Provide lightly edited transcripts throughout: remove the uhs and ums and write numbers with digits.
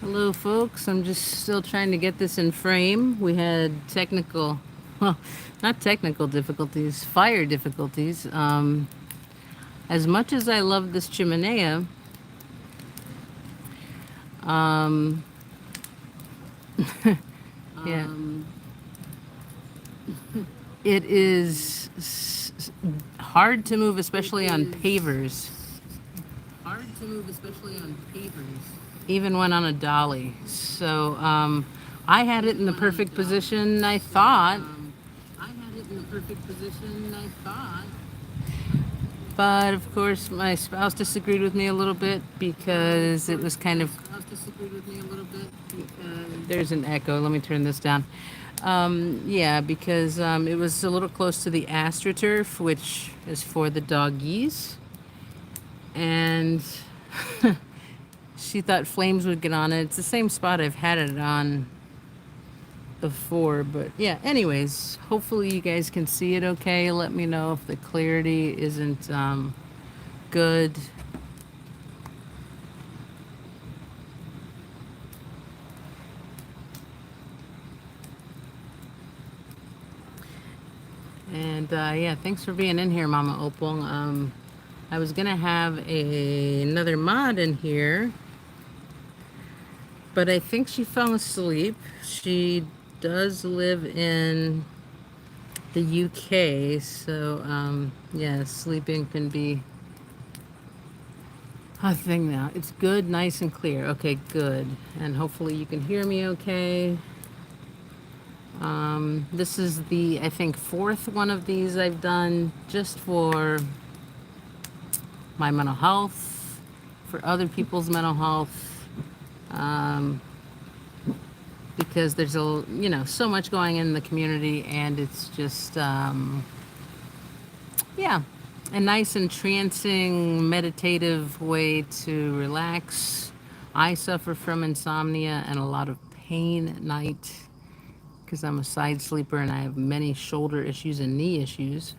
Hello, folks. I'm just still trying to get this in frame. We had technical, well, not technical difficulties, fire difficulties. As much as I love this chimenea, um, yeah, it is hard to move, especially on pavers. Even when on a dolly. So I had it in the perfect position, I thought. But of course, my spouse disagreed with me a little bit because it was kind of. There's an echo. Let me turn this down. Yeah, because it was a little close to the astroturf, which is for the doggies. And she thought flames would get on it. It's the same spot I've had it on before, but yeah, anyways, hopefully you guys can see it okay. Let me know if the clarity isn't good. And yeah, thanks for being in here, Mama Opal. I was gonna have another mod in here, but I think she fell asleep. She does live in the UK, so yeah, sleeping can be a thing now. It's good, nice and clear. Okay, good. And hopefully you can hear me okay. This is the, I think, fourth one of these I've done just for my mental health, for other people's mental health, because there's so much going in the community, and it's just yeah, a nice entrancing meditative way to relax. I suffer from insomnia and a lot of pain at night because I'm a side sleeper and I have many shoulder issues and knee issues.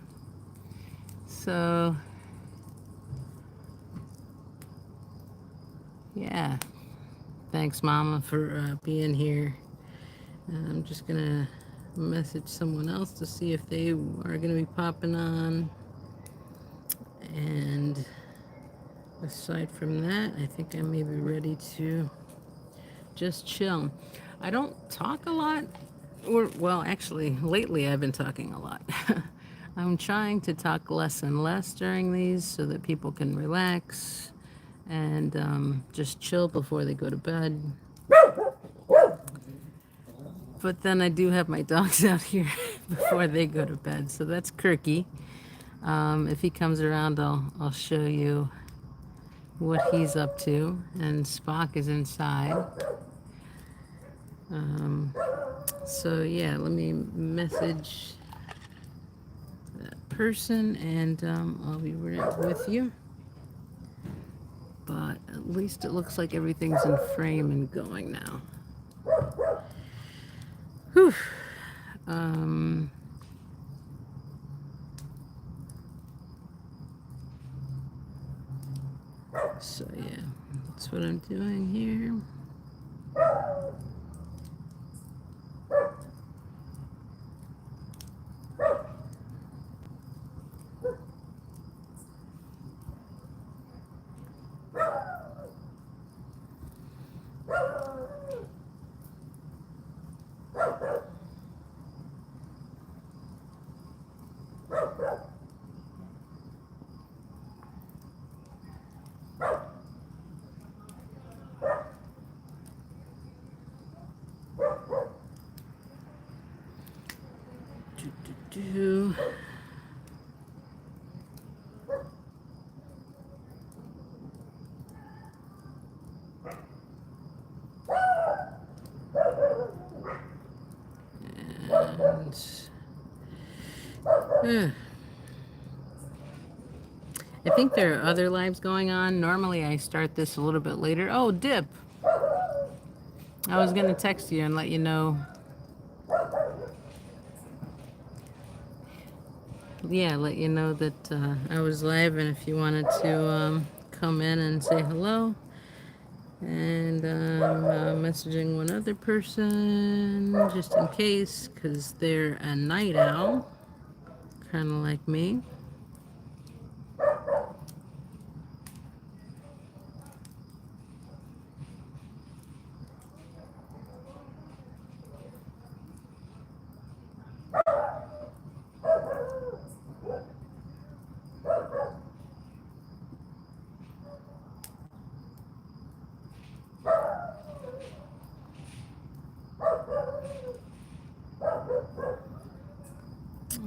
So yeah, thanks, Mama, for being here. I'm just gonna message someone else to see if they are gonna be popping on. And aside from that, I think I may be ready to just chill. I don't talk a lot, or, well, actually, lately I've been talking a lot. I'm trying to talk less and less during these so that people can relax and just chill before they go to bed. But then I do have my dogs out here before they go to bed, so that's Kirky. If he comes around, I'll show you what he's up to. And Spock is inside. So yeah, let me message that person, and I'll be right with you. But at least it looks like everything's in frame and going now. Whew. So yeah, that's what I'm doing here. Do. And I think there are other lives going on. Normally I start this a little bit later. Oh, Dip. I was going to text you and let you know. Yeah, let you know that I was live, and if you wanted to come in and say hello. And I'm messaging one other person just in case, because they're a night owl, kind of like me.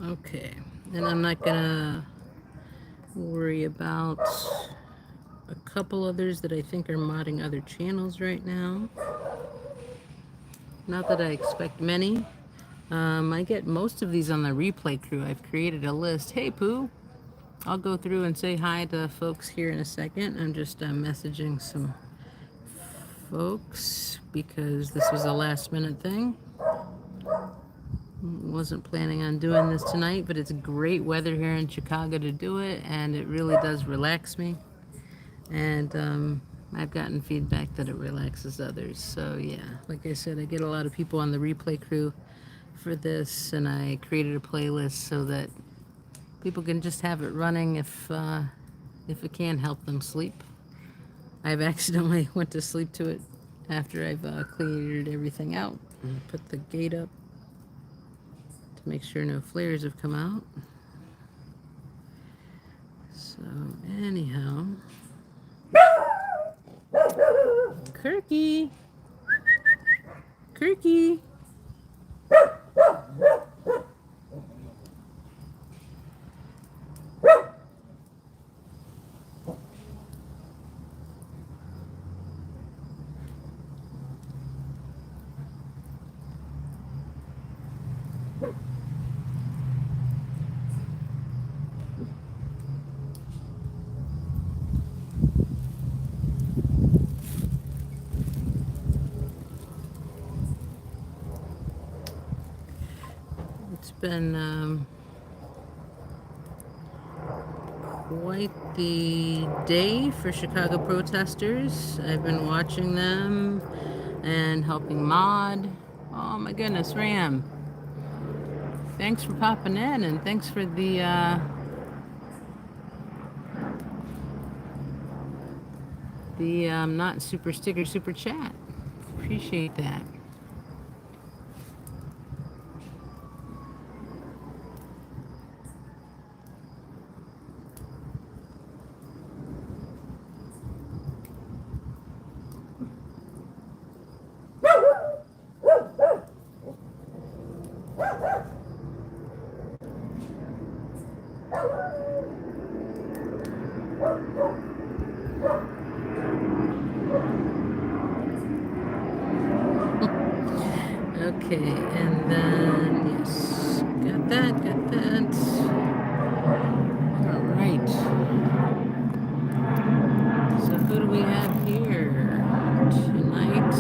Okay, and I'm not gonna worry about a couple others that I think are modding other channels right now. Not that I expect many. I get most of these on the replay crew. I've created a list. Hey, Pooh. I'll go through and say hi to folks here in a second. I'm just messaging some folks because this was a last minute thing. Wasn't planning on doing this tonight, but it's great weather here in Chicago to do it, and it really does relax me. And I've gotten feedback that it relaxes others. So yeah, like I said, I get a lot of people on the replay crew for this, and I created a playlist so that people can just have it running if it can help them sleep. I've accidentally went to sleep to it after I've cleared everything out and put the gate up to make sure no flares have come out. So anyhow, Kirky, Kirky. It's been quite the day for Chicago protesters. I've been watching them and helping mod. Oh my goodness, Ram. Thanks for popping in, and thanks for the not super sticker super chat. Appreciate that. Okay, and then, yes, got that, got that. All right. So who do we have here tonight?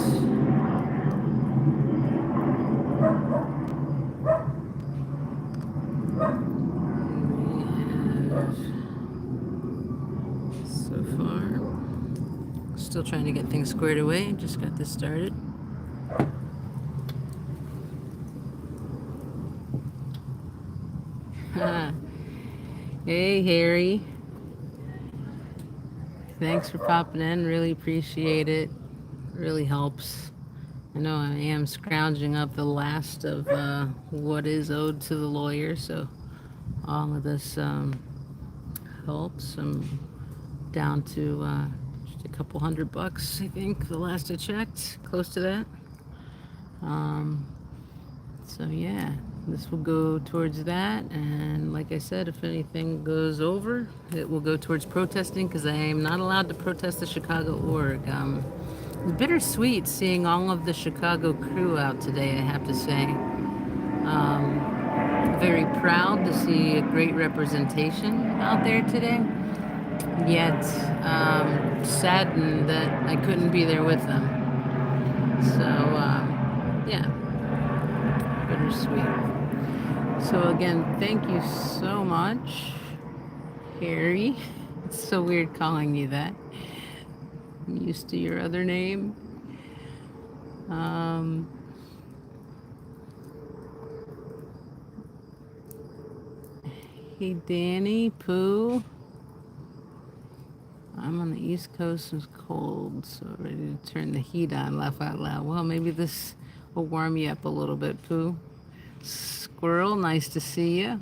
We have, so far, still trying to get things squared away. Just got this started. Hey, Harry. Thanks for popping in. Really appreciate it. Really helps. I know I am scrounging up the last of what is owed to the lawyer, so all of this helps. I'm down to just a couple $100, I think, the last I checked. Close to that. So yeah, this will go towards that, and like I said, if anything goes over, it will go towards protesting, because I am not allowed to protest the Chicago org. Bittersweet seeing all of the Chicago crew out today, I have to say. Very proud to see a great representation out there today, yet saddened that I couldn't be there with them. So yeah, bittersweet. So again, thank you so much, Harry. It's so weird calling you that. I'm used to your other name. Um, hey, Danny, Pooh. I'm on the East Coast, it's cold, so ready to turn the heat on, laugh out loud. Well, maybe this will warm you up a little bit, Pooh. Squirrel, nice to see you.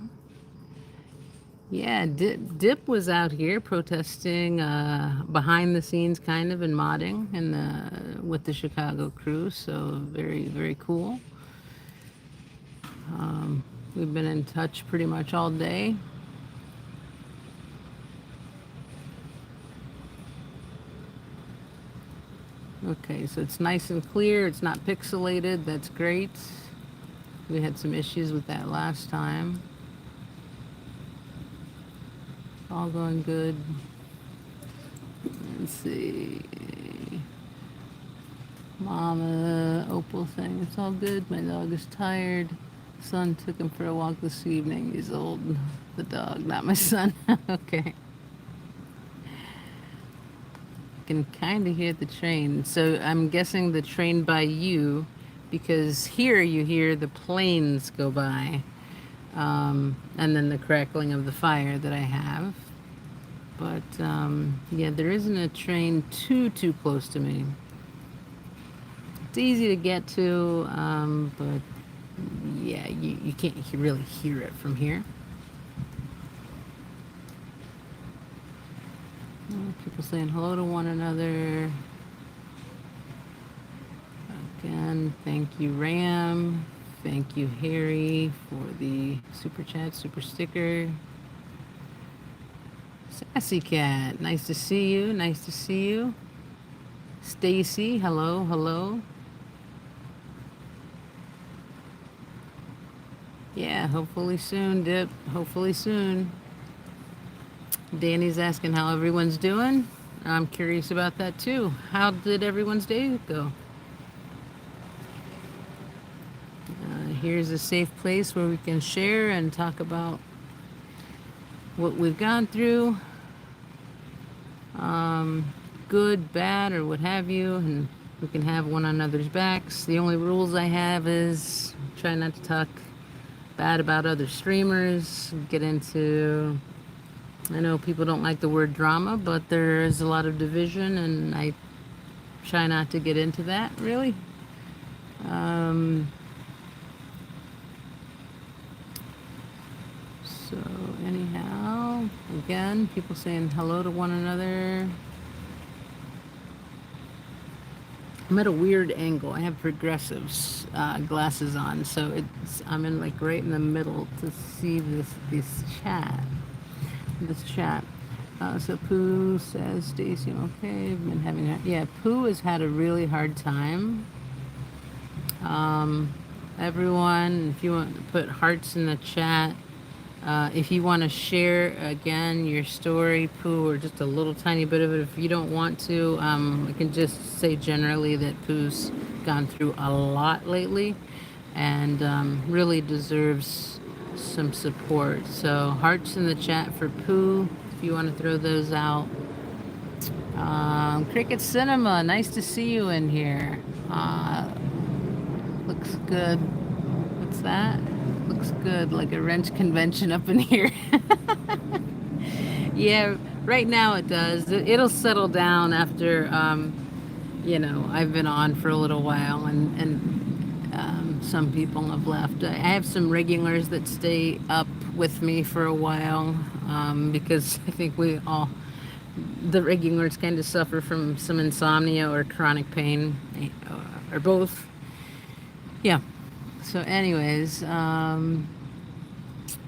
Yeah, Dip was out here protesting behind the scenes kind of and modding in with the Chicago crew, so very, very cool. We've been in touch pretty much all day. Okay, so it's nice and clear. It's not pixelated. That's great. We had some issues with that last time. All going good. Let's see. Mama Opal saying it's all good. My dog is tired. Son took him for a walk this evening. He's old. The dog, not my son. Okay. Can kind of hear the train. So I'm guessing the train by you, because here you hear the planes go by, and then the crackling of the fire that I have. But yeah, there isn't a train too close to me. It's easy to get to, but yeah, you can't really hear it from here. People saying hello to one another. Again, thank you, Ram. Thank you, Harry, for the super chat, super sticker. Sassy Cat, nice to see you. Nice to see you. Stacy, hello, hello. Yeah, hopefully soon, Dip. Hopefully soon. Danny's asking how everyone's doing. I'm curious about that too. How did everyone's day go? Here's a safe place where we can share and talk about what we've gone through, good, bad, or what have you, and we can have one another's backs. The only rules I have is try not to talk bad about other streamers, get into, I know people don't like the word drama, but there is a lot of division, and I try not to get into that, really. So anyhow, again, people saying hello to one another. I'm at a weird angle. I have progressives glasses on, so I'm in like right in the middle to see this chat. So Pooh says, Stacy, okay, I've been having a, yeah, Pooh has had a really hard time. Everyone, if you want to put hearts in the chat, if you want to share again your story, Pooh, or just a little tiny bit of it, if you don't want to, I can just say generally that Pooh's gone through a lot lately and really deserves some support. So hearts in the chat for Pooh, if you want to throw those out. Cricket Cinema, nice to see you in here. Looks good. What's that? Looks good, like a wrench convention up in here. Yeah, right now it does. It'll settle down after, you know, I've been on for a little while, and some people have left. I have some regulars that stay up with me for a while, because I think the regulars kind of suffer from some insomnia or chronic pain, or both. Yeah. So anyways,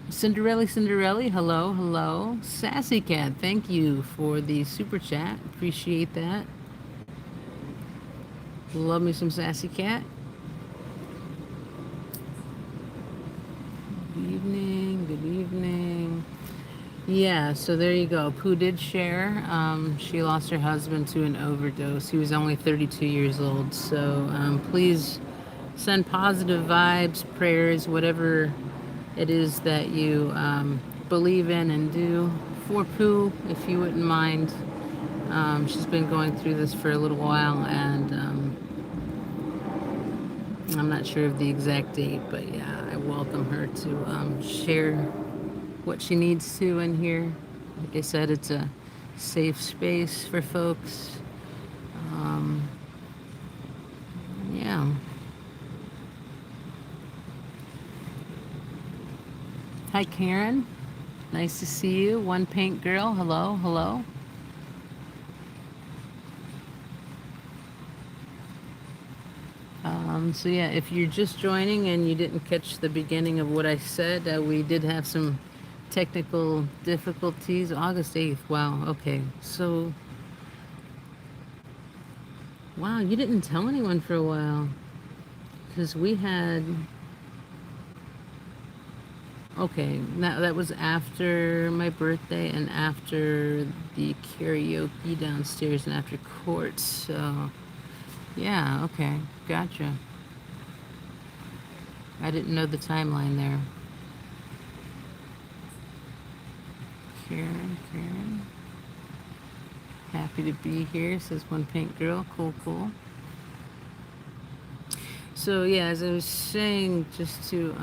Cinderella, hello. Sassy Cat, thank you for the super chat. Appreciate that. Love me some Sassy Cat. Good evening. Yeah, so there you go. Pooh did share. She lost her husband to an overdose. He was only 32 years old. So please send positive vibes, prayers, whatever it is that you believe in and do for Pooh, if you wouldn't mind. She's been going through this for a little while, and I'm not sure of the exact date, but yeah, I welcome her to share what she needs to in here. Like I said, it's a safe space for folks. Um, yeah. Hi, Karen. Nice to see you. One Paint Girl. Hello, hello. So yeah, if you're just joining and you didn't catch the beginning of what I said, we did have some technical difficulties. August 8th. Wow. Okay. So, wow, you didn't tell anyone for a while. Because we had, okay, that was after my birthday and after the karaoke downstairs and after court. So, yeah, okay, gotcha. I didn't know the timeline there. Karen. Happy to be here, says One Pink Girl. Cool, cool. So, yeah, as I was saying, just to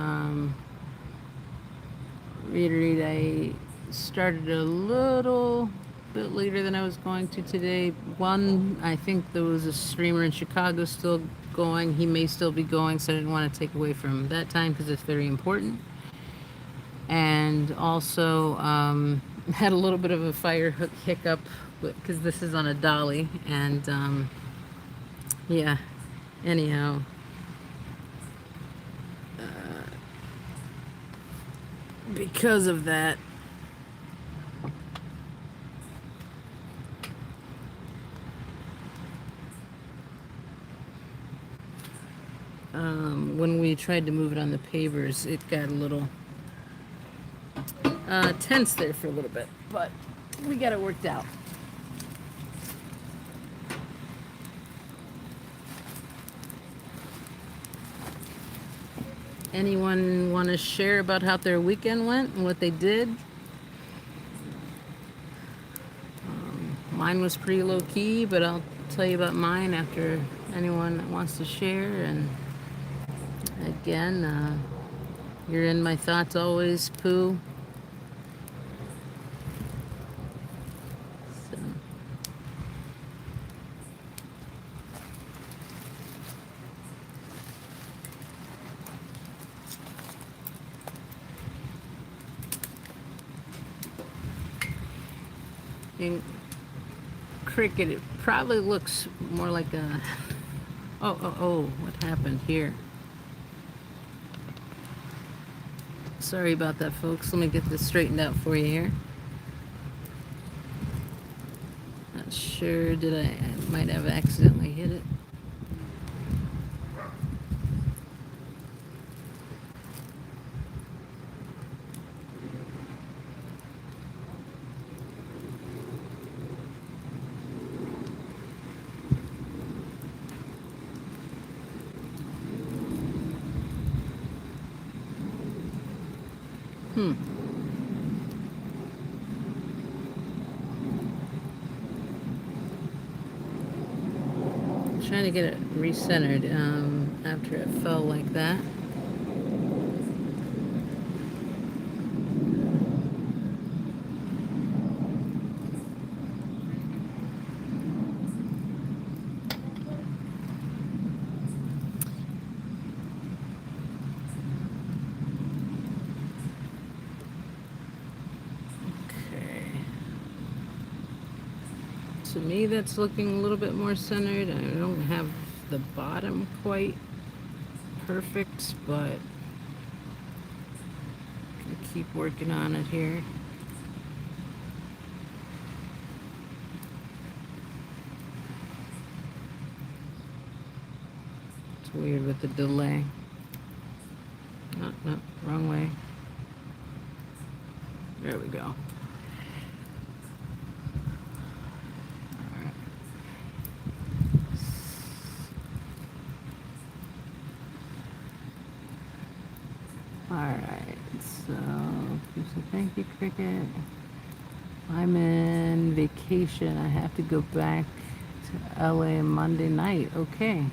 reiterate, I started a little bit later than I was going to today. One, I think there was a streamer in Chicago still going. He may still be going, so I didn't want to take away from that time because it's very important. And also had a little bit of a fire hiccup because this is on a dolly. And yeah, anyhow, because of that, when we tried to move it on the pavers, it got a little tense there for a little bit, but we got it worked out. Anyone want to share about how their weekend went and what they did? Mine was pretty low key, but I'll tell you about mine after anyone that wants to share. And again, you're in my thoughts always, Pooh. So, in cricket, it probably looks more like a. Oh, what happened here? Sorry about that, folks. Let me get this straightened out for you here. Not sure, I might have accidentally hit it. Trying to get it recentered after it fell like that. Okay. To me, that's looking a little bit more centered. I don't have the bottom quite perfect, but I keep working on it here. It's weird with the delay. No, wrong way. There we go. Alright, so thank you, Cricket. I'm in vacation. I have to go back to LA Monday night. Okay.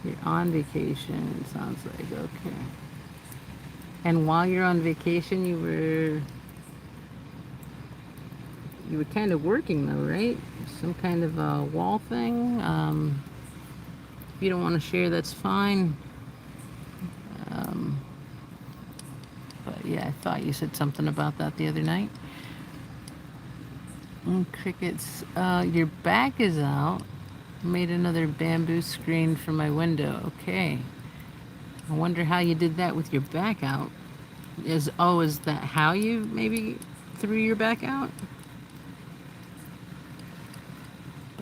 You're on vacation, it sounds like. Okay. And while you're on vacation, you were kind of working though, right? Some kind of a wall thing. If you don't want to share, that's fine. Um, but yeah, I thought you said something about that the other night. Crickets. Your back is out. Made another bamboo screen for my window. Okay. I wonder how you did that with your back out. Is that how you maybe threw your back out?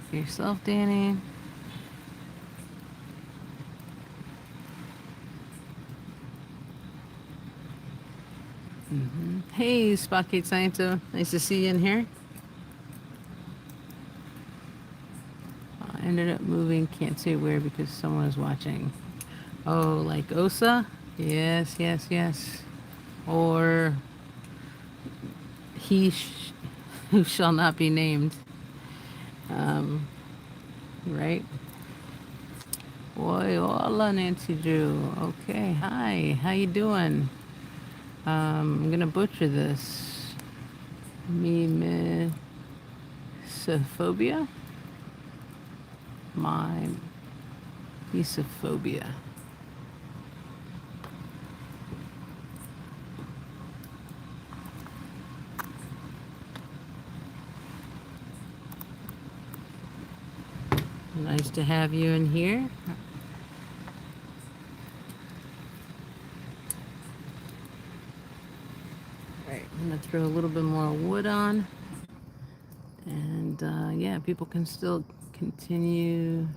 For yourself, Danny. Hey, Spotcade Sciento. Nice to see you in here. I ended up moving, can't say where because someone is watching. Oh, like Osa? Yes, yes, yes. Or who shall not be named. Um, right? Boy, hola, Nancy Drew. Okay, hi. How you doing? I'm gonna butcher this. Mimesophobia? My misophobia. Nice to have you in here. Right, I'm gonna throw a little bit more wood on. And yeah, people can still continue.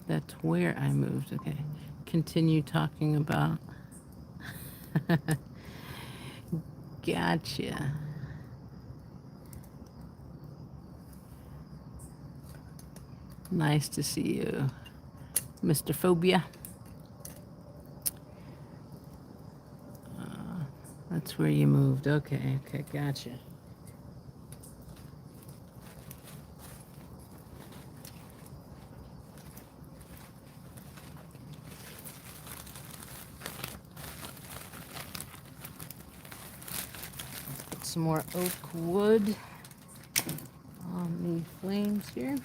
That's where I moved. Okay. Continue talking about. Gotcha. Nice to see you, Mr. Phobia. That's where you moved. Okay, okay, gotcha. Put some more oak wood on the flames here.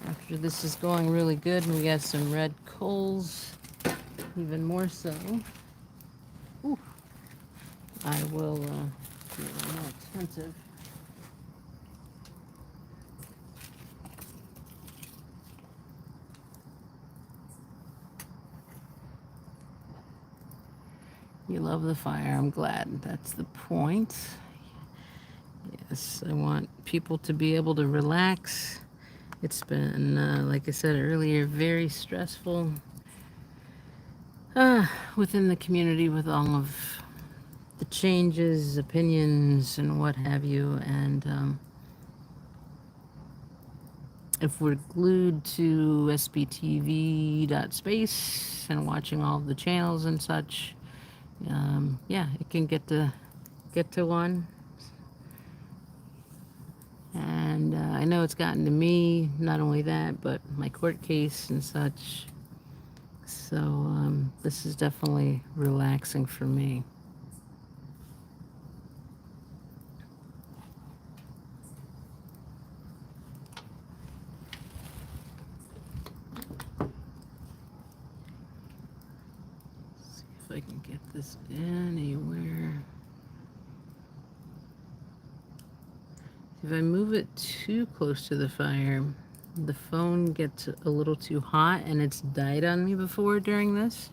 After this is going really good and we got some red coals, even more so. Ooh, I will be a little more attentive. You love the fire. I'm glad. That's the point. Yes, I want people to be able to relax. It's been, like I said earlier, very stressful within the community with all of the changes, opinions, and what have you. And if we're glued to sbtv.space and watching all the channels and such, yeah, it can get to one. And I know it's gotten to me, not only that, but my court case and such. So this is definitely relaxing for me. See if I can get this anywhere. If I move it too close to the fire, the phone gets a little too hot, and it's died on me before during this.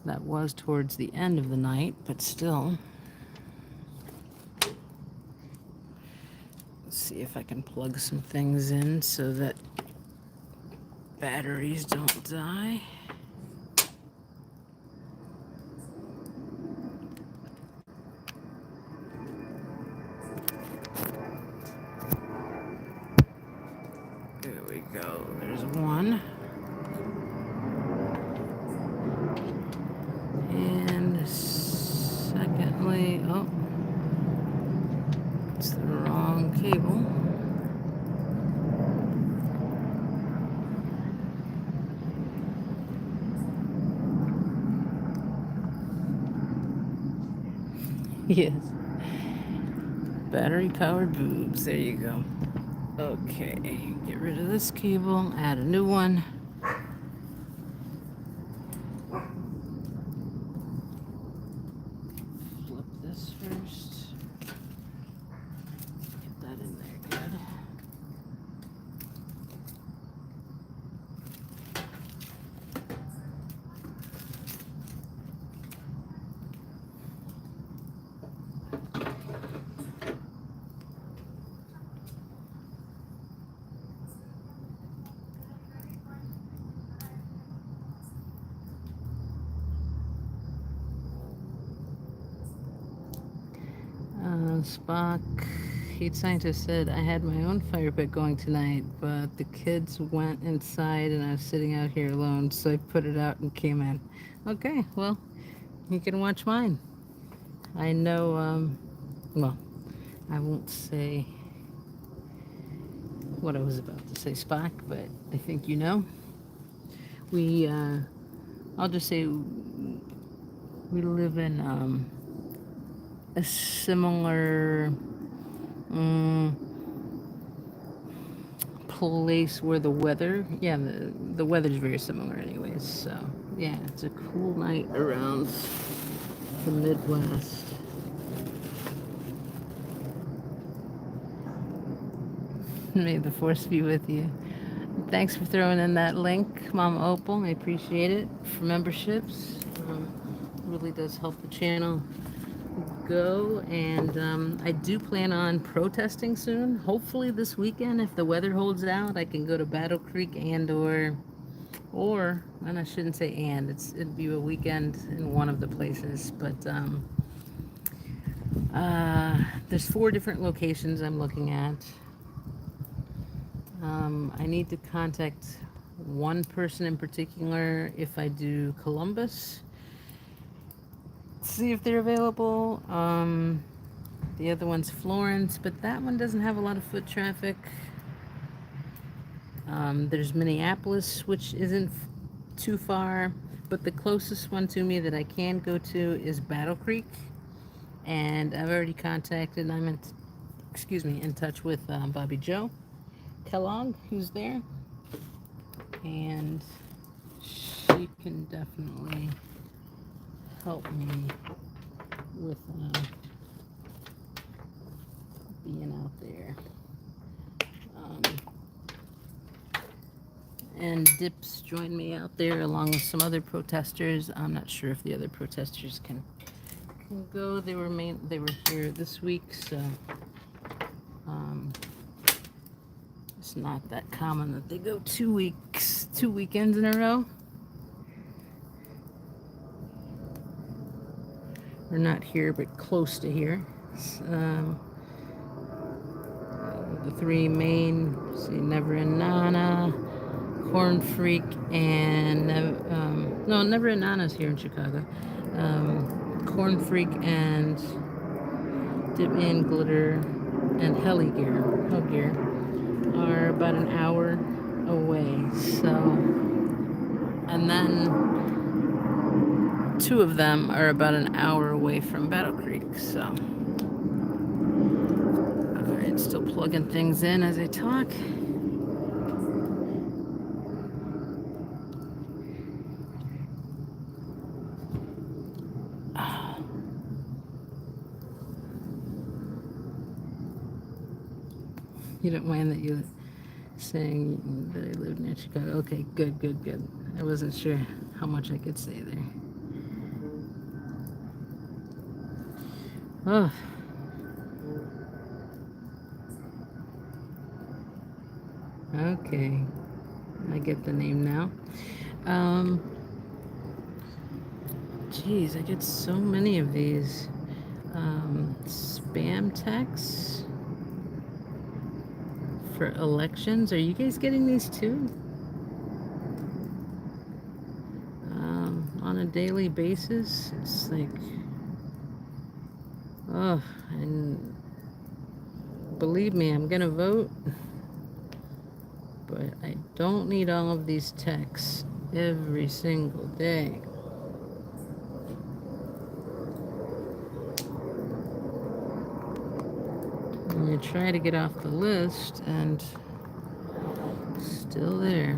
That was towards the end of the night, but still. Let's see if I can plug some things in so that batteries don't die. There we go. There's one. definitely. Oh, it's the wrong cable. Yes. Battery powered boobs. There you go. Okay. Get rid of this cable. Add a new one. Flip this first. Get that in there. Good. Spock, heat scientist said I had my own fire pit going tonight, but the kids went inside and I was sitting out here alone, so I put it out and came in. Okay, well, you can watch mine. I know, well, I won't say what I was about to say, Spock, but I think you know. I'll just say we live in a similar place where the weather, yeah, the weather's very similar anyways. So, yeah, it's a cool night around the Midwest. May the force be with you. Thanks for throwing in that link, Mama Opal. I appreciate it. For memberships, really does help the channel go. And I do plan on protesting soon. Hopefully this weekend, if the weather holds out, I can go to Battle Creek and I shouldn't say it'd be a weekend in one of the places. But there's 4 different locations I'm looking at. I need to contact one person in particular if I do Columbus. See if they're available. The other one's Florence, but that one doesn't have a lot of foot traffic. There's Minneapolis, which isn't too far, but the closest one to me that I can go to is Battle Creek. And I've already contacted, I'm in touch with Bobby Joe Kellogg, who's there, and she can definitely help me with being out there. And Dips joined me out there along with some other protesters. I'm not sure if the other protesters can go. They were here this week, so it's not that common that they go 2 weekends in a row. We're not here, but close to here. The 3 main, Never and Nana, Corn Freak, and no, Never and Nana's here in Chicago. Corn Freak and Dip in Glitter and Hellgear are about an hour away. So, and then 2 of them are about an hour away from Battle Creek. So, all right, still plugging things in as I talk. You don't mind that you're saying that I live near Chicago? Okay, good. I wasn't sure how much I could say there. Oh. Okay. I get the name now. Geez, I get so many of these spam texts for elections. Are you guys getting these too? On a daily basis? It's like Oh, and believe me, I'm gonna vote, but I don't need all of these texts every single day. I'm gonna try to get off the list, and still there.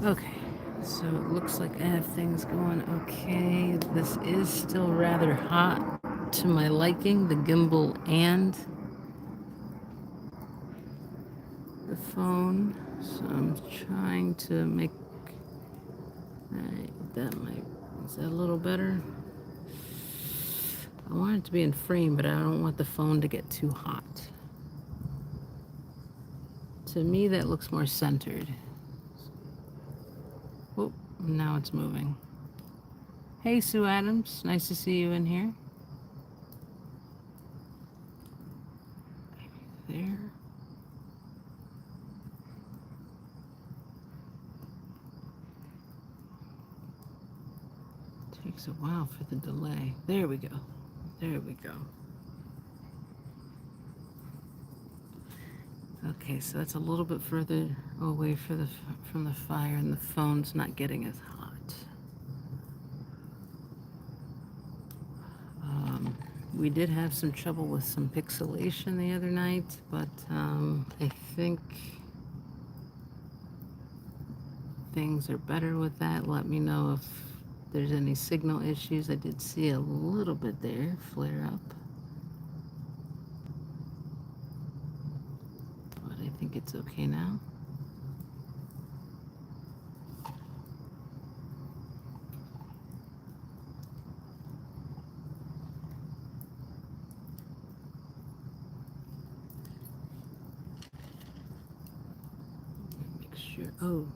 Okay, so it looks like I have things going okay. This is still rather hot to my liking, the gimbal and the phone. So I'm trying to make, that might, is that a little better? I want it to be in frame, but I don't want the phone to get too hot. To me, that looks more centered. Oh, now it's moving. Hey, Sue Adams. Nice to see you in here. There. Takes a while for the delay. There we go. There we go. Okay, so that's a little bit further away from the fire, and the phone's not getting as hot. We did have some trouble with some pixelation the other night, but I think things are better with that. Let me know if there's any signal issues. I did see a little bit there flare up, but I think it's okay now. Make sure. Oh,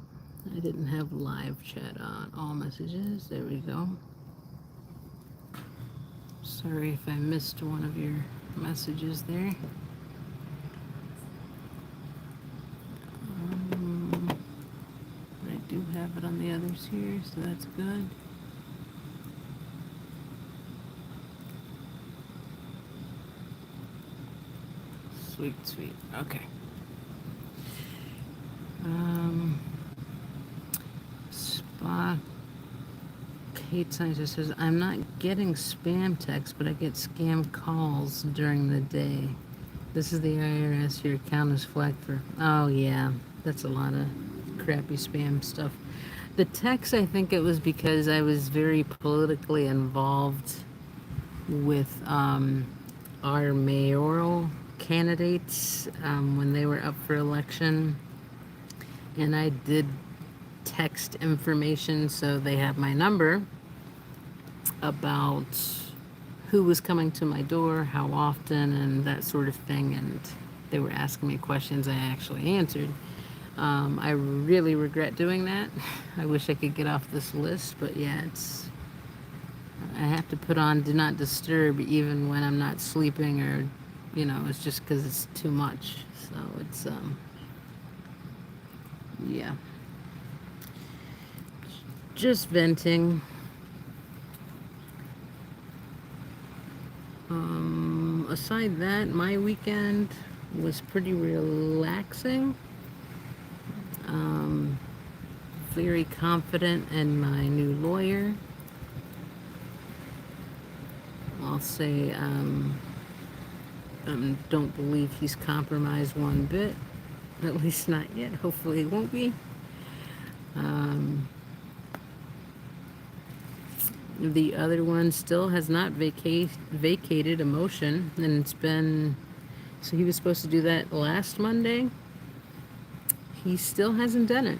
I didn't have live chat on. All messages. There we go. Sorry if I missed one of your messages there. I do have it on the others here, so that's good. Sweet, sweet. Okay. Spa Hate Scientist says, I'm not getting spam texts, but I get scam calls during the day. This is the IRS. Your account is flagged for... Oh, yeah. That's a lot of crappy spam stuff. The text, I think it was because I was very politically involved with our mayoral candidates when they were up for election. And I did text information, so they have my number, about who was coming to my door, how often, and that sort of thing. And they were asking me questions I actually answered. I really regret doing that. I wish I could get off this list, but yeah, I have to put on Do Not Disturb even when I'm not sleeping, or, it's just because it's too much. So it's, yeah. Just venting. Aside that, my weekend was pretty relaxing. Very confident in my new lawyer. I'll say, don't believe he's compromised one bit. At least not yet. Hopefully he won't be. The other one still has not vacated a motion, and it's been... So he was supposed to do that last Monday. He still hasn't done it.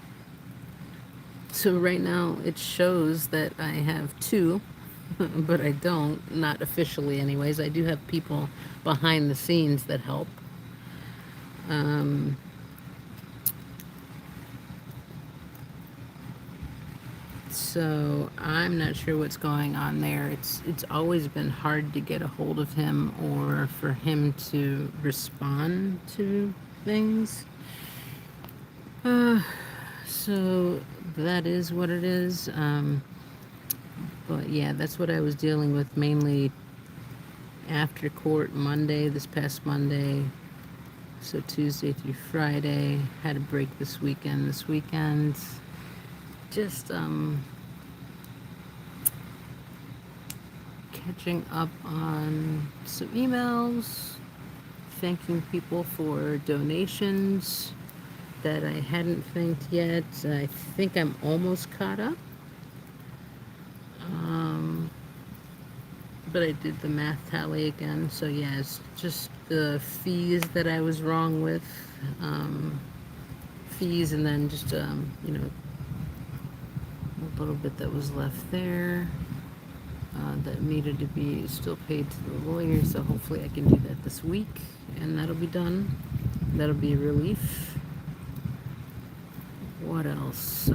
So right now it shows that I have two, but I don't, not officially anyways. I do have people behind the scenes that help. So I'm not sure what's going on there. It's always been hard to get a hold of him or for him to respond to things. So that is what it is. But yeah, that's what I was dealing with mainly after court Monday, this past Monday. So Tuesday through Friday. Had a break this weekend. This weekend, just catching up on some emails, thanking people for donations that I hadn't thanked yet. I think I'm almost caught up. Um, but I did the math tally again. So yeah, it's just the fees that I was wrong with. Fees and then just, a little bit that was left there. That needed to be still paid to the lawyer, so hopefully I can do that this week, and that'll be done. That'll be a relief. What else?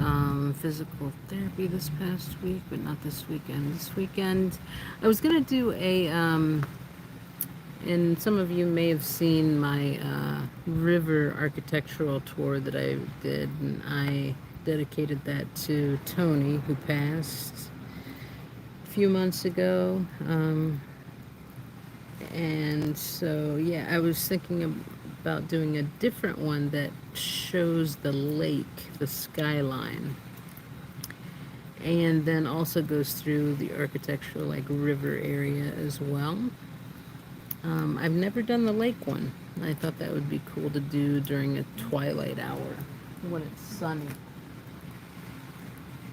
Physical therapy this past week, but not this weekend. This weekend, I was gonna do a, and some of you may have seen my river architectural tour that I did, and I dedicated that to Tony, who passed few months ago. And so, yeah, I was thinking about doing a different one that shows the lake, the skyline, and then also goes through the architectural, like, river area as well. I've never done the lake one. I thought that would be cool to do during a twilight hour when it's sunny.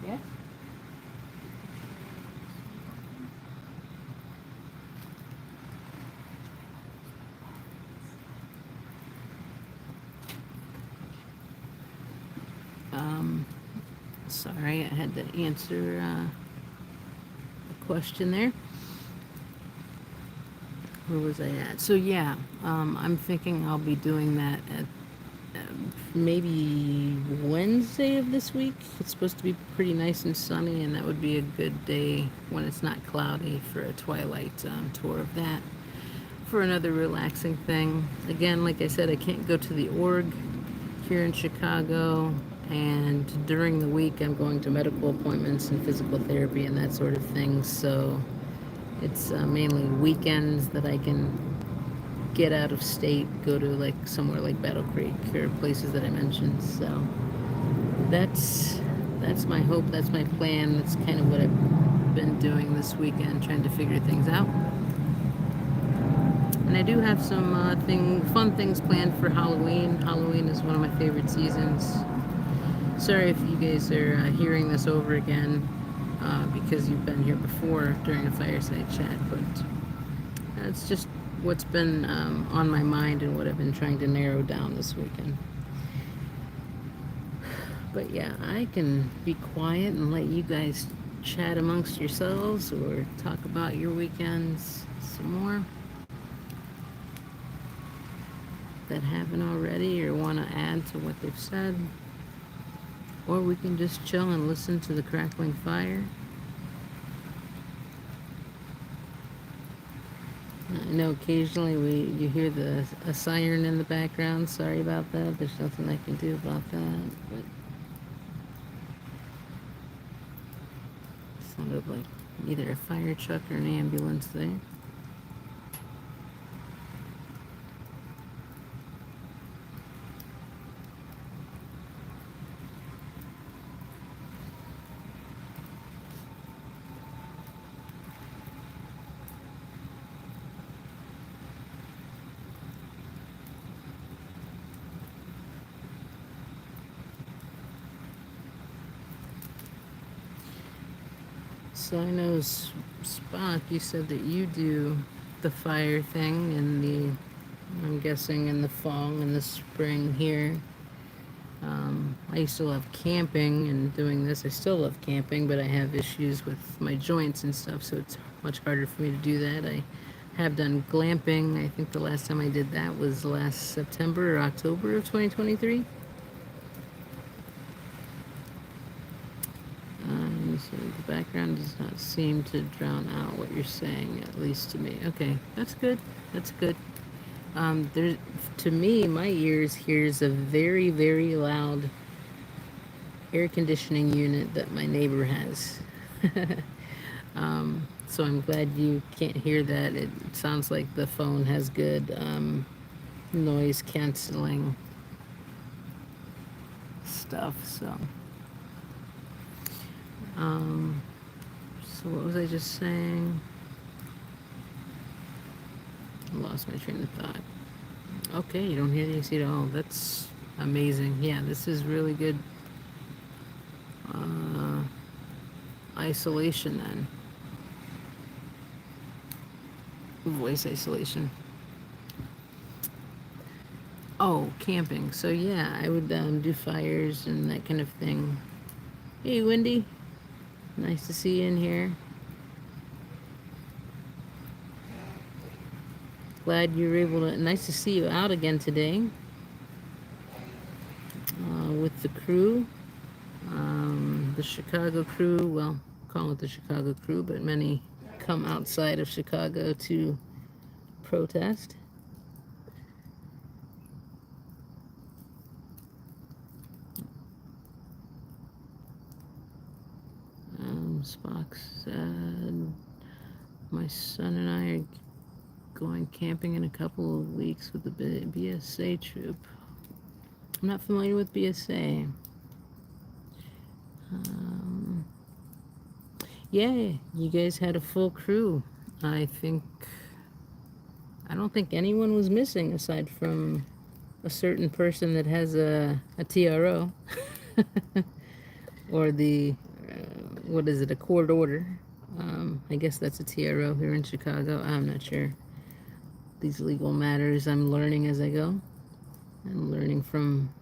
Yeah? Sorry, I had to answer a question there. Where was I at? So yeah, I'm thinking I'll be doing that at maybe Wednesday of this week. It's supposed to be pretty nice and sunny, and that would be a good day when it's not cloudy for a twilight tour of that. For another relaxing thing. Again, like I said, I can't go to the org here in Chicago, and during the week I'm going to medical appointments and physical therapy and that sort of thing, so it's mainly weekends that I can get out of state, go to like somewhere like Battle Creek or places that I mentioned. So that's my hope, that's my plan, that's kind of what I've been doing this weekend, trying to figure things out. And I do have some fun things planned for Halloween. Halloween is one of my favorite seasons. Sorry if you guys are hearing this over again because you've been here before during a fireside chat, but it's just what's been on my mind and what I've been trying to narrow down this weekend. But yeah, I can be quiet and let you guys chat amongst yourselves or talk about your weekends some more that haven't already or want to add to what they've said. Or we can just chill and listen to the crackling fire. I know occasionally you hear a siren in the background. Sorry about that. There's nothing I can do about that. But it sounded like either a fire truck or an ambulance there. So I know Spock, you said that you do the fire thing I'm guessing in the fall and the spring here. I used to love camping and doing this. I still love camping, but I have issues with my joints and stuff, so it's much harder for me to do that. I have done glamping. I think the last time I did that was last September or October of 2023. So the background does not seem to drown out what you're saying, at least to me. Okay, that's good. That's good. There, to me, my ears hears a very, very loud air conditioning unit that my neighbor has. So I'm glad you can't hear that. It sounds like the phone has good noise canceling stuff. Um, so what was I just saying? I lost my train of thought. Okay, you don't hear the AC at all. That's amazing. Yeah, this is really good uh, isolation then. Voice isolation. Oh, camping. So yeah, I would do fires and that kind of thing. Hey, Wendy. Nice to see you in here. Glad you were able to. Nice to see you out again today with the crew. The Chicago crew. Well, call it the Chicago crew, but many come outside of Chicago to protest. Spock said, my son and I are going camping in a couple of weeks with the BSA troop. I'm not familiar with BSA. Um, yeah, you guys had a full crew. I think, I don't think anyone was missing aside from a certain person that has a TRO or the, what is it, a court order. I guess that's a TRO here in Chicago. I'm not sure. These legal matters I'm learning as I go. I'm learning from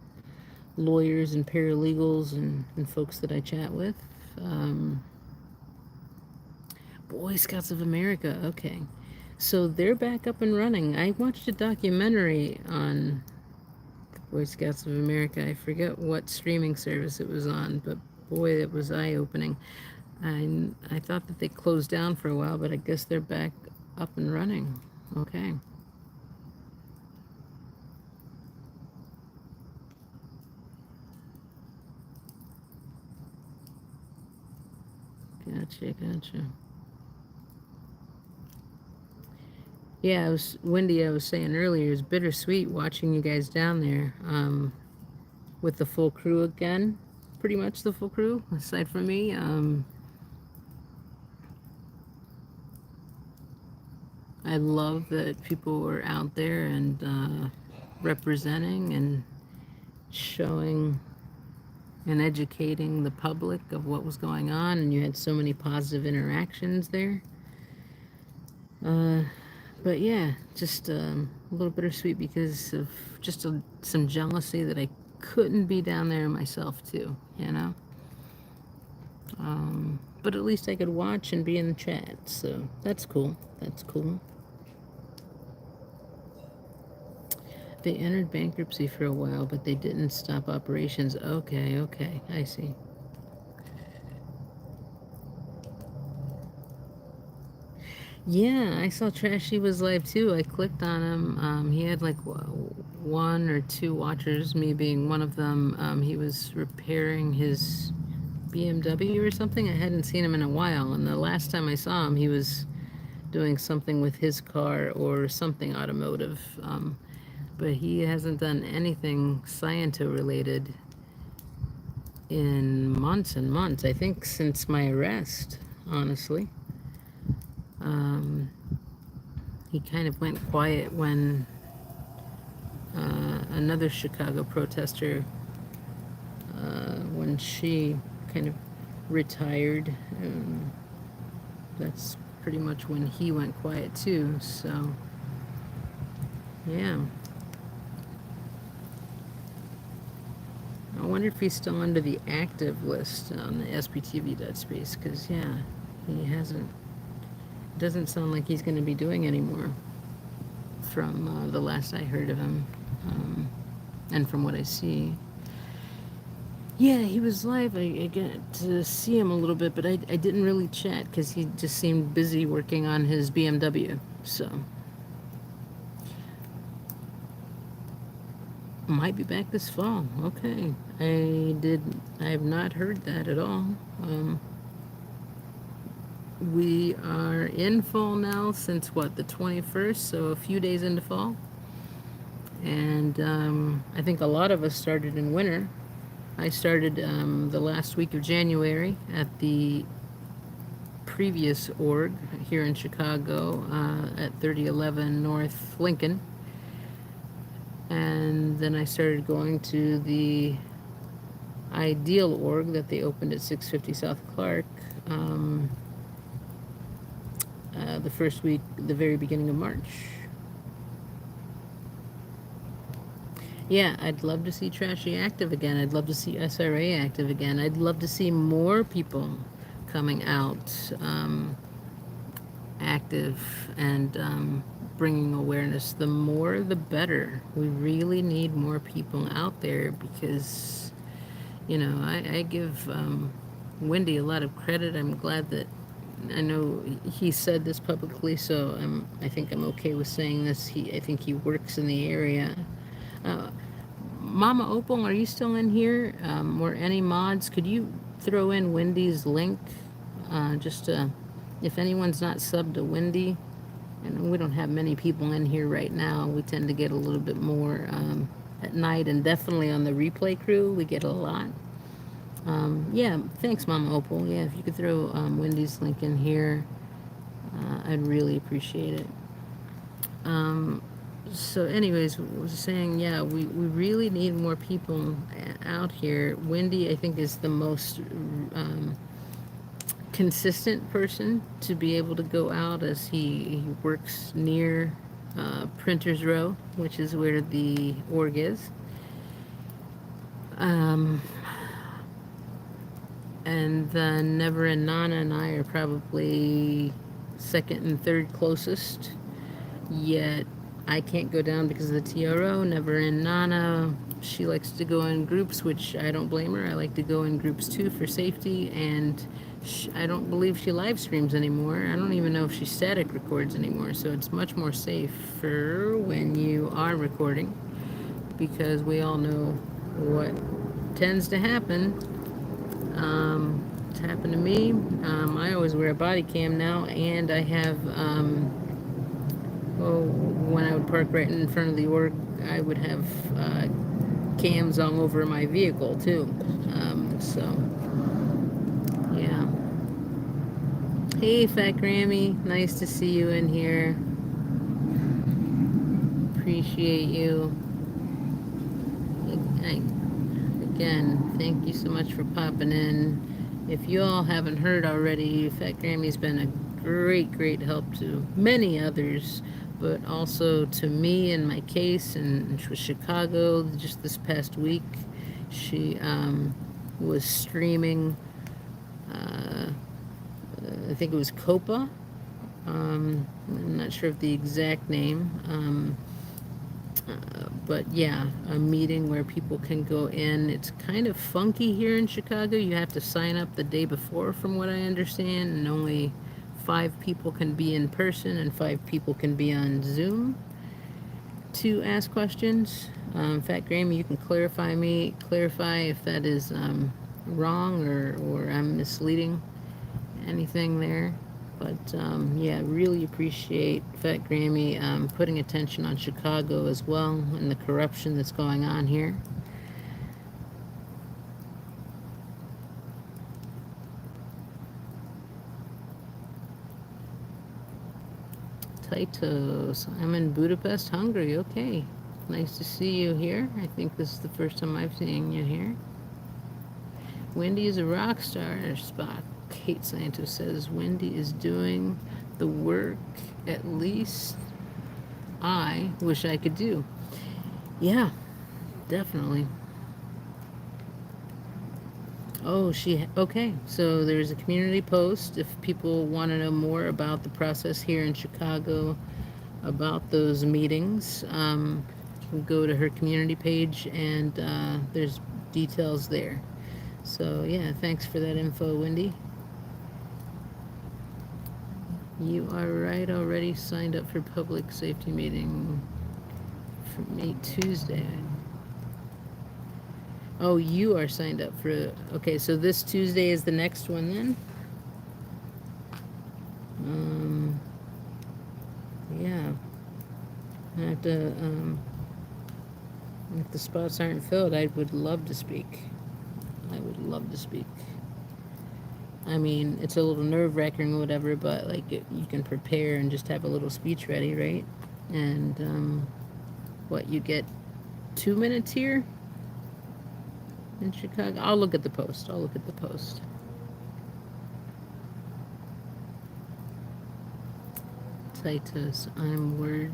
lawyers and paralegals and folks that I chat with. Um, Boy Scouts of America, okay. So they're back up and running. I watched a documentary on the Boy Scouts of America. I forget what streaming service it was on, but boy, it was eye opening. I thought that they closed down for a while, but I guess they're back up and running. Okay. Gotcha. Yeah, I was Wendy. I was saying earlier, it was bittersweet watching you guys down there with the full crew again. Pretty much the full crew, aside from me. I love that people were out there and representing and showing and educating the public of what was going on, and you had so many positive interactions there. Uh, but yeah, just a little bittersweet because of just some jealousy that I couldn't be down there myself too, you know. But at least I could watch and be in the chat, so that's cool. That's cool. They entered bankruptcy for a while, but they didn't stop operations. Okay, I see. Yeah, I saw Trashy was live too. I clicked on him. He had like one or two watchers, me being one of them. He was repairing his BMW or something. I hadn't seen him in a while, and the last time I saw him, he was doing something with his car or something automotive. But he hasn't done anything Sciento related in months and months. I think since my arrest, honestly. Um, he kind of went quiet when another Chicago protester, when she kind of retired. That's pretty much when he went quiet too. So, yeah. I wonder if he's still under the active list on the SPTV.space, because, yeah, he hasn't. Doesn't sound like he's going to be doing anymore from the last I heard of him, and from what I see. Yeah, he was live. I got to see him a little bit, but I didn't really chat because he just seemed busy working on his BMW. So, might be back this fall. Okay, I have not heard that at all. We are in fall now since what, the 21st, so a few days into fall. And I think a lot of us started in winter. I started the last week of January at the previous org here in Chicago at 3011 North Lincoln. And then I started going to the Ideal org that they opened at 650 South Clark the first week, the very beginning of March. Yeah, I'd love to see Trashy active again. I'd love to see SRA active again. I'd love to see more people coming out active and bringing awareness. The more, the better. We really need more people out there because, you know, I give Wendy a lot of credit. I'm glad that I know he said this publicly, so I think I'm okay with saying this. I think he works in the area. Mama Opal, are you still in here? Or any mods? Could you throw in Wendy's link? If anyone's not subbed to Wendy, and we don't have many people in here right now, we tend to get a little bit more at night, and definitely on the replay crew, we get a lot. Yeah, thanks, Mama Opal. Yeah, if you could throw Wendy's link in here, I'd really appreciate it. So anyways, I was saying, yeah, we really need more people out here. Wendy, I think, is the most consistent person to be able to go out, as he works near Printers Row, which is where the org is. And then Never and Nana and I are probably second and third closest. Yet I can't go down because of the TRO. Never and Nana, she likes to go in groups, which I don't blame her. I like to go in groups too for safety. And I don't believe she live streams anymore. I don't even know if she static records anymore. So it's much more safer when you are recording, because we all know what tends to happen. It's happened to me. I always wear a body cam now, and I have, when I would park right in front of the org, I would have cams all over my vehicle too. So, yeah. Hey, Fat Grammy, nice to see you in here. Appreciate you. Again, thank you so much for popping in. If you all haven't heard already, Fat Grammy's been a great help to many others, but also to me in my case, and with Chicago just this past week. She was streaming, I think it was COPA. I'm not sure of the exact name. But yeah, a meeting where people can go in. It's kind of funky here in Chicago. You have to sign up the day before, from what I understand, and only 5 people can be in person and 5 people can be on Zoom to ask questions. Fat Grammy, you can clarify if that is wrong or I'm misleading anything there. But yeah, really appreciate Fat Grammy putting attention on Chicago as well, and the corruption that's going on here. Titos, I'm in Budapest, Hungary. Okay, nice to see you here. I think this is the first time I've seen you here. Wendy is a rock star, Spock. Kate Santos says Wendy is doing the work at least I wish I could do. Yeah, definitely. Oh, okay. So there's a community post if people want to know more about the process here in Chicago, about those meetings. Go to her community page, and there's details there. So yeah, thanks for that info, Wendy. You are right, already signed up for public safety meeting for me Tuesday. Oh, you are signed up for, okay, so this Tuesday is the next one then? Um, yeah, I have to, if the spots aren't filled, I would love to speak. I would love to speak. I mean, it's a little nerve-wracking or whatever, but like you can prepare and just have a little speech ready, right? And what you get 2 minutes here in Chicago. I'll look at the post. I'll look at the post. Titus, I'm Word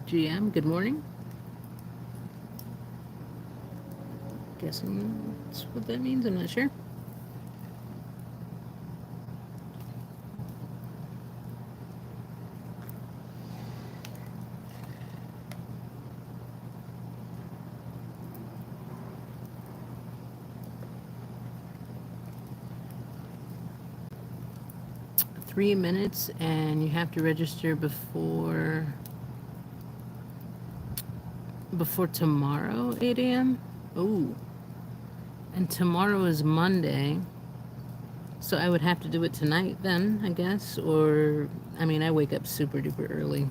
GM. Good morning. Guessing that's what that means. I'm not sure. Three minutes, and you have to register before tomorrow, 8 a.m. Oh, and tomorrow is Monday, so I would have to do it tonight then, I guess. Or, I mean, I wake up super duper early.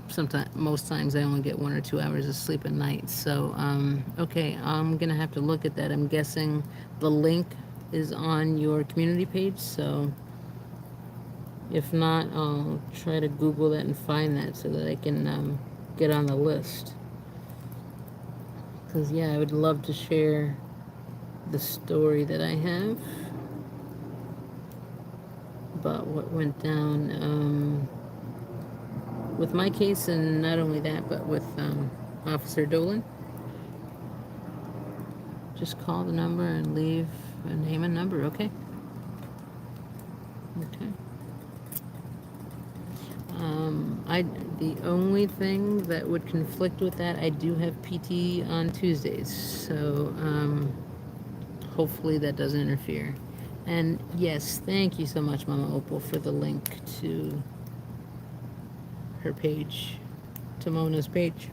Sometimes, most times, I only get 1 or 2 hours of sleep at night. So, okay, I'm gonna have to look at that. I'm guessing the link is on your community page. So, if not, I'll try to Google that and find that so that I can get on the list. Because, yeah, I would love to share the story that I have about what went down with my case, and not only that, but with Officer Dolan. Just call the number and leave a name and number, okay? Okay. The only thing that would conflict with that, I do have PT on Tuesdays, so hopefully that doesn't interfere. And yes, thank you so much, Mama Opal, for the link to her page, to Mona's page.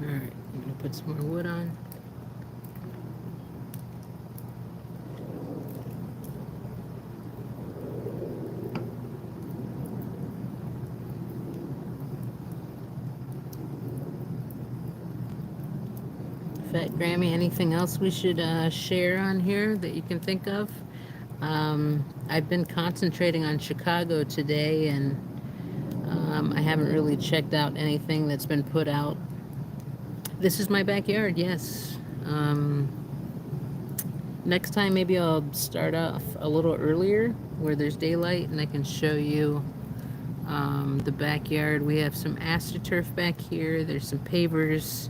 Alright, I'm gonna put some more wood on. Fat Grammy, anything else we should share on here that you can think of? I've been concentrating on Chicago today, and I haven't really checked out anything that's been put out. This is my backyard, yes. Next time, maybe I'll start off a little earlier where there's daylight, and I can show you the backyard. We have some astroturf back here. There's some pavers,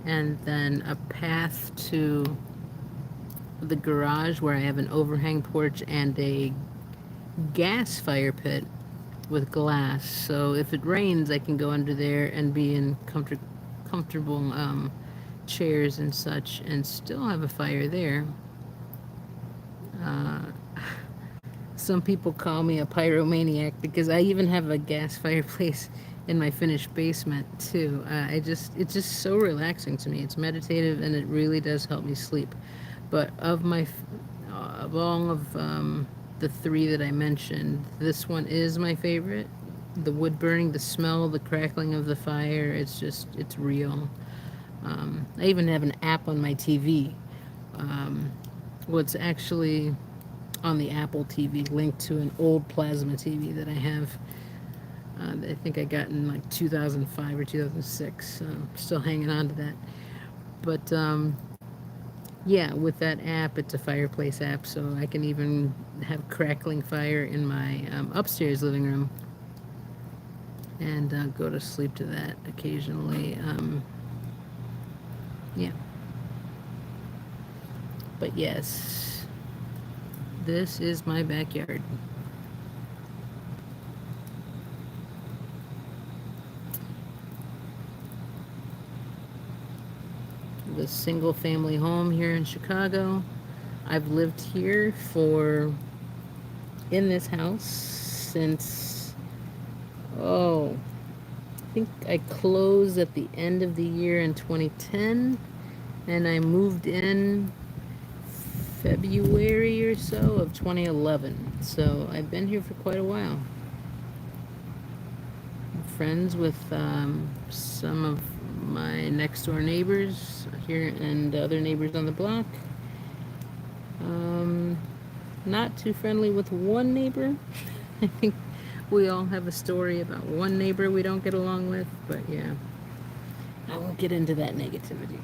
and then a path to the garage where I have an overhang porch and a gas fire pit with glass. So if it rains, I can go under there and be in comfortable chairs and such, and still have a fire there. Uh, some people call me a pyromaniac because I even have a gas fireplace in my finished basement too. It's just so relaxing to me. It's meditative, and it really does help me sleep. But of all of the three that I mentioned, this one is my favorite. The wood burning, the smell, the crackling of the fire, it's real. I even have an app on my TV. What's actually on the Apple TV linked to an old plasma TV that I have. I think I got in like 2005 or 2006. So I'm still hanging on to that. But yeah, with that app, it's a fireplace app, so I can even have crackling fire in my upstairs living room, and go to sleep to that occasionally. Yeah. But yes, this is my backyard. The single family home here in Chicago. I've lived here for in this house since, oh, I think I closed at the end of the year in 2010, and I moved in February or so of 2011. So I've been here for quite a while. I'm friends with some of my next door neighbors here and other neighbors on the block. Um, Not too friendly with one neighbor. I think we all have a story about one neighbor we don't get along with, but yeah, I won't get into that negativity.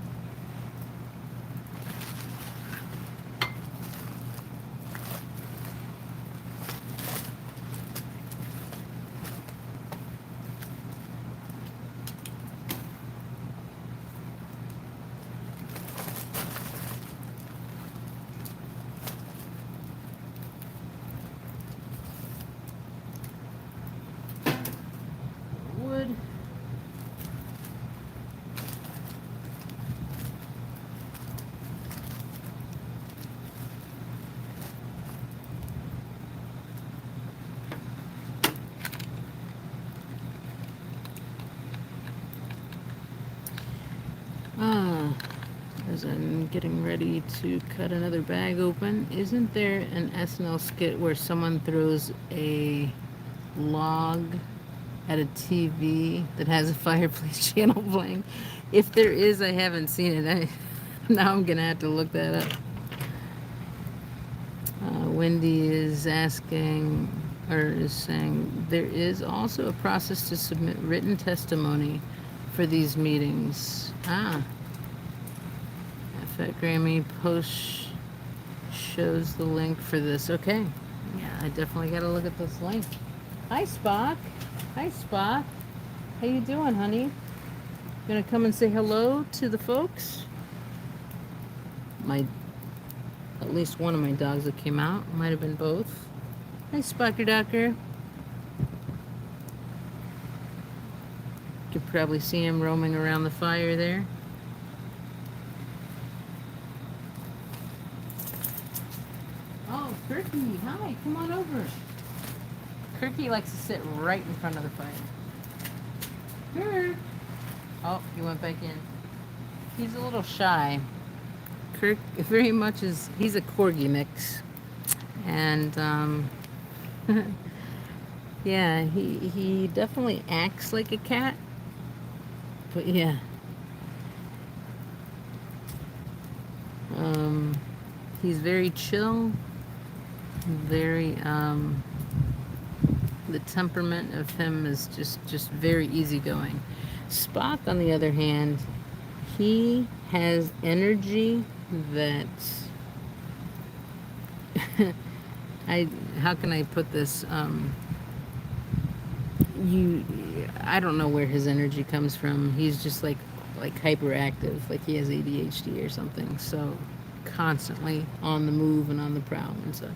Wood. Ah, as I'm getting ready to cut another bag open, isn't there an SNL skit where someone throws a log at a TV that has a fireplace channel playing? If there is, I haven't seen it. Now I'm gonna have to look that up. Wendy is asking, or is saying, there is also a process to submit written testimony for these meetings. Fat Grammy post shows the link for this. Okay. Yeah, I definitely got to look at this link. Hi, Spock. Hi, Spock. How you doing, honey? Gonna come and say hello to the folks? At least one of my dogs that came out. Might have been both. Hi, Spocker Docker. You could probably see him roaming around the fire there. Oh, Kirky, hi, come on over. Kirky likes to sit right in front of the fire. Kirk. Oh, he went back in. He's a little shy. Kirk very much he's a corgi mix. And, yeah, he definitely acts like a cat. But yeah. He's very chill. Very, the temperament of him is just very easygoing. Spock, on the other hand, he has energy that how can I put this? I don't know where his energy comes from. He's just like hyperactive, like he has ADHD or something. So constantly on the move and on the prowl and such.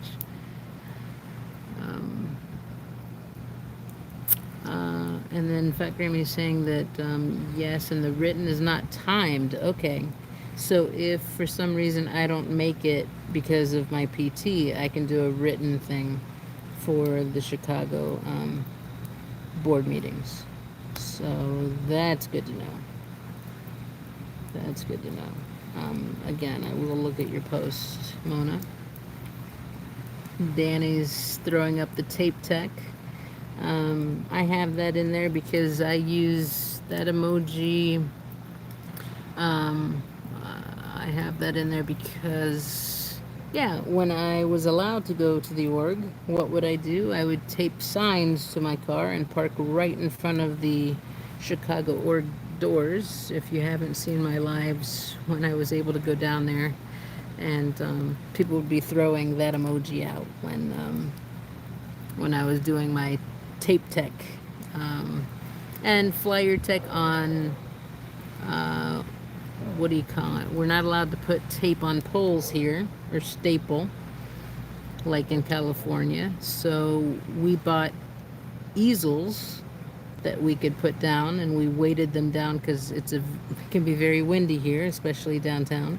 And then Fat Grammy is saying that yes, and the written is not timed. Okay, so if for some reason I don't make it because of my PT, I can do a written thing for the Chicago board meetings. So that's good to know. That's good to know. Again, I will look at your post, Mona. Danny's throwing up the tape tech. I have that in there because I use that emoji. I have that in there because, yeah, when I was allowed to go to the org, what would I do? I would tape signs to my car and park right in front of the Chicago org doors. If you haven't seen my lives when I was able to go down there, and people would be throwing that emoji out when I was doing my tape tech and flyer tech on what do you call it? We're not allowed to put tape on poles here, or staple, like in California. So we bought easels that we could put down, and we weighted them down because it can be very windy here, especially downtown.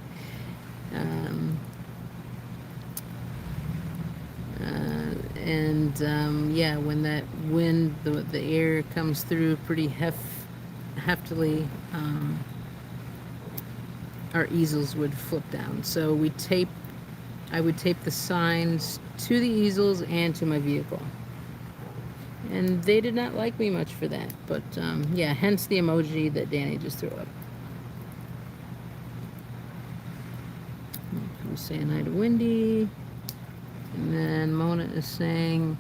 And yeah, when that wind, the air comes through pretty heftily, our easels would flip down. So I would tape the signs to the easels and to my vehicle. And they did not like me much for that. But yeah, hence the emoji that Danny just threw up. We're saying hi to Wendy. And then Mona is saying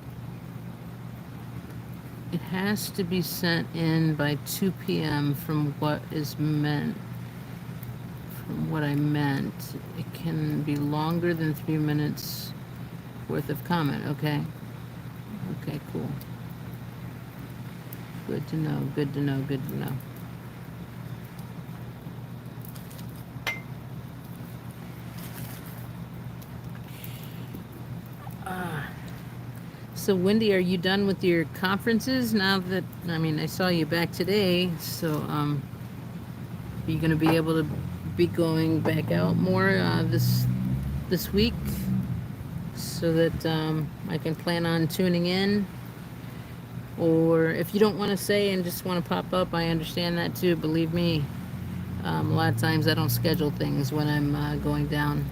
it has to be sent in by 2 p.m. from what is meant. From what I meant. It can be longer than 3 minutes worth of comment. Okay. Okay, cool. Good to know, good to know, good to know. So, Wendy, are you done with your conferences now that, I mean, I saw you back today, so are you going to be able to be going back out more this week so that I can plan on tuning in? Or if you don't want to say and just want to pop up, I understand that too. Believe me, a lot of times I don't schedule things when I'm going down.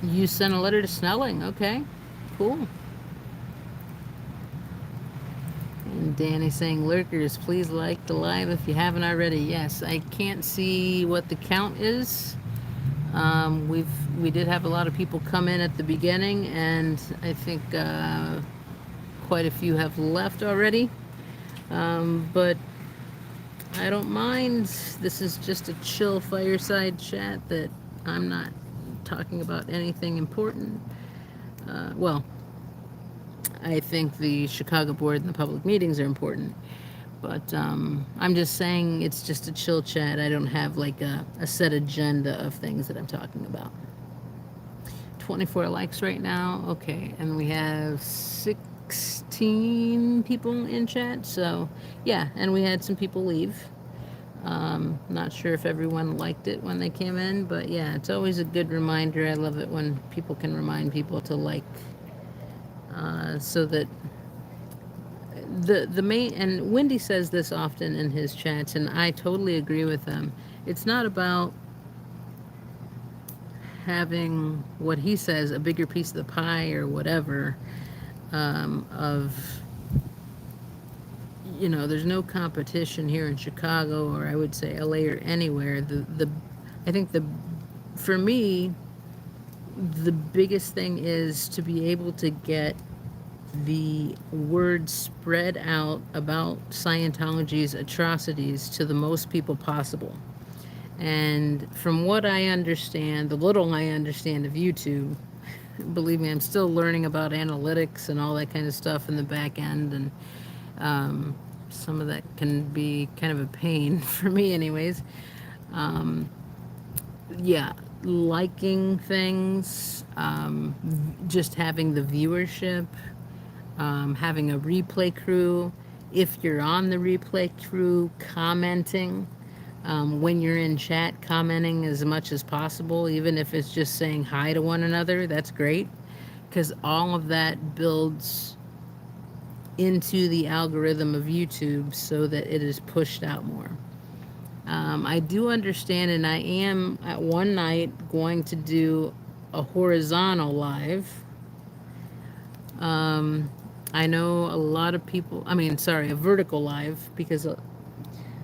You sent a letter to Snelling. Okay, cool. And Danny saying, lurkers, please like the live if you haven't already. Yes, I can't see what the count is. We did have a lot of people come in at the beginning, and I think quite a few have left already. But I don't mind. This is just a chill fireside chat that I'm not talking about anything important. Well, I think the Chicago board and the public meetings are important. But I'm just saying it's just a chill chat. I don't have like a set agenda of things that I'm talking about. 24 likes right now. Okay, and we have 16 people in chat. So yeah, and we had some people leave. Not sure if everyone liked it when they came in, but yeah, it's always a good reminder. I love it when people can remind people to like, so that the main, and Wendy says this often in his chats, and I totally agree with them. It's not about having what he says a bigger piece of the pie or whatever, of, you know, there's no competition here in Chicago, or I would say LA or anywhere. I think for me, the biggest thing is to be able to get the word spread out about Scientology's atrocities to the most people possible. And from what I understand, the little I understand of YouTube, believe me, I'm still learning about analytics and all that kind of stuff in the back end, and some of that can be kind of a pain for me anyways. Yeah, liking things, just having the viewership, having a replay crew. If you're on the replay crew, commenting, when you're in chat, commenting as much as possible, even if it's just saying hi to one another, that's great, because all of that builds into the algorithm of YouTube so that it is pushed out more. I do understand, and I am at one night going to do a horizontal live. I know a lot of people, a vertical live, because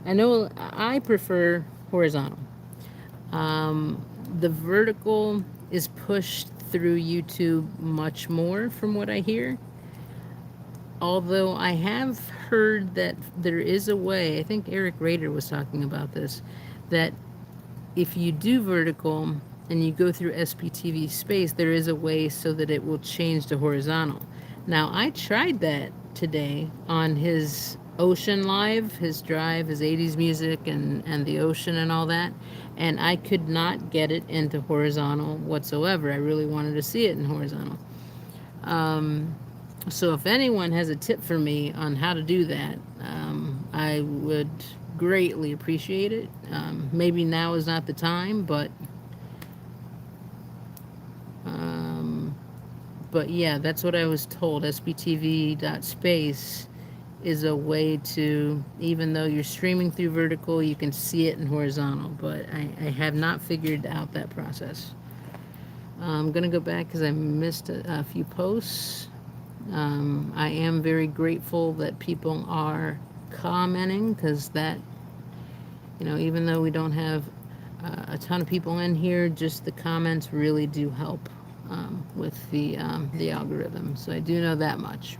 I know I prefer horizontal. The vertical is pushed through YouTube much more from what I hear. Although I have heard that there is a way, I think Eric Rader was talking about this, that if you do vertical and you go through SPTV space, there is a way so that it will change to horizontal. Now, I tried that today on his Ocean Live, his drive, his 80s music, and the ocean and all that, and I could not get it into horizontal whatsoever. I really wanted to see it in horizontal. So if anyone has a tip for me on how to do that, I would greatly appreciate it. Maybe now is not the time, but But yeah, that's what I was told. SBTV.space is a way to, even though you're streaming through vertical, you can see it in horizontal. But I have not figured out that process. I'm going to go back because I missed a few posts. I am very grateful that people are commenting because that, even though we don't have a ton of people in here, just the comments really do help with the algorithm. So I do know that much.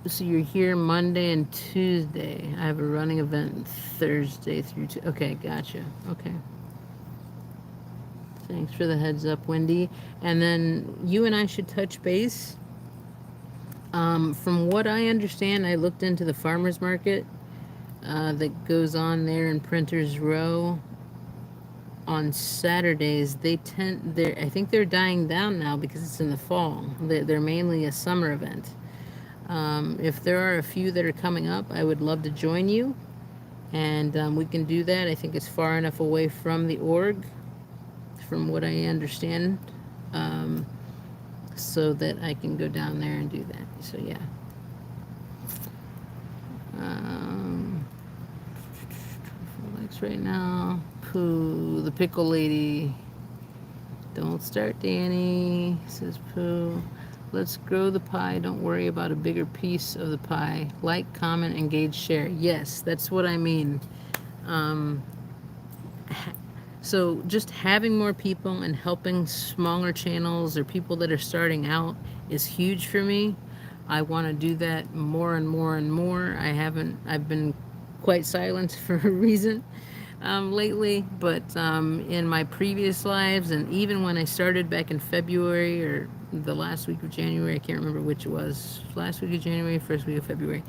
So you're here Monday and Tuesday. I have a running event Thursday through okay, gotcha. Okay. Thanks for the heads up, Wendy. And then you and I should touch base. From what I understand, I looked into the farmers market that goes on there in Printers Row on Saturdays. I think they're dying down now because it's in the fall. They're mainly a summer event. If there are a few that are coming up, I would love to join you, and we can do that. I think it's far enough away from the org, from what I understand, so that I can go down there and do that. So yeah. Likes right now. Pooh, the pickle lady. Don't start, Danny, says Pooh. Let's grow the pie. Don't worry about a bigger piece of the pie. Like, comment, engage, share. Yes, that's what I mean. So just having more people and helping smaller channels or people that are starting out is huge for me. I want to do that more and more and more. I've been quite silent for a reason lately, but in my previous lives, and even when I started back in February or the last week of January, I can't remember which it was, last week of January, first week of February,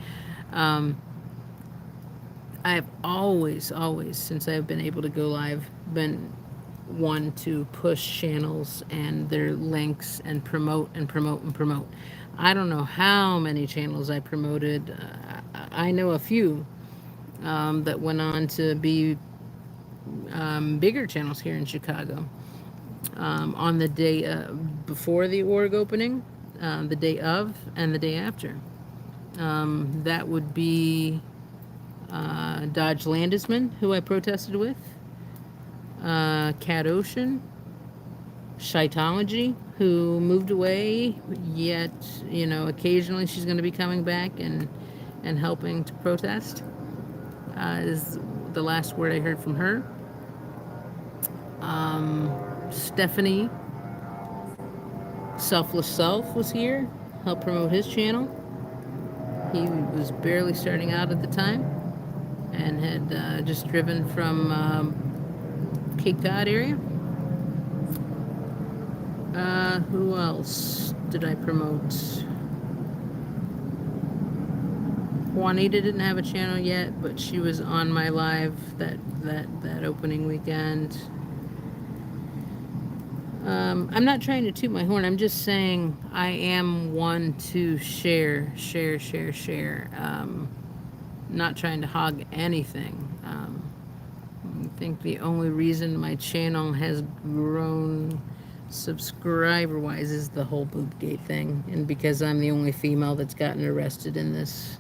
I've always, since I've been able to go live, been one to push channels and their links and promote and promote and promote. I don't know how many channels I promoted. I know a few that went on to be bigger channels here in Chicago. On the day before the org opening, the day of, and the day after. That would be Dodge Landisman, who I protested with, Cat Ocean, Scientology, who moved away, yet, occasionally she's going to be coming back and helping to protest, is the last word I heard from her. Stephanie, Selfless Self, was here, helped promote his channel. He was barely starting out at the time and had just driven from Cape Cod area. Who else did I promote? Juanita didn't have a channel yet, but she was on my live that opening weekend. I'm not trying to toot my horn. I'm just saying I am one to share. Not trying to hog anything. I think the only reason my channel has grown subscriber-wise is the whole Boobgate thing, and because I'm the only female that's gotten arrested in this.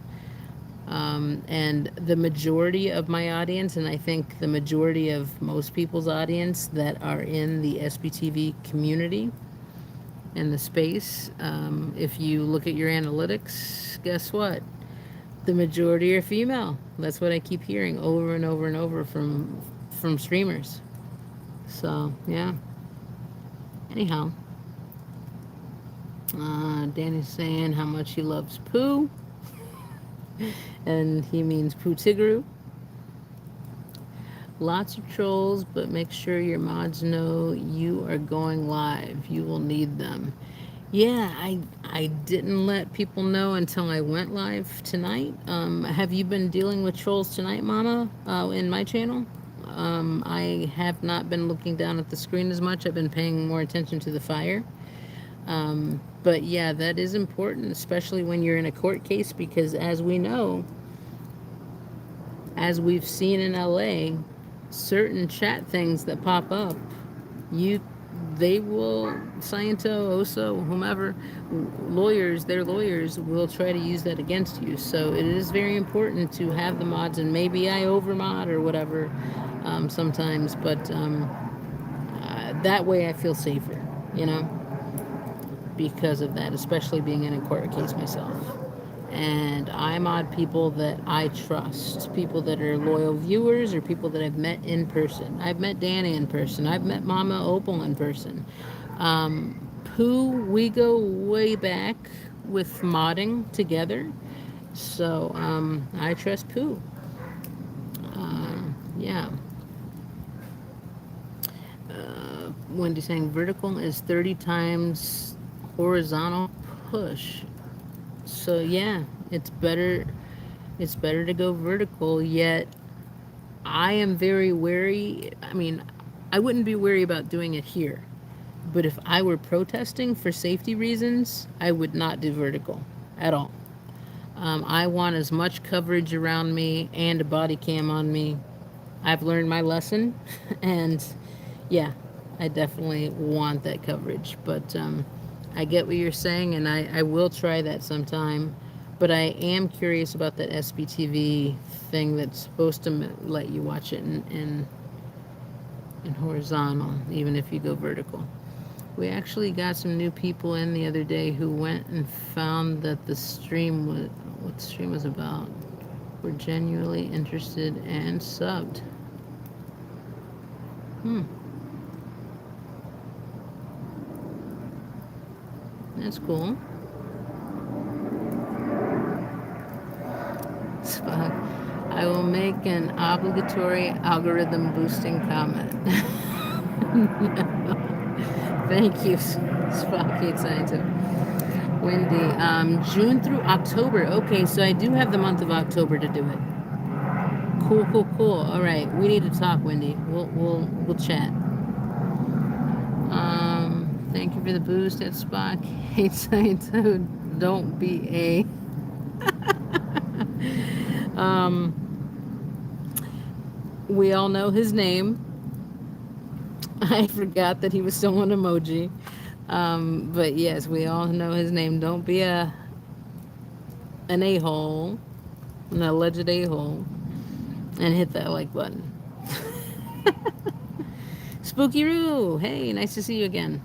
And the majority of my audience, and I think the majority of most people's audience that are in the SBTV community and the space, if you look at your analytics, guess what? The majority are female. That's what I keep hearing over and over and over from streamers. So, yeah. Anyhow, Danny's saying how much he loves Pooh. And he means Pooh Tigru. Lots of trolls, but make sure your mods know you are going live. You will need them. Yeah, I didn't let people know until I went live tonight. Have you been dealing with trolls tonight, Mama, in my channel? I have not been looking down at the screen as much. I've been paying more attention to the fire. But yeah, that is important, especially when you're in a court case, because as we know, as we've seen in LA, certain chat things that pop up, you they will, Sciento, Oso, whomever, lawyers, their lawyers will try to use that against you. So it is very important to have the mods, and maybe I overmod or whatever sometimes, but that way I feel safer, you know, because of that, especially being in a court case myself. And I mod people that I trust, people that are loyal viewers or people that I've met in person. I've met Danny in person. I've met Mama Opal in person. Pooh, we go way back with modding together. So I trust Pooh. Yeah. Wendy saying vertical is 30 times horizontal push. So yeah, it's better to go vertical, yet I am very wary. I mean, I wouldn't be wary about doing it here. But if I were protesting for safety reasons, I would not do vertical at all. I want as much coverage around me and a body cam on me. I've learned my lesson, and yeah, I definitely want that coverage. But I get what you're saying, and I will try that sometime. But I am curious about that SBTV thing that's supposed to let you watch it in horizontal, even if you go vertical. We actually got some new people in the other day who went and found that the stream was what the stream was about. Were genuinely interested and subbed. That's cool. Spock, I will make an obligatory algorithm boosting comment. Thank you, Spock 892. Wendy, June through October. Okay, so I do have the month of October to do it. Cool, cool, cool. All right, we need to talk, Wendy. We'll chat. Thank you for the boost at Spock 892. Don't be a. We all know his name. I forgot that he was still an emoji. But yes, we all know his name. Don't be an a-hole, an alleged a-hole, and hit that like button. Spooky Roo, hey, nice to see you again.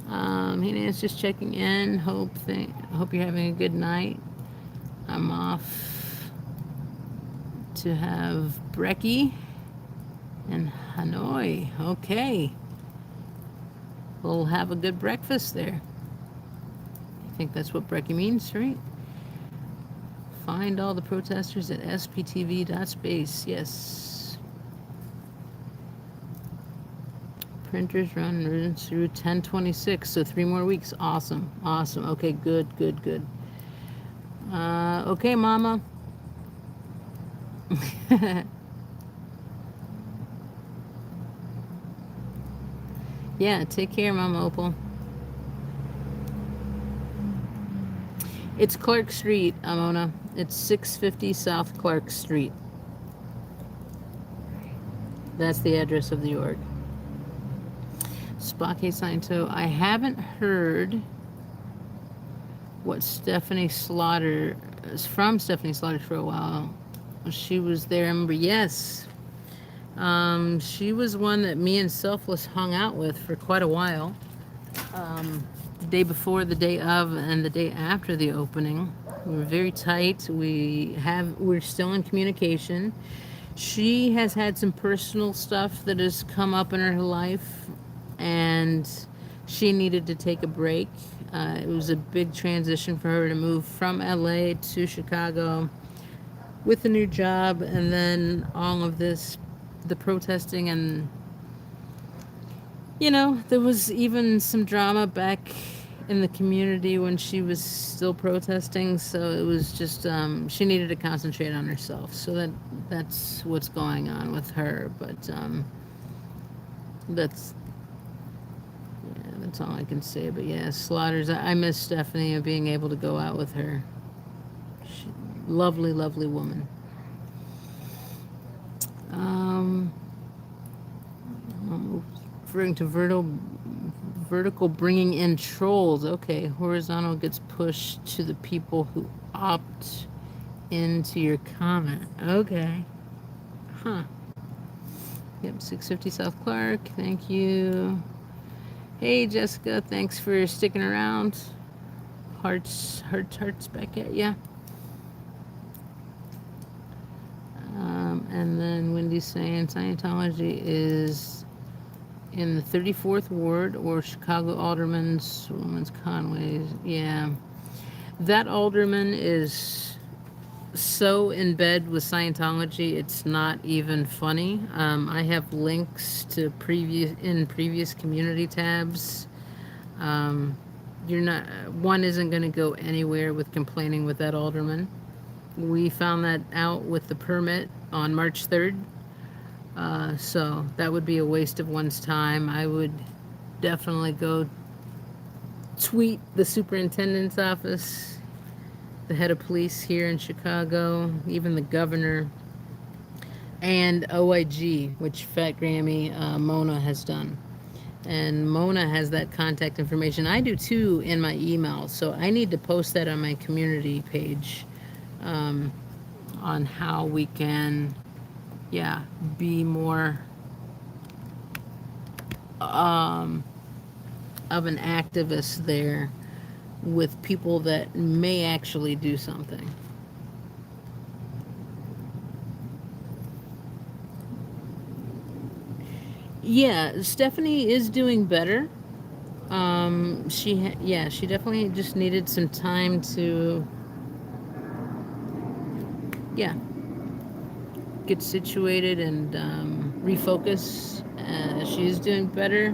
Hey Nance, just checking in. Hope you're having a good night. I'm off to have brekkie in Hanoi. Okay. We'll have a good breakfast there. I think that's what brekkie means, right? Find all the protesters at sptv.space. Yes. Printers run through 10/26, so 3 more weeks. Awesome. Awesome. Okay, good. Okay, Mama. Yeah, take care, Mama Opal. It's Clark Street, Amona. It's 650 South Clark Street. That's the address of the org. Spock sign. So I haven't heard what Stephanie Slaughter is from Stephanie Slaughter for a while. She was there, I remember, yes. She was one that me and Selfless hung out with for quite a while. The day before, the day of, and the day after the opening. We were very tight. We're still in communication. She has had some personal stuff that has come up in her life, and she needed to take a break. It was a big transition for her to move from LA to Chicago with a new job, and then all of this, the protesting, and there was even some drama back in the community when she was still protesting, so it was just she needed to concentrate on herself. So that's what's going on with her. But that's all I can say. But yeah, Slaughters, I miss Stephanie and being able to go out with her. Lovely woman. referring to vertical bringing in trolls. Okay, horizontal gets pushed to the people who opt into your comment. Okay. Huh. Yep, 650 South Clark. Thank you. Hey, Jessica. Thanks for sticking around. Hearts back at ya. And then Wendy's saying Scientology is in the 34th Ward or Chicago Alderman's Women's Conway's. Yeah. That alderman is so in bed with Scientology, it's not even funny. I have links to previous community tabs. One isn't going to go anywhere with complaining with that alderman. We found that out with the permit on March 3rd. So that would be a waste of one's time. I would definitely go tweet the superintendent's office, the head of police here in Chicago, even the governor, and OIG, which Fat Grammy Mona has done. And Mona has that contact information. I do too in my email, so I need to post that on my community page on how we can, be more of an activist there with people that may actually do something. Yeah, Stephanie is doing better. She definitely just needed some time to, get situated and refocus. She's doing better,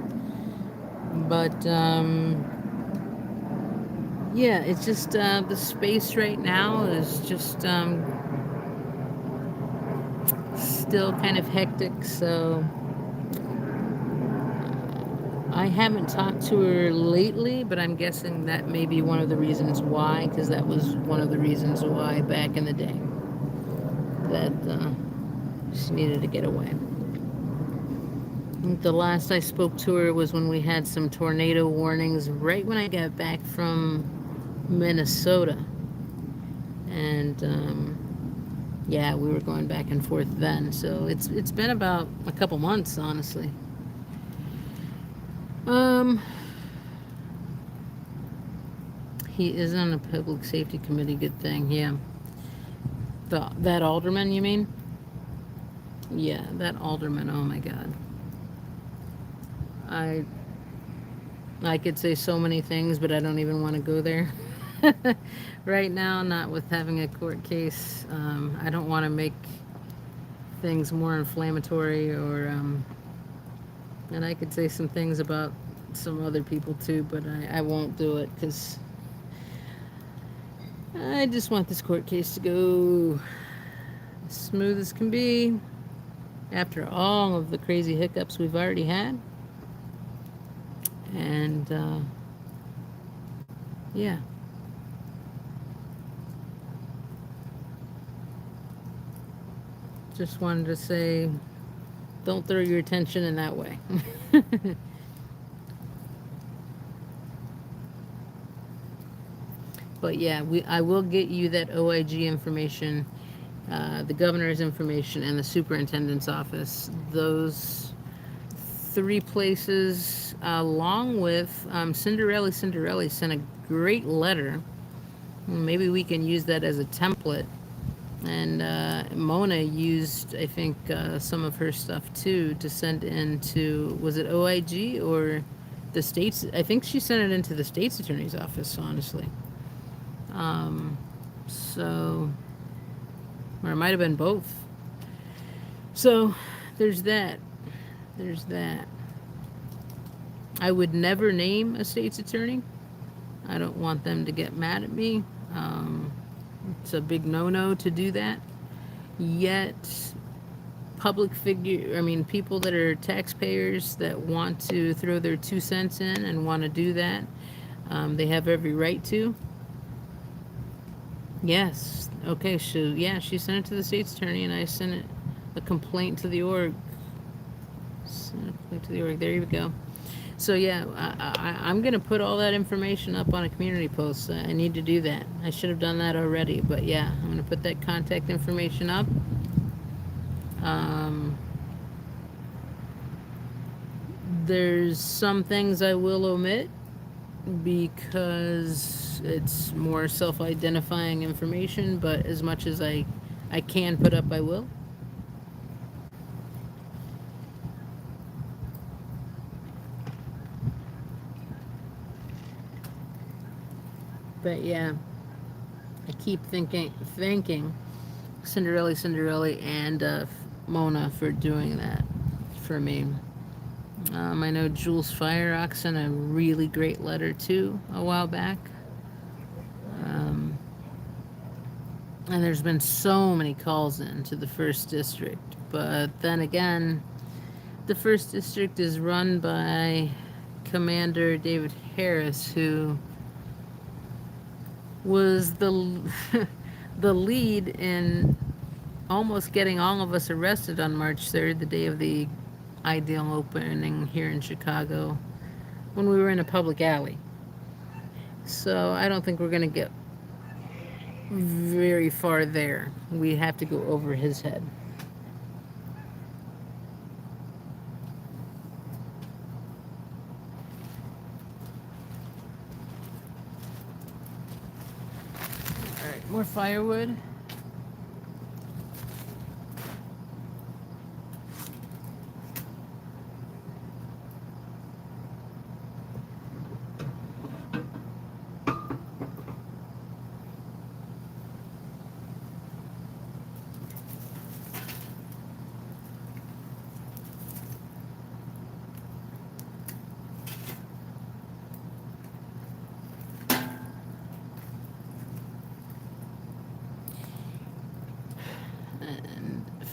but it's just the space right now is just still kind of hectic, so I haven't talked to her lately, but I'm guessing that may be one of the reasons why, because that was one of the reasons why back in the day that she needed to get away. The last I spoke to her was when we had some tornado warnings right when I got back from Minnesota. And we were going back and forth then. So it's been about a couple months, honestly. He is on a public safety committee. Good thing, yeah. That alderman, you mean? Yeah, that alderman. Oh my God. I could say so many things, but I don't even want to go there right now. Not with having a court case. I don't want to make things more inflammatory, or and I could say some things about some other people too, but I won't do it because I just want this court case to go as smooth as can be after all of the crazy hiccups we've already had. And just wanted to say, don't throw your attention in that way. But I will get you that OIG information, the governor's information, and the superintendent's office. Those 3 places, along with Cinderelli sent a great letter. Maybe we can use that as a template. And Mona used, I think, some of her stuff too to send into, was it OIG or the state's? I think she sent it into the state's attorney's office, honestly. Or it might have been both. So there's that. I would never name a state's attorney. I don't want them to get mad at me. It's a big no-no to do that. Yet, people that are taxpayers that want to throw their 2 cents in and want to do that, they have every right to. Yes. Okay, so she sent it to the state's attorney, and I sent a complaint to the org. So To the org. There you go. So yeah, I'm gonna put all that information up on a community post. I need to do that. I should have done that already, but yeah, I'm gonna put that contact information up. Um, there's some things I will omit because it's more self-identifying information, but as much as I can put up, I will. But yeah, I keep thanking Cinderella, and Mona for doing that for me. I know Jules Fireox sent a really great letter too a while back. Um, and there's been so many calls in to the first district. But then again, the first district is run by Commander David Harris, who was the the lead in almost getting all of us arrested on March 3rd, the day of the Ideal opening here in Chicago, when we were in a public alley. So I don't think we're going to get very far there. We have to go over his head. All right, more firewood.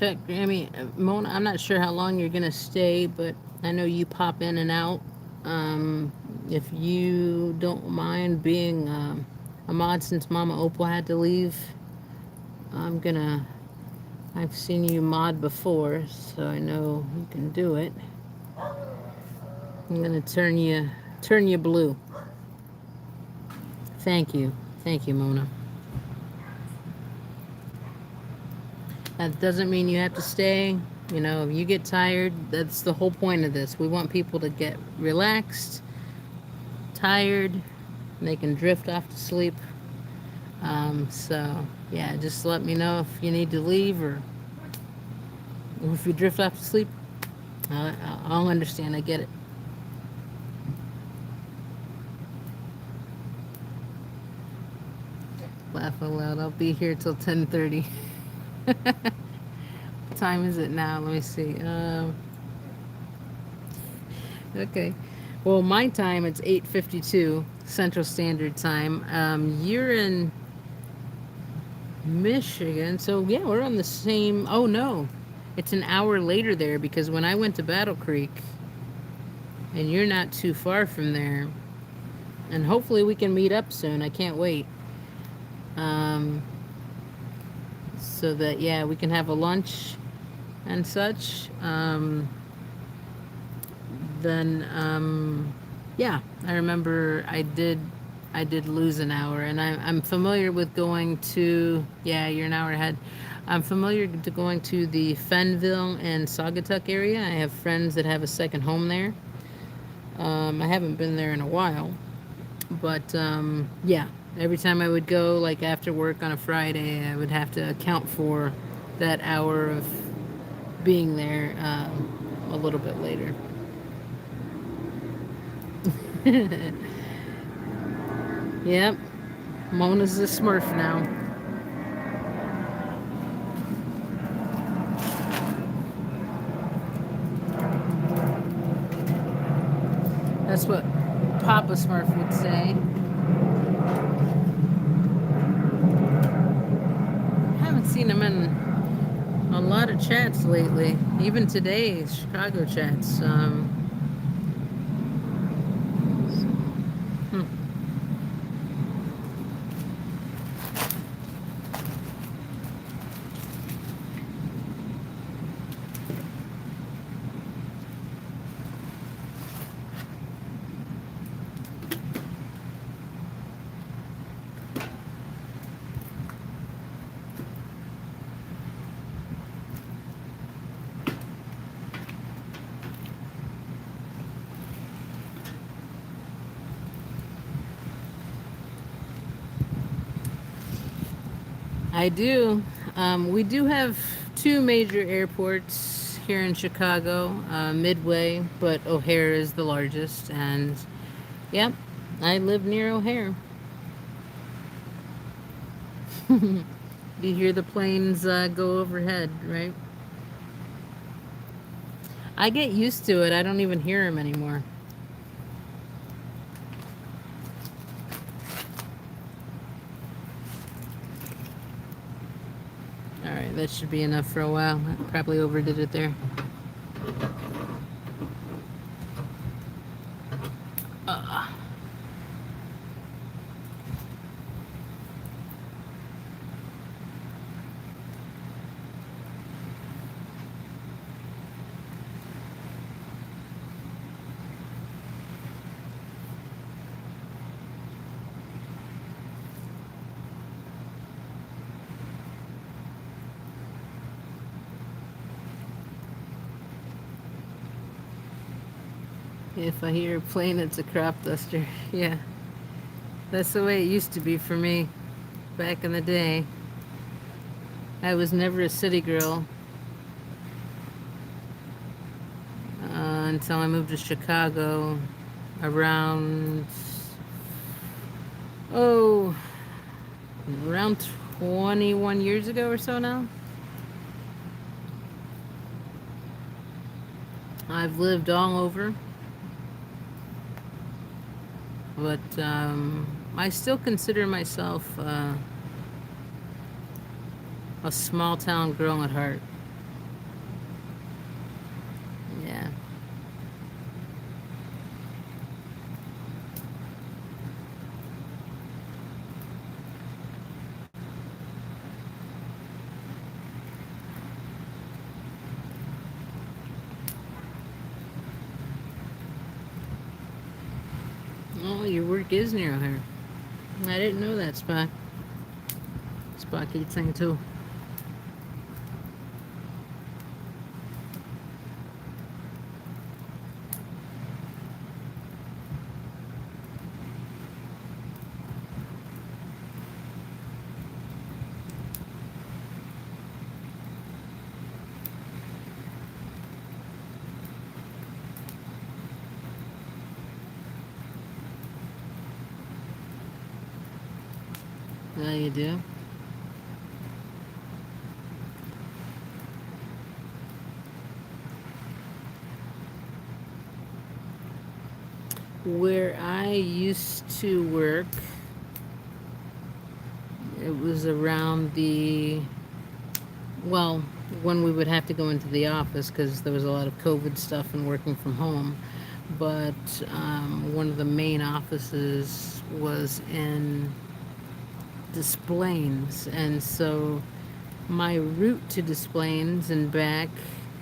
In fact, I mean, Mona, I'm not sure how long you're going to stay, but I know you pop in and out. If you don't mind being a mod since Mama Opal had to leave, I've seen you mod before, so I know you can do it. I'm gonna turn you blue. Thank you, Mona. That doesn't mean you have to stay. You know, if you get tired, that's the whole point of this. We want people to get relaxed, tired, and they can drift off to sleep. So yeah, just let me know if you need to leave or if you drift off to sleep. I'll understand. I get it. Laugh aloud. I'll be here till 10:30. What time is it now? Let me see. Okay. Well, my time, it's 8:52 Central Standard Time. You're in Michigan, so yeah, we're on the same. Oh no, it's an hour later there because when I went to Battle Creek, and you're not too far from there, and hopefully we can meet up soon. I can't wait. So that yeah, we can have a lunch and such. Then yeah, I remember I did lose an hour, and I'm familiar with going to, yeah, you're an hour ahead. I'm familiar to going to the Fenville and Saugatuck area. I have friends that have a second home there. I haven't been there in a while, but yeah, every time I would go, like after work on a Friday, I would have to account for that hour of being there a little bit later. Yep, Mona's a Smurf now. That's what Papa Smurf would say. I haven't seen him in a lot of chats lately. Even today, Chicago chats. I do. We do have two major airports here in Chicago, Midway, but O'Hare is the largest. And yep, I live near O'Hare. You hear the planes go overhead, right? I get used to it. I don't even hear them anymore. All right, that should be enough for a while. I probably overdid it there. Uh, if I hear a plane, it's a crop duster. Yeah, that's the way it used to be for me back in the day. I was never a city girl until I moved to Chicago around, oh, around 21 years ago or so now. I've lived all over, but I still consider myself a small town girl at heart. Yeah. Oh, your work is near her. I didn't know that, Spock. Spock eats thing too. Yeah, you do. Where I used to work, it was around well, when we would have to go into the office because there was a lot of COVID stuff and working from home. But one of the main offices was in Des Plaines, and so my route to Des Plaines and back,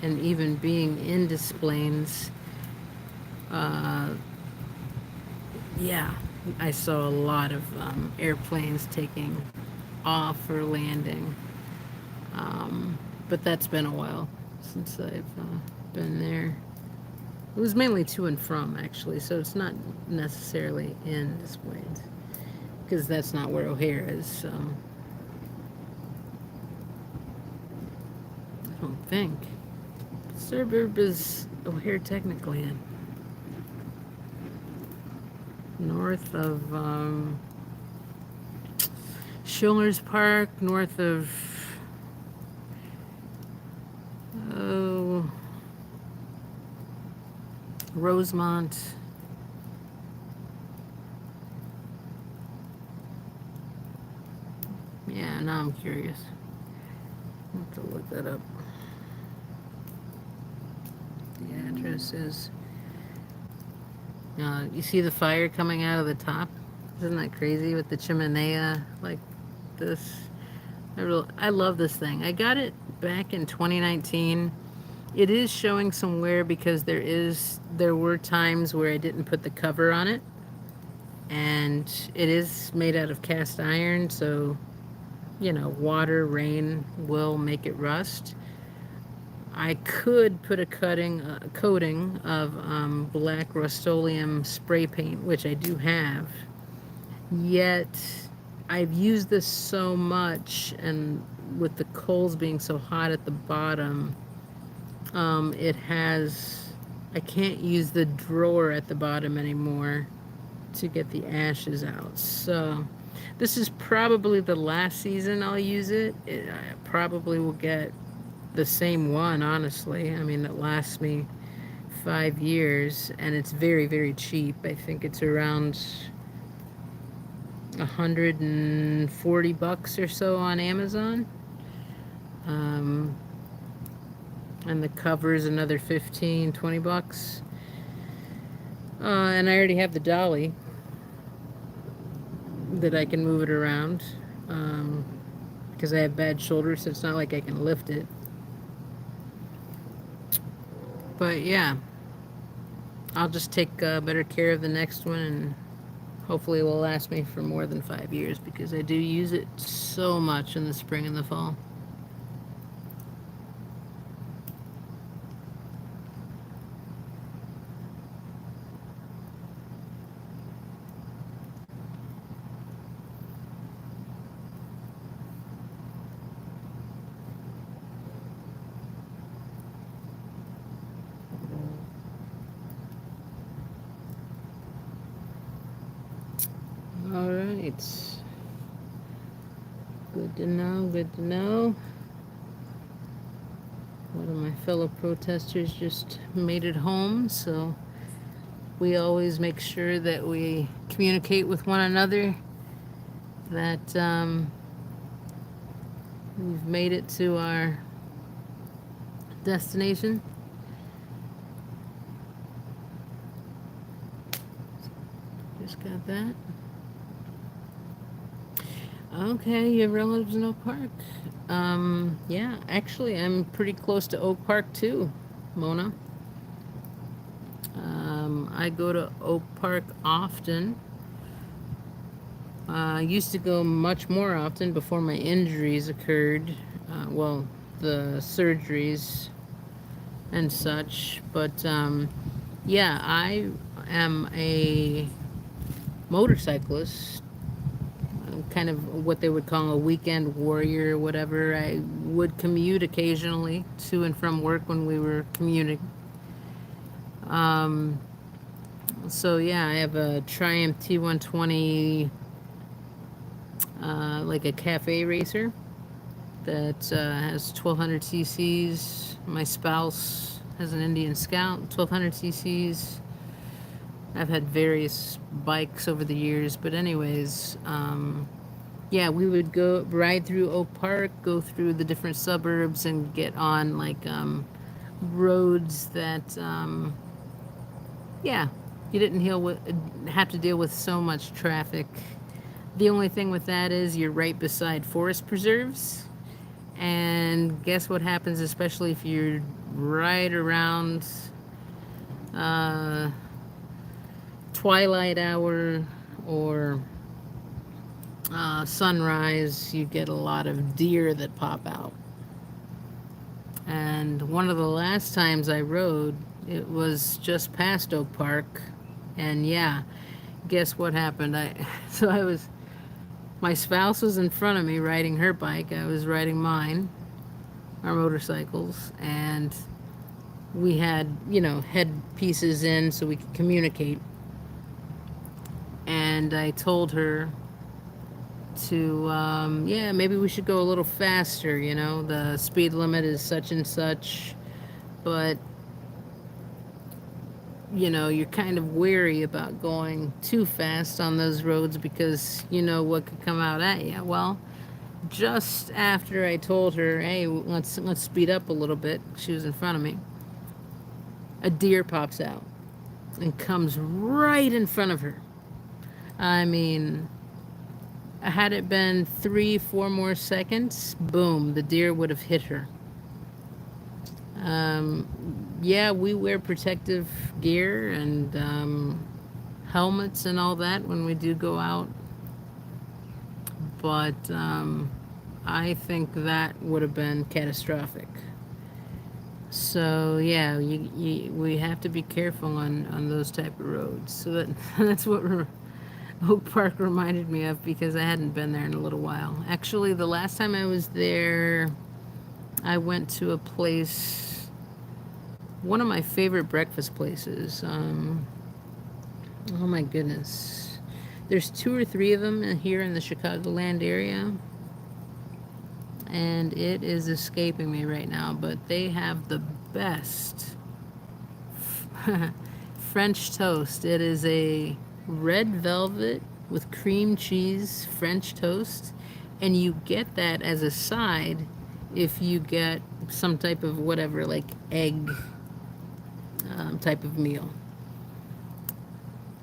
and even being in Des Plaines, uh, yeah, I saw a lot of airplanes taking off or landing. But that's been a while since I've been there. It was mainly to and from, actually, so it's not necessarily in Des Plaines because that's not where O'Hare is. So I don't think. Suburb is O'Hare technically in. North of Schiller's Park, north of oh, Rosemont. Yeah, now I'm curious. I have to look that up. The address is. You see the fire coming out of the top? Isn't that crazy with the chimenea like this? I love this thing. I got it back in 2019. It is showing some wear because there were times where I didn't put the cover on it, and it is made out of cast iron, so water, rain will make it rust. I could put a coating of black Rust-Oleum spray paint, which I do have. Yet, I've used this so much, and with the coals being so hot at the bottom, it has. I can't use the drawer at the bottom anymore to get the ashes out. So, this is probably the last season I'll use it. I probably will get the same one, honestly. I mean, it lasts me 5 years, and it's very, very cheap. I think it's around $140 or so on Amazon. Um, and the cover is another 15, $20. And I already have the dolly that I can move it around because I have bad shoulders, so it's not like I can lift it. But yeah, I'll just take better care of the next one, and hopefully it will last me for more than 5 years because I do use it so much in the spring and the fall. All right. Good to know, good to know. One of my fellow protesters just made it home, so we always make sure that we communicate with one another that we've made it to our destination. Just got that. Okay, your relatives in Oak Park. Yeah, actually, I'm pretty close to Oak Park too, Mona. I go to Oak Park often. I used to go much more often before my injuries occurred. Well, the surgeries and such. But yeah, I am a motorcyclist. I'm kind of what they would call a weekend warrior or whatever. I would commute occasionally to and from work when we were commuting. Um, so yeah, I have a Triumph T120, like a cafe racer that has 1200 cc's. My spouse has an Indian Scout, 1200 cc's. I've had various bikes over the years, but anyways, yeah, we would go ride through Oak Park, go through the different suburbs, and get on like roads that, yeah, you didn't have to deal with so much traffic. The only thing with that is you're right beside forest preserves. And guess what happens, especially if you're right around uh, twilight hour or sunrise, you get a lot of deer that pop out. And one of the last times I rode, it was just past Oak Park. And yeah, guess what happened? So I was my spouse was in front of me riding her bike. I was riding mine, our motorcycles, and we had, headpieces in so we could communicate. And I told her to, yeah, maybe we should go a little faster, the speed limit is such and such, but, you're kind of wary about going too fast on those roads because you know what could come out at you. Well, just after I told her, hey, let's speed up a little bit, she was in front of me, a deer pops out and comes right in front of her. I mean, had it been 3-4 more seconds, boom, the deer would have hit her. Yeah, we wear protective gear and helmets and all that when we do go out, but I think that would have been catastrophic. So yeah, we have to be careful on those type of roads. So that's what Oak Park reminded me of because I hadn't been there in a little while. Actually, the last time I was there, I went to a place, one of my favorite breakfast places. Oh my goodness. There's two or three of them here in the Chicagoland area, and it is escaping me right now, but they have the best French toast. It is a red velvet with cream cheese French toast, and you get that as a side if you get some type of whatever, like egg type of meal.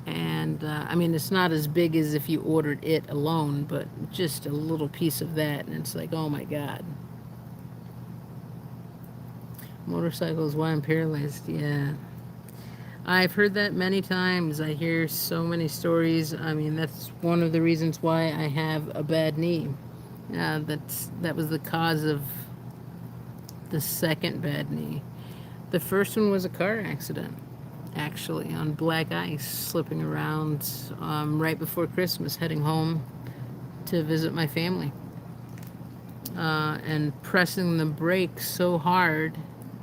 And I mean, it's not as big as if you ordered it alone, but just a little piece of that, and it's like, oh my God. Motorcycles, why I'm paralyzed, yeah. I've heard that many times. I hear so many stories. I mean, that's one of the reasons why I have a bad knee. That was the cause of the second bad knee. The first one was a car accident, actually, on black ice, slipping around right before Christmas, heading home to visit my family. And pressing the brake so hard,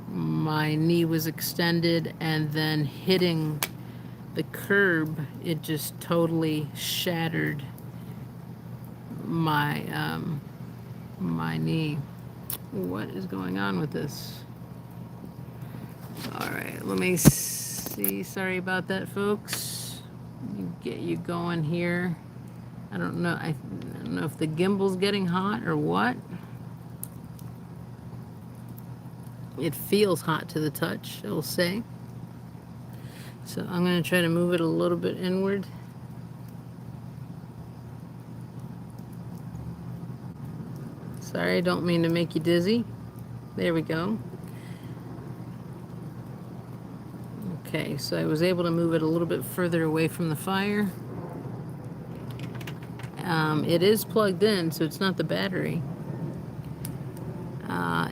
my knee was extended, and then hitting the curb, it just totally shattered my my knee. What is going on with this? All right, let me see. Sorry about that, folks. Get you going here. I don't know. I don't know if the gimbal's getting hot or what. It feels hot to the touch, I will say. So I'm going to try to move it a little bit inward. Sorry, I don't mean to make you dizzy. There we go. Okay, so I was able to move it a little bit further away from the fire. It is plugged in, so it's not the battery.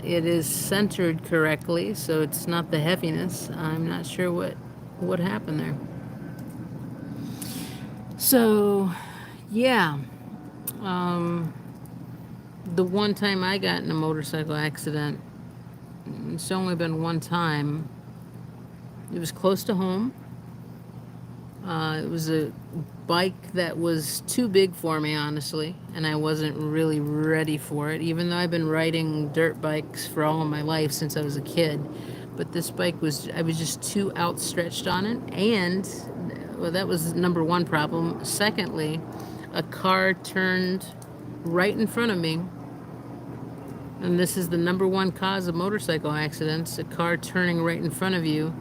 It is centered correctly, so it's not the heaviness. I'm not sure what happened there. So, yeah. The one time I got in a motorcycle accident, it's only been one time. It was close to home. It was a bike that was too big for me, honestly, and I wasn't really ready for it, even though I've been riding dirt bikes for all of my life since I was a kid. But this bike I was just too outstretched on it, and, well, that was number one problem. Secondly, a car turned right in front of me, and this is the number one cause of motorcycle accidents, a car turning right in front of you,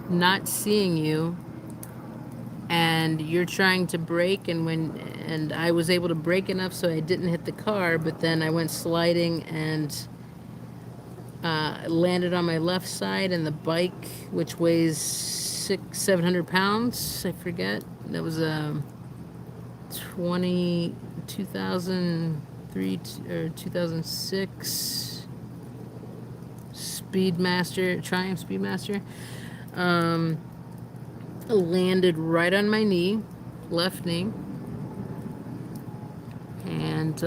not seeing you, and you're trying to brake, and I was able to brake enough so I didn't hit the car, but then I went sliding and landed on my left side, and the bike, which weighs 700 pounds, I forget, that was a 2003 or 2006 Speedmaster, Triumph Speedmaster, landed right on my knee, left knee, and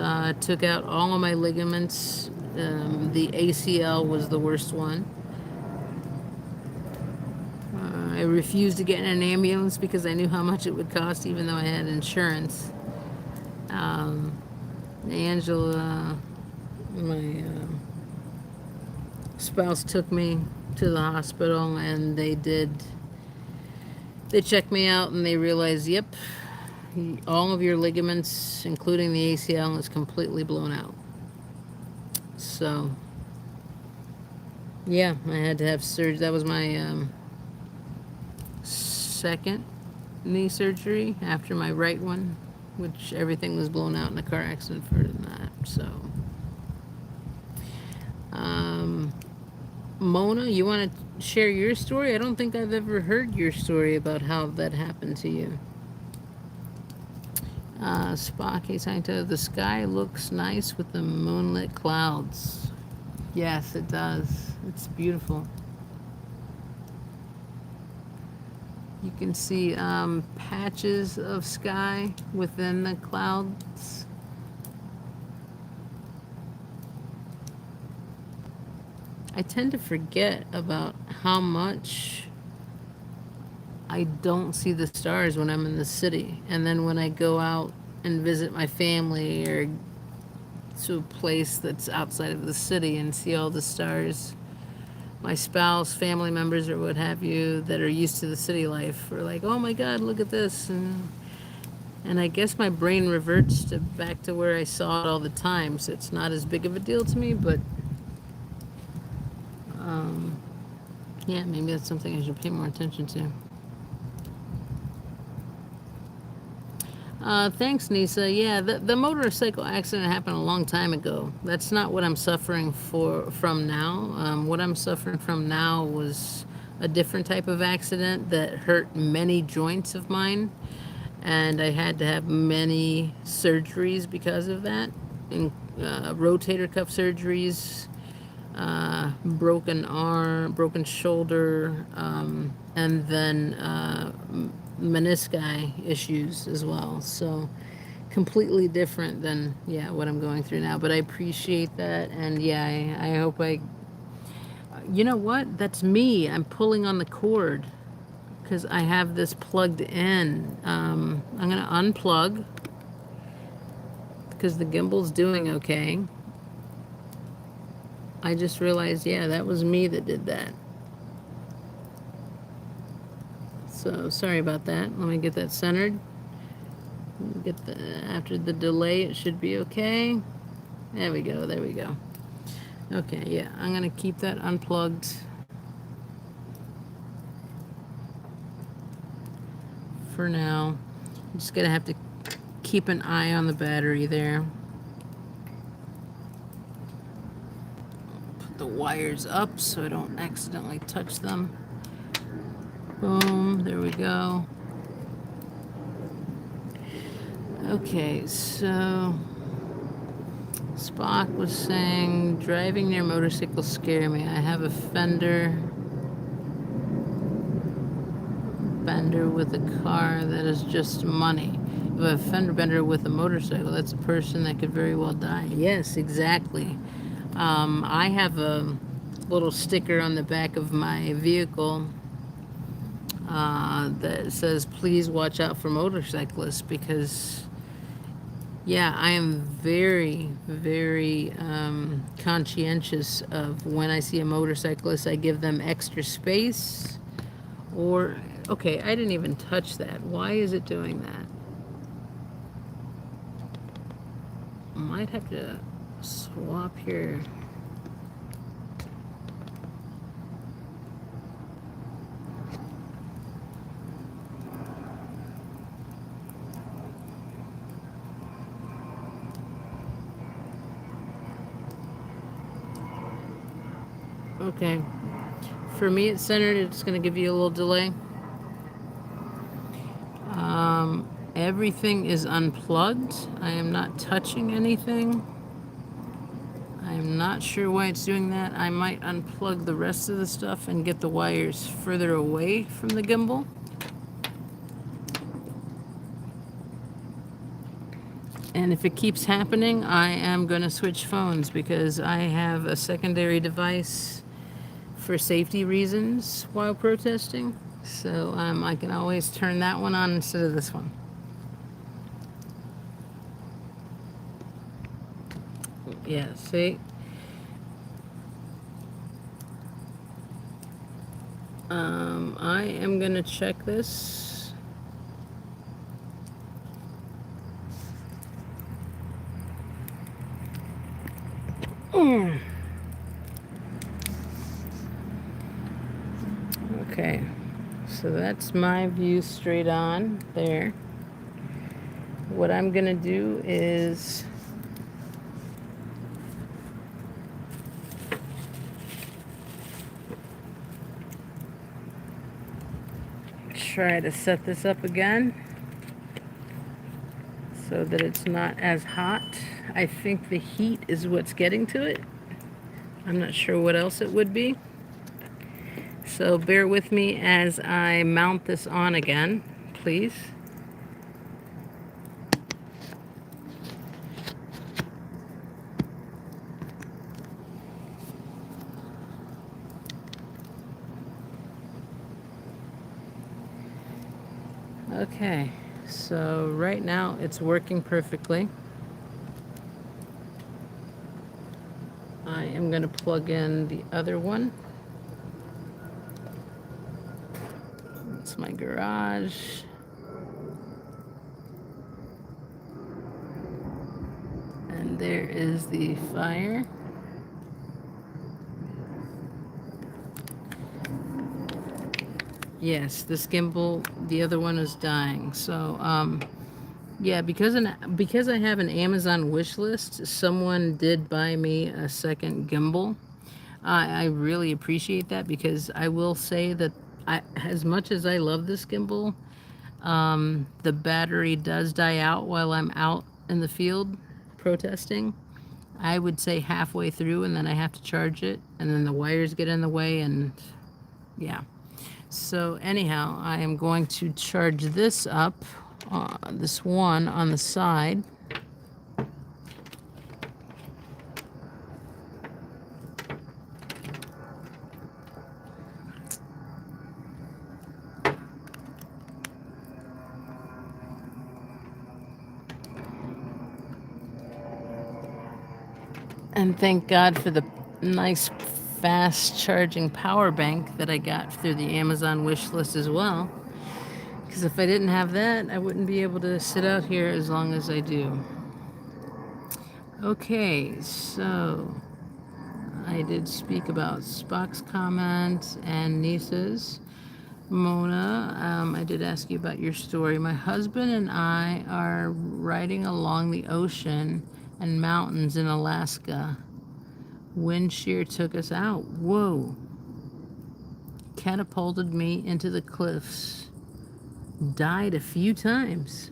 took out all of my ligaments. The ACL was the worst one. I refused to get in an ambulance because I knew how much it would cost, even though I had insurance. Angela, my spouse, took me to the hospital, and they checked me out, and they realized, yep, all of your ligaments, including the ACL, is completely blown out. So, yeah, I had to have surgery. That was my second knee surgery after my right one, which everything was blown out in a car accident for that. So, Mona, you want to share your story? I don't think I've ever heard your story about how that happened to you. Spock, hey, Scientology, the sky looks nice with the moonlit clouds. Yes, it does. It's beautiful. You can see patches of sky within the clouds. I tend to forget about how much I don't see the stars when I'm in the city. And then when I go out and visit my family or to a place that's outside of the city and see all the stars, my spouse, family members, or what have you that are used to the city life are like, oh my God, look at this. And I guess my brain reverts to back to where I saw it all the time. So it's not as big of a deal to me, but yeah, maybe that's something I should pay more attention to. Thanks, Nisa. Yeah, the motorcycle accident happened a long time ago. That's not what I'm suffering from now. What I'm suffering from now was a different type of accident that hurt many joints of mine, and I had to have many surgeries because of that, rotator cuff surgeries, broken arm, broken shoulder, and then menisci issues as well. So completely different than what I'm going through now. But I appreciate that, and I hope I. You know what? That's me. I'm pulling on the cord because I have this plugged in. I'm gonna unplug because the gimbal's doing okay. I just realized, that was me that did that. So sorry about that. Let me get that centered. After the delay, it should be okay. There we go. There we go. Okay, I'm gonna keep that unplugged for now. I'm just gonna have to keep an eye on the battery there. Put the wires up so I don't accidentally touch them. Boom, there we go. Okay, so Spock was saying, driving near motorcycles scare me. I have a fender bender with a car that is just money. If a fender bender with a motorcycle, that's a person that could very well die. Yes, exactly. I have a little sticker on the back of my vehicle that says, please watch out for motorcyclists, because I am very, very conscientious of when I see a motorcyclist. I give them extra space. Or, okay, I didn't even touch that. Why is it doing that? Might have to swap here. Okay. For me, it's centered. It's going to give you a little delay. Everything is unplugged. I am not touching anything. I'm not sure why it's doing that. I might unplug the rest of the stuff and get the wires further away from the gimbal. And if it keeps happening, I am going to switch phones because I have a secondary device for safety reasons while protesting. So I can always turn that one on instead of this one. Yeah, see? I am going to check this. Okay, so that's my view straight on there. What I'm going to do is try to set this up again so that it's not as hot. I think the heat is what's getting to it. I'm not sure what else it would be. So bear with me as I mount this on again, please. Okay, so right now it's working perfectly. I am going to plug in the other one. It's my garage. And there is the fire. Yes, this gimbal, the other one is dying. So, yeah, because I have an Amazon wish list, someone did buy me a second gimbal. I really appreciate that, because I will say that as much as I love this gimbal, the battery does die out while I'm out in the field protesting. I would say halfway through, and then I have to charge it, and then the wires get in the way, and yeah. So anyhow, I am going to charge this up, this one on the side. And thank God for the nice fast charging power bank that I got through the Amazon wish list as well. Because if I didn't have that, I wouldn't be able to sit out here as long as I do. Okay, so I did speak about Spock's comment and nieces. Mona, I did ask you about your story. My husband and I are riding along the ocean and mountains in Alaska. Wind shear took us out. Whoa. Catapulted me into the cliffs. Died a few times.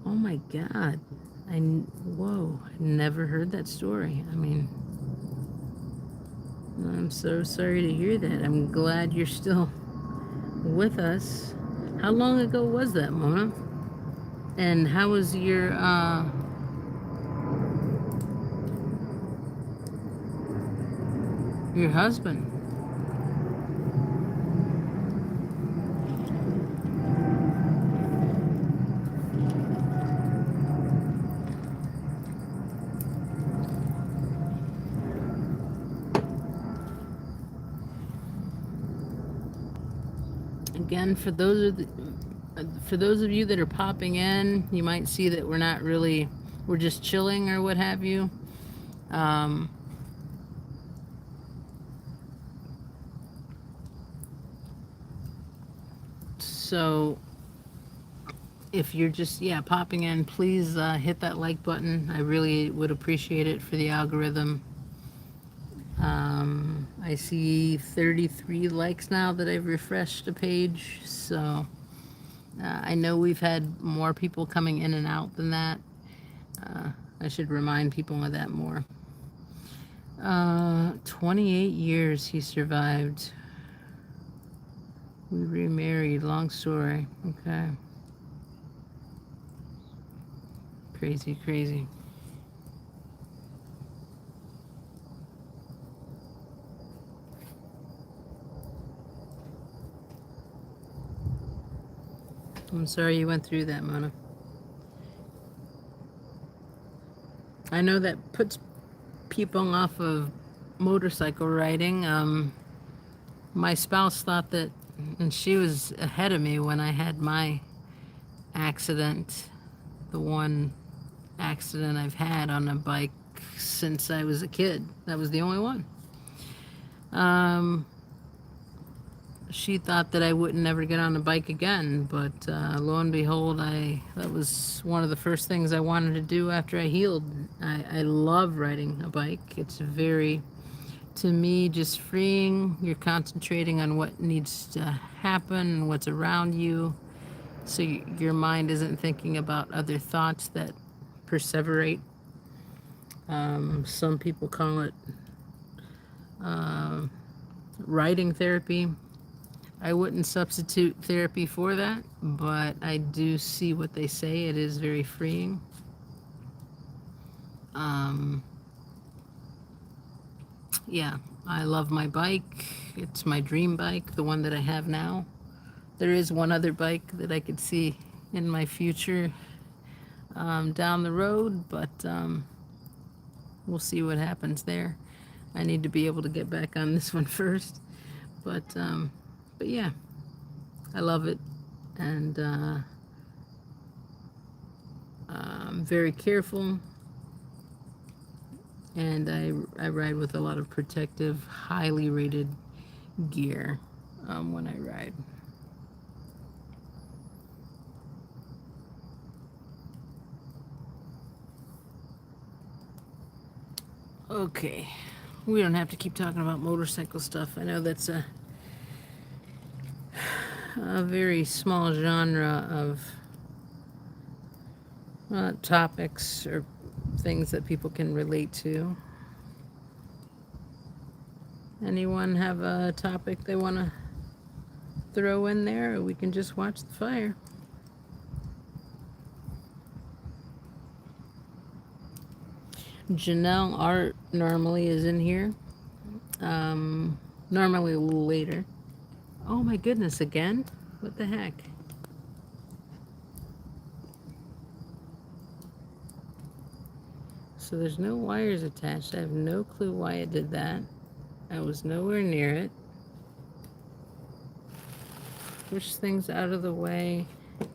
Oh my God. Whoa. I never heard that story. I mean, I'm so sorry to hear that. I'm glad you're still with us. How long ago was that, Mona? And how was your husband? Again, for those of you that are popping in, you might see that we're just chilling or what have you. So if you're just popping in, please hit that like button. I really would appreciate it for the algorithm. I see 33 likes now that I've refreshed the page, so I know we've had more people coming in and out than that. I should remind people of that more. 28 years he survived. We remarried. Long story. Okay. Crazy, crazy. I'm sorry you went through that, Mona. I know that puts people off of motorcycle riding. My spouse thought that, and she was ahead of me when I had my accident, the one accident I've had on a bike since I was a kid. That was the only one. She thought that I wouldn't never get on a bike again, but lo and behold, that was one of the first things I wanted to do after I healed. I love riding a bike. It's very, to me, just freeing. You're concentrating on what needs to happen and what's around you, so your mind isn't thinking about other thoughts that perseverate. Some people call it riding therapy. I wouldn't substitute therapy for that, but I do see what they say. It is very freeing. Um, yeah, I love my bike. It's my dream bike, the one that I have now. There is one other bike that I could see in my future down the road, but we'll see what happens there. I need to be able to get back on this one first, but yeah, I love it, and I'm very careful, and I ride with a lot of protective, highly rated gear when I ride. Okay, we don't have to keep talking about motorcycle stuff. I know that's a very small genre of topics or things that people can relate to. Anyone have a topic they want to throw in there, or we can just watch the fire? Janelle Art normally is in here. Normally a little later. Oh my goodness, again? What the heck? So there's no wires attached. I have no clue why it did that. I was nowhere near it. Push things out of the way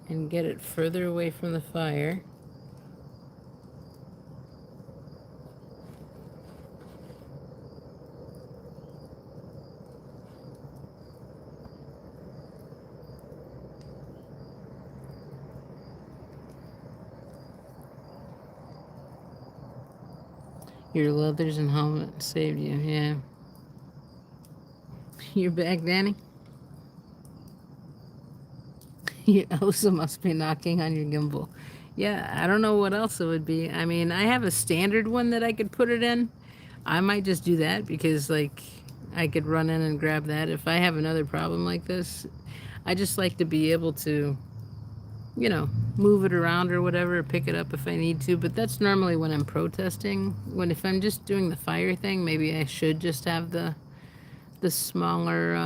and get it further away from the fire. Your leathers and helmet saved you, yeah. You're back, Danny? Your Elsa must be knocking on your gimbal. Yeah, I don't know what else it would be. I mean, I have a standard one that I could put it in. I might just do that because, like, I could run in and grab that. If I have another problem like this, I just like to be able to, you know, move it around or whatever, or pick it up if I need to. But that's normally when I'm protesting. If I'm just doing the fire thing, maybe I should just have the smaller,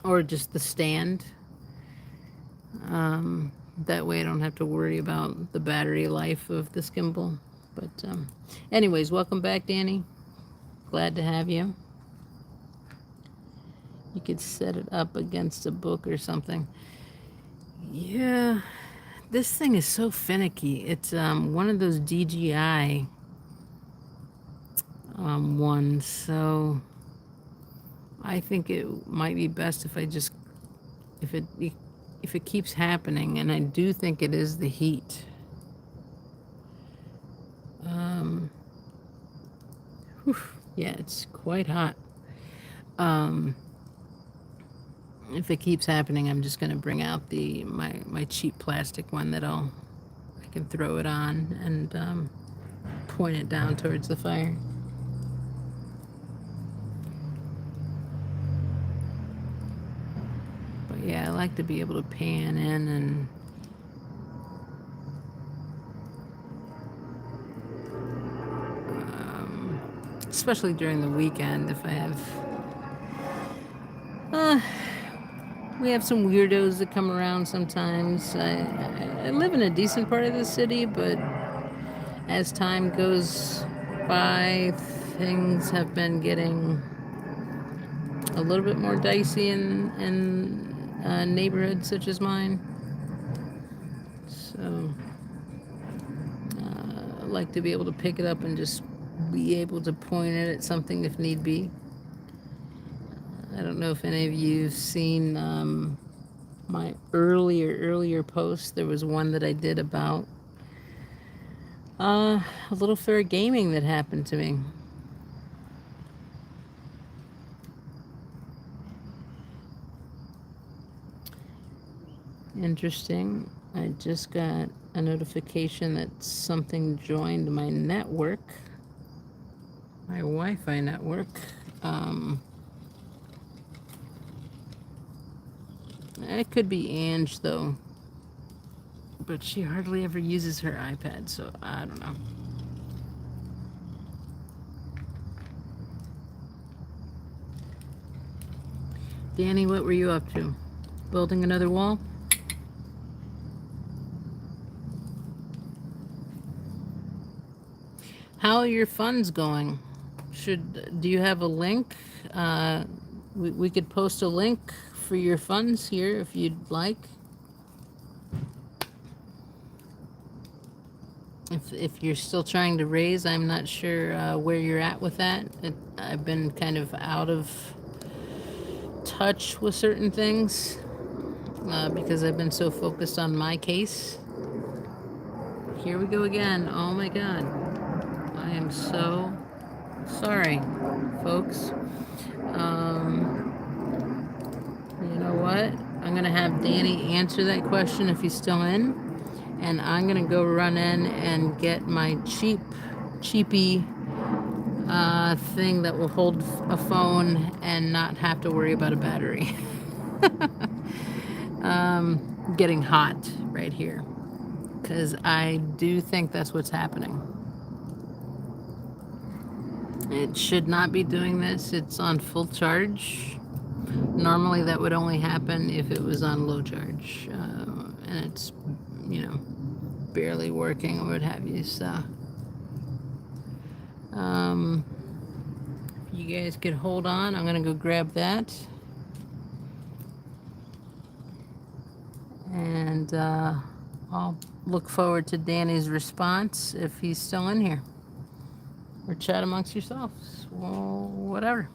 or just the stand. That way I don't have to worry about the battery life of this gimbal. But anyways, welcome back, Danny. Glad to have you. You could set it up against a book or something. Yeah, this thing is so finicky. It's one of those DJI ones, so I think it might be best if I just if it keeps happening, and I do think it is the heat. Yeah, it's quite hot. If it keeps happening, I'm just gonna bring out my cheap plastic one that I can throw it on and point it down towards the fire. But yeah, I like to be able to pan in and especially during the weekend if I have we have some weirdos that come around sometimes. I live in a decent part of the city, but as time goes by, things have been getting a little bit more dicey in neighborhoods such as mine. So I like to be able to pick it up and just be able to point it at something if need be. I don't know if any of you have seen my earlier posts. There was one that I did about a little fair gaming that happened to me. Interesting. I just got a notification that something joined my network, my Wi-Fi network. It could be Ange, though. But she hardly ever uses her iPad, so I don't know. Danny, what were you up to? Building another wall? How are your funds going? Do you have a link? We could post a link for your funds here if you'd like. If you're still trying to raise, I'm not sure where you're at with that. I've been kind of out of touch with certain things because I've been so focused on my case. Here we go again. Oh my God. I am so sorry, folks. You know what? I'm going to have Danny answer that question if he's still in. And I'm going to go run in and get my cheapy thing that will hold a phone and not have to worry about a battery. Getting hot right here. Because I do think that's what's happening. It should not be doing this. It's on full charge. Normally that would only happen if it was on low charge. And it's, barely working or what have you. So, you guys could hold on. I'm going to go grab that. And I'll look forward to Danny's response if he's still in here. Or chat amongst yourselves. Well, whatever.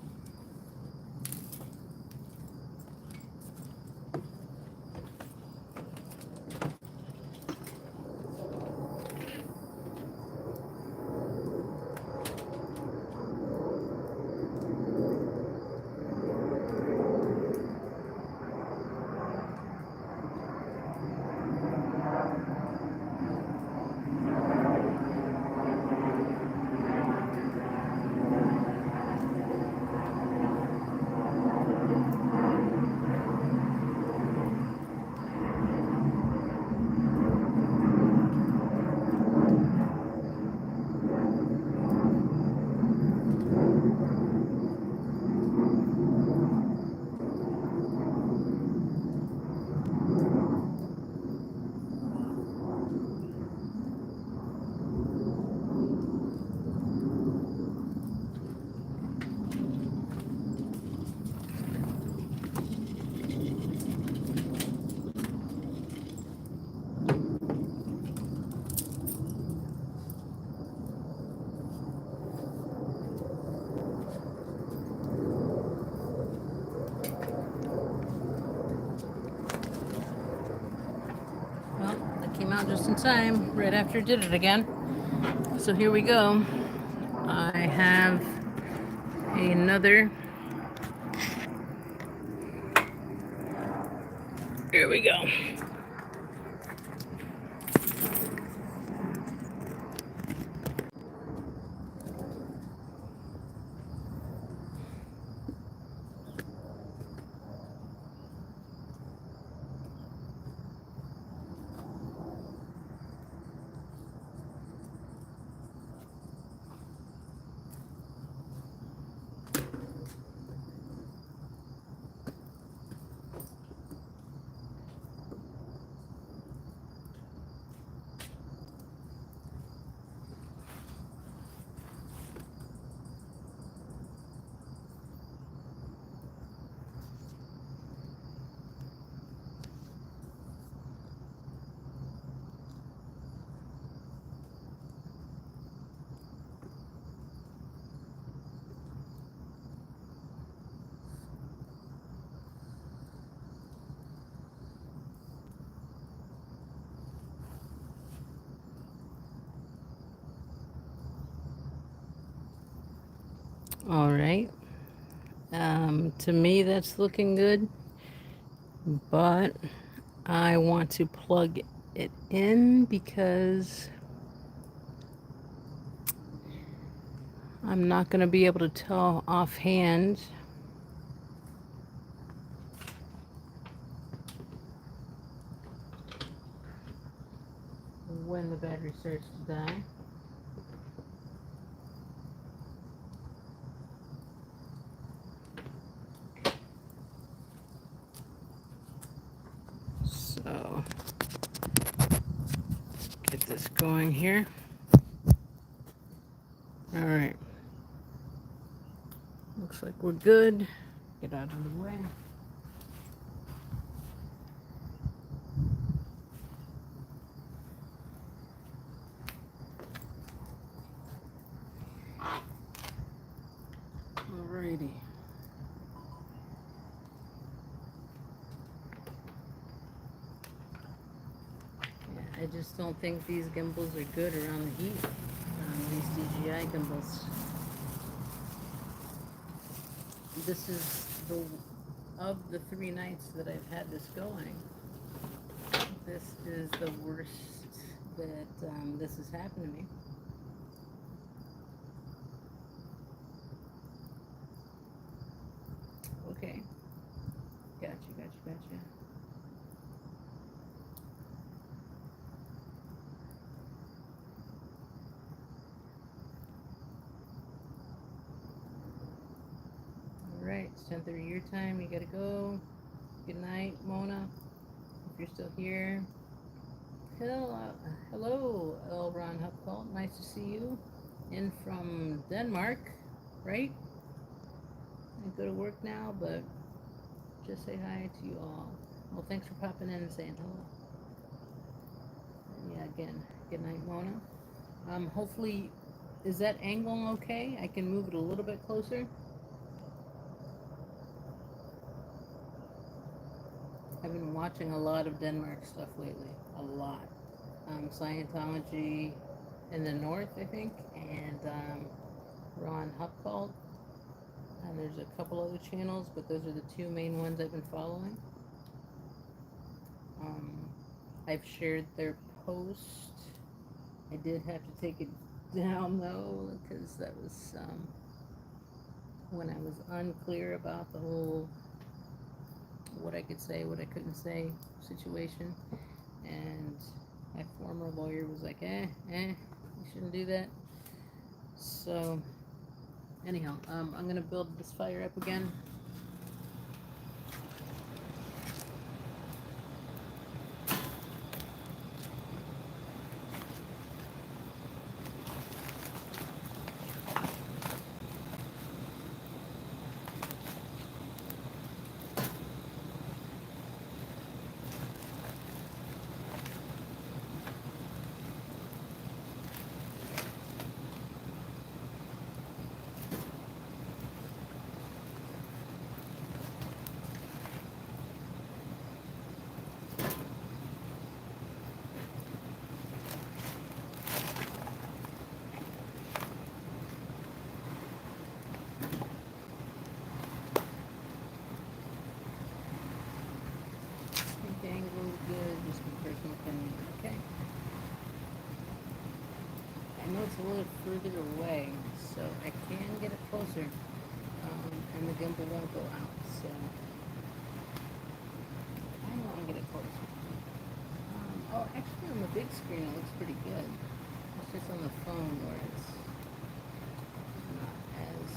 Came out just in time, right after it did it again. So here we go. I have another. Here we go. All right. To me, that's looking good, but I want to plug it in because I'm not going to be able to tell offhand when the battery starts to die. So, get this going here. All right. Looks like we're good. Get out of the way. Alrighty. Yeah, I just don't think these gimbals are good around the heat. These DJI gimbals. This is of the 3 nights that I've had this going. This is the worst that this has happened to me. Okay. Gotcha. Alright, it's 10:30 your time. You gotta go. Good night, Mona. If you're still here. Hello, L. Ron Hupfeld. Nice to see you. In from Denmark, right? I go to work now, but just say hi to you all. Well, thanks for popping in and saying hello. And yeah, again, good night, Mona. Hopefully, is that angle okay? I can move it a little bit closer. I've been watching a lot of Denmark stuff lately. A lot. Scientology in the north, I think, and Ron Hupfeld. And there's a couple other channels, but those are the 2 main ones I've been following. I've shared their post. I did have to take it down though, because that was when I was unclear about the whole what I could say, what I couldn't say situation. And my former lawyer was like, you shouldn't do that. So, anyhow, I'm gonna build this fire up again. Angle good, just my personal opinion. Okay. I know it's a little further away, so I can get it closer, and the gimbal won't go out, so I want to get it closer. Oh, actually on the big screen it looks pretty good. It's just on the phone where it's not as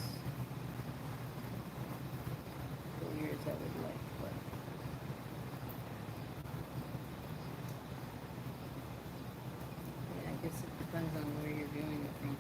clear as I would like, but yeah, I guess it depends on where you're viewing it from.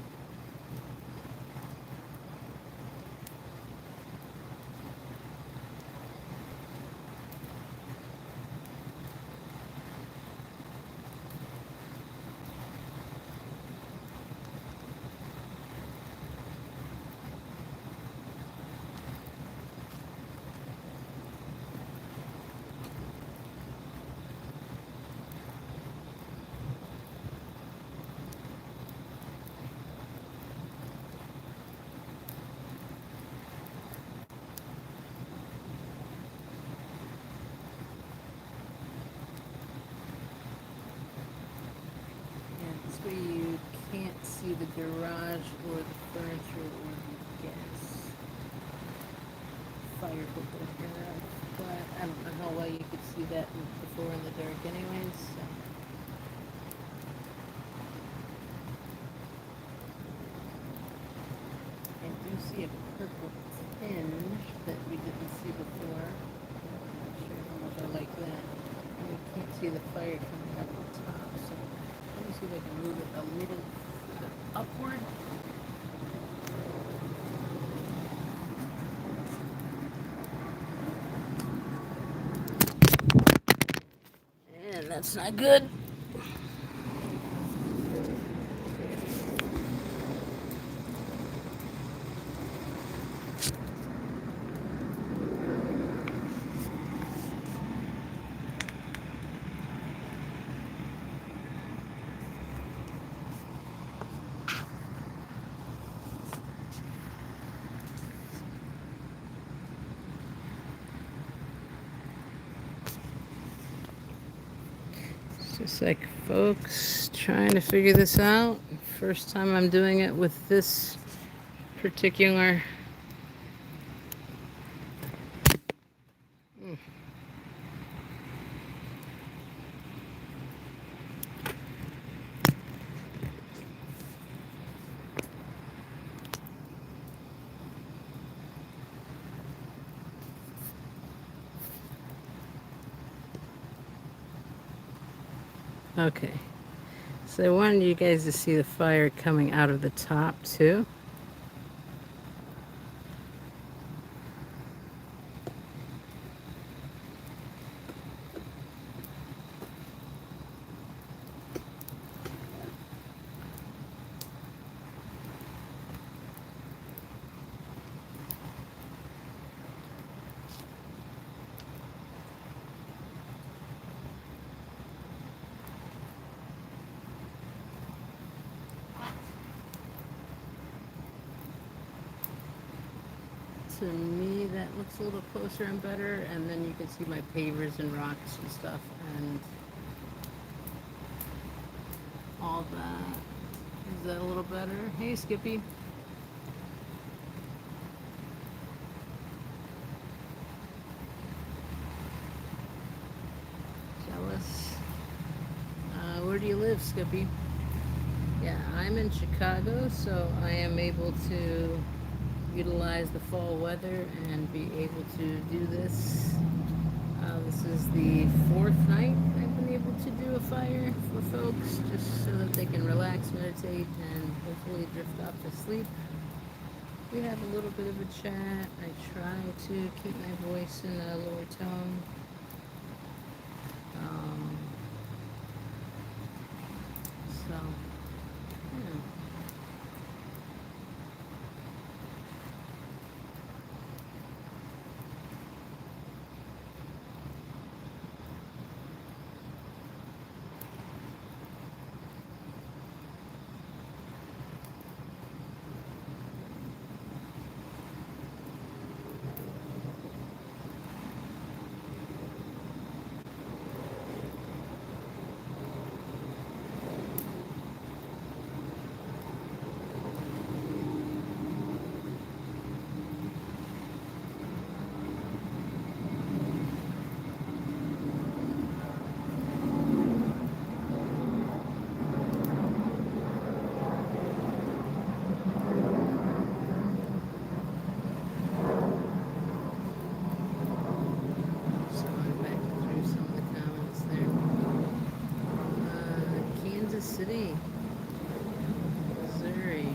Where you can't see the garage or the furniture or the gas fire put here, but I don't know how well you could see that before in the dark anyways, so. purple tinge that we didn't see before. Not sure how much I like that. And we can't see the fire coming up the top, so let me see if I can move it a little upward. And that's not good. Just like folks trying to figure this out. First time I'm doing it with this particular. Okay, so I wanted you guys to see the fire coming out of the top too. To me, that looks a little closer and better, and then you can see my pavers and rocks and stuff and all that. Is that a little better? Hey, Skippy. Jealous. Where do you live, Skippy? Yeah, I'm in Chicago, so I am able to utilize the fall weather and be able to do this. This is the fourth night I've been able to do a fire for folks, just so that they can relax, meditate, and hopefully drift off to sleep. We have a little bit of a chat. I try to keep my voice in a lower tone. So, yeah. So I'm back through some of the comments there. Kansas City, Missouri.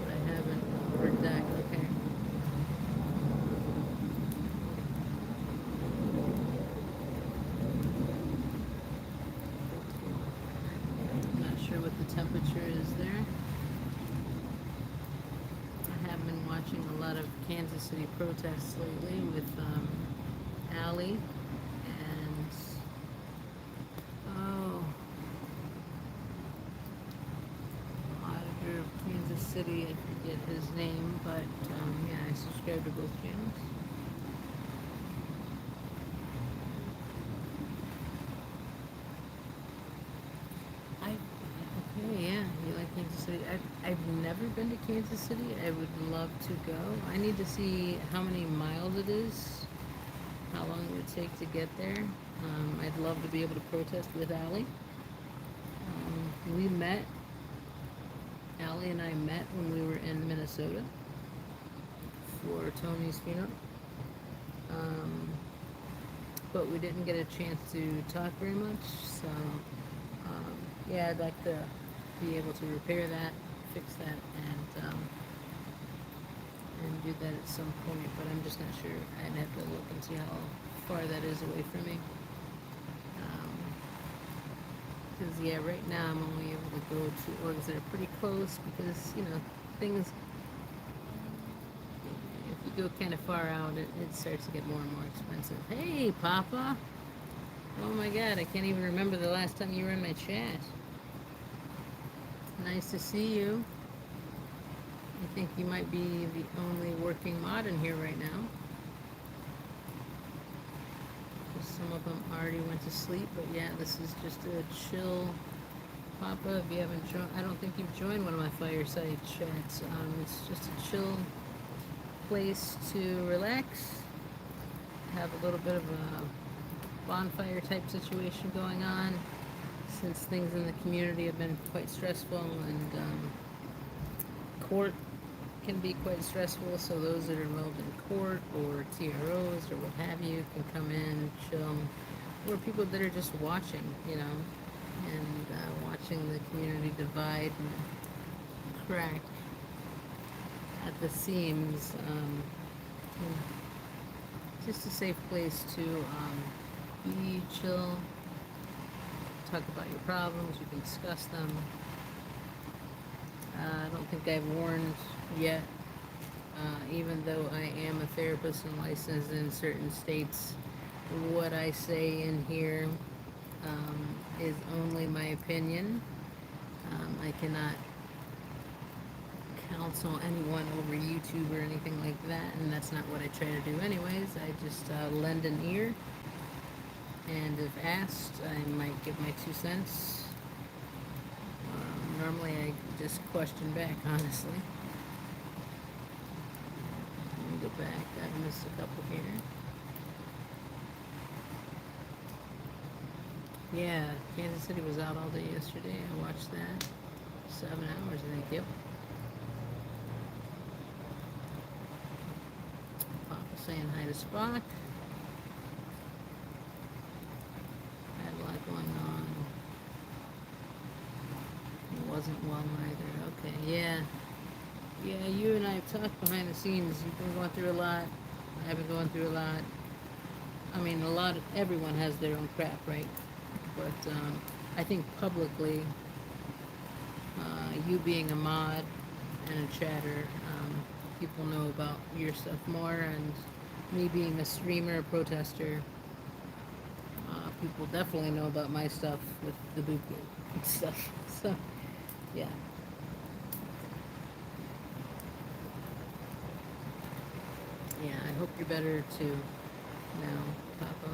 I haven't heard that. Okay. I'm not sure what the temperature is there. I have been watching a lot of Kansas City protests lately with Allie and auditor of Kansas City. I forget his name, but yeah, I subscribe to both channels. Okay, yeah, you like Kansas City. I've never been to Kansas City. I would love to go. I need to see how many miles it is, how long it would take to get there. I'd love to be able to protest with Allie. We met, Allie and I met when we were in Minnesota. for Tony's funeral. Um, but we didn't get a chance to talk very much, so yeah, I'd like to be able to repair that, fix that, and do that at some point, but I'm just not sure. I'd have to look and see how far that is away from me. Because, yeah, right now I'm only able to go to orgs that are pretty close because, you know, things, if you go kind of far out, it starts to get more and more expensive. Hey, Papa! Oh my god, I can't even remember the last time you were in my chat. Nice to see you. I think you might be the only working mod in here right now. Some of them already went to sleep, but yeah, this is just a chill. Papa, if you haven't joined, I don't think you've joined one of my fireside chats. It's just a chill place to relax, have a little bit of a bonfire type situation going on, since things in the community have been quite stressful, and court can be quite stressful, so those that are involved in court or TROs or what have you can come in, chill, or people that are just watching, you know, and watching the community divide and crack at the seams. Just a safe place to be chill, talk about your problems, you can discuss them. I don't think I've warned yet, even though I am a therapist and licensed in certain states, what I say in here is only my opinion. I cannot counsel anyone over YouTube or anything like that, and that's not what I try to do anyways. I just lend an ear, and if asked, I might give my 2 cents. Normally I just question back, honestly. Let me go back. I've missed a couple here. Yeah, Kansas City was out all day yesterday. I watched that. 7 hours, I think. Yep. Papa saying hi to Spock. Had a lot going on. It wasn't well either. Okay, yeah. Yeah, you and I have talked behind the scenes. You've been going through a lot. I've been going through a lot. I mean, everyone has their own crap, right? But I think publicly, you being a mod and a chatter, people know about your stuff more, and me being a streamer, a protester, people definitely know about my stuff with the boot camp and stuff. So, yeah. Yeah, I hope you're better too now, Papa.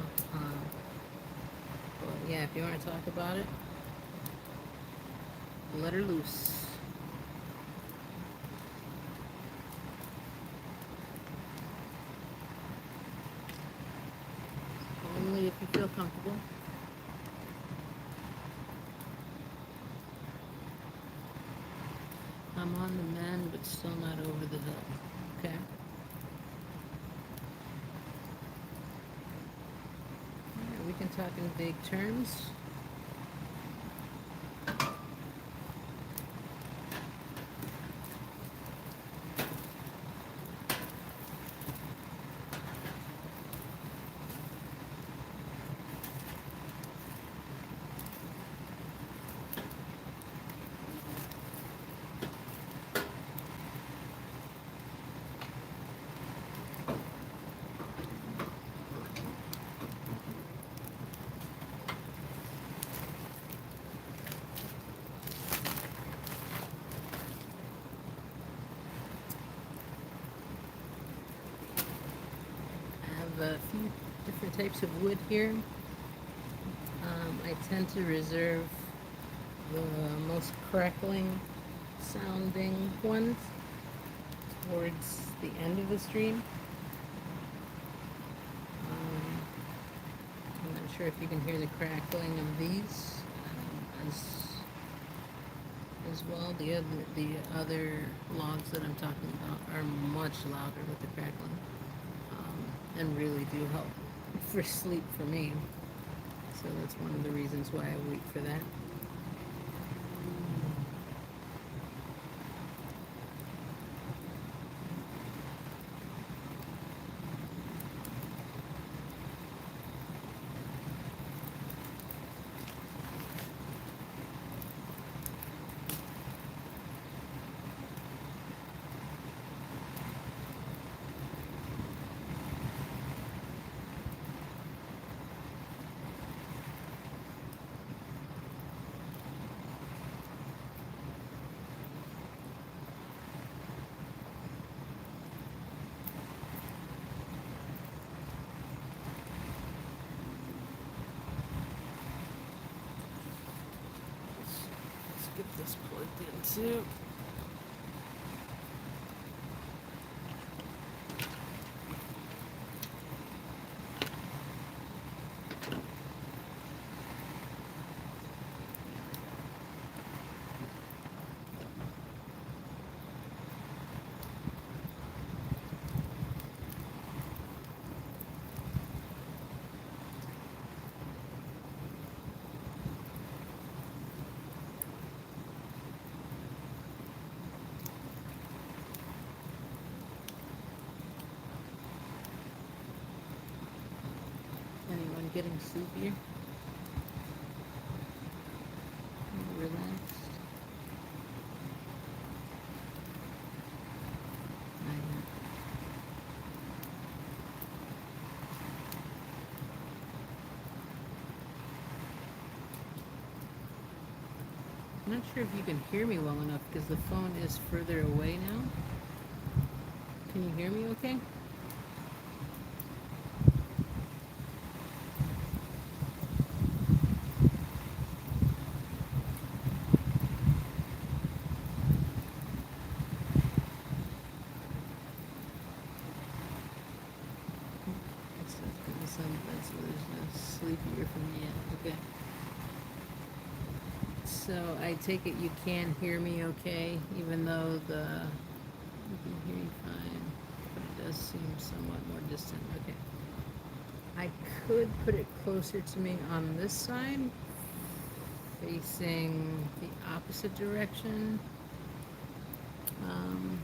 But yeah, if you want to talk about it, let her loose. Only if you feel comfortable. I'm on the mend, but still not over the hill. Okay. Alright, we can talk in big terms. A few different types of wood here. I tend to reserve the most crackling sounding ones towards the end of the stream. I'm not sure if you can hear the crackling of these. As as well. The other logs that I'm talking about are much louder with the crackling, and really do help for sleep for me. So that's one of the reasons why I wait for that. Let's get this plugged in too. Anyone getting sleepier? Relaxed? I'm not sure if you can hear me well enough because the phone is further away now. Can you hear me okay? That's so there's no sleepier for me yet. Okay. So I take it you can hear me okay, even though you can hear you fine, but it does seem somewhat more distant. Okay. I could put it closer to me on this side, facing the opposite direction. Um,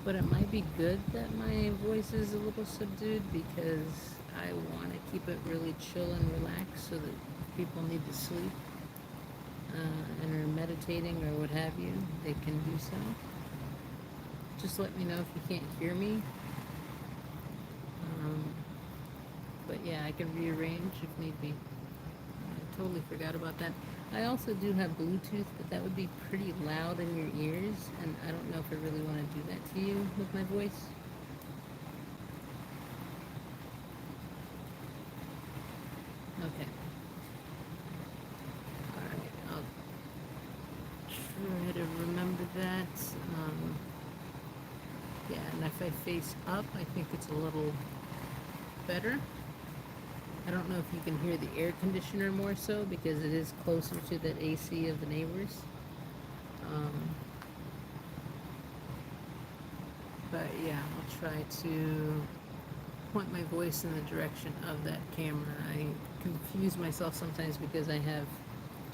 but it might be good that my voice is a little subdued because I want to keep it really chill and relaxed so that people need to sleep and are meditating or what have you, they can do so. Just let me know if you can't hear me. But yeah, I can rearrange if need be. I totally forgot about that. I also do have Bluetooth, but that would be pretty loud in your ears, and I don't know if I really want to do that to you with my voice. Okay. Alright, I'll try to remember that. Yeah, and if I face up, I think it's a little better. I don't know if you can hear the air conditioner more so because it is closer to that AC of the neighbors. Um, but yeah, I'll try to point my voice in the direction of that camera. I confuse myself sometimes because I have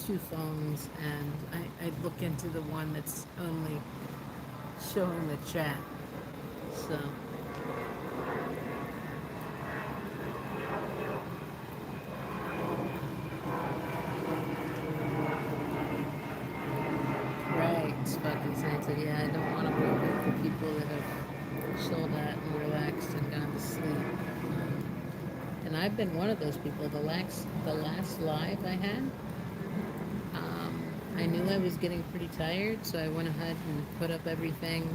two phones and I look into the one that's only showing the chat. So. Right, it's fucking sensitive. Yeah, I don't want to bring up the people that have chilled out and relaxed and gone to sleep. And I've been one of those people. The last live I had, I knew I was getting pretty tired, so I went ahead and put up everything,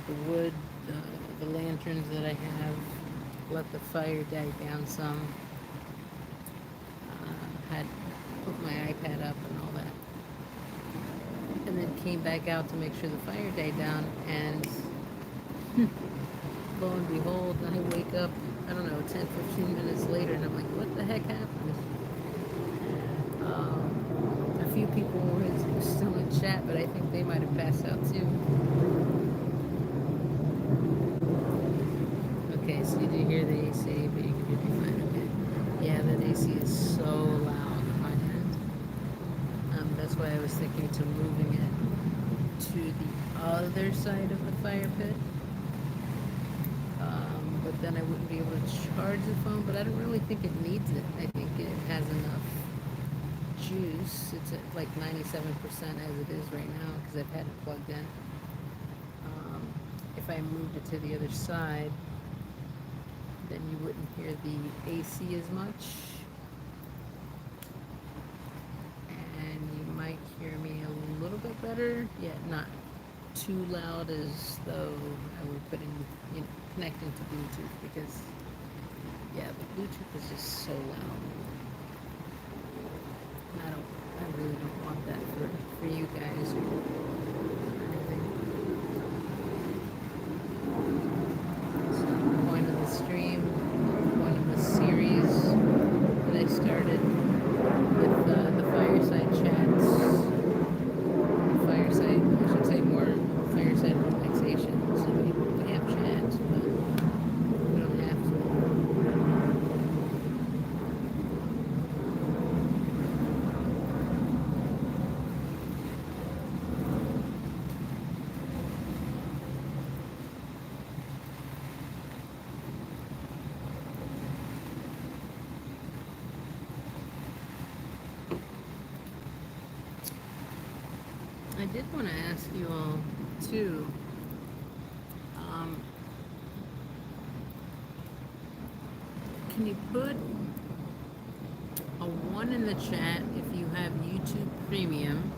the wood, the lanterns that I have, let the fire die down some, had put my iPad up and all that. And then came back out to make sure the fire died down, and lo and behold, I wake up, I don't know, 10, 15 minutes later, and I'm like, what the heck happened? was still in chat, but I think they might have passed out too. Okay, so you do hear the AC, but you can hear me fine. Okay. Yeah, that AC is so loud on my end. That's why I was thinking to moving it to the other side of the fire pit. But then I wouldn't be able to charge the phone, but I don't really think it needs it. I think it has enough juice. It's at like 97% as it is right now because I've had it plugged in. If I moved it to the other side, then you wouldn't hear the AC as much. And you might hear me a little bit better, yet not too loud as though I were connecting to Bluetooth, because yeah, the Bluetooth is just so loud. And I really don't want that for you guys or anything. So the point of the stream, the point of the series that I started with the fireside chats, fireside, I should say more fireside relaxation. So we have chats, but we don't have to. I did want to ask you all too. Can you put a 1 in the chat if you have YouTube Premium,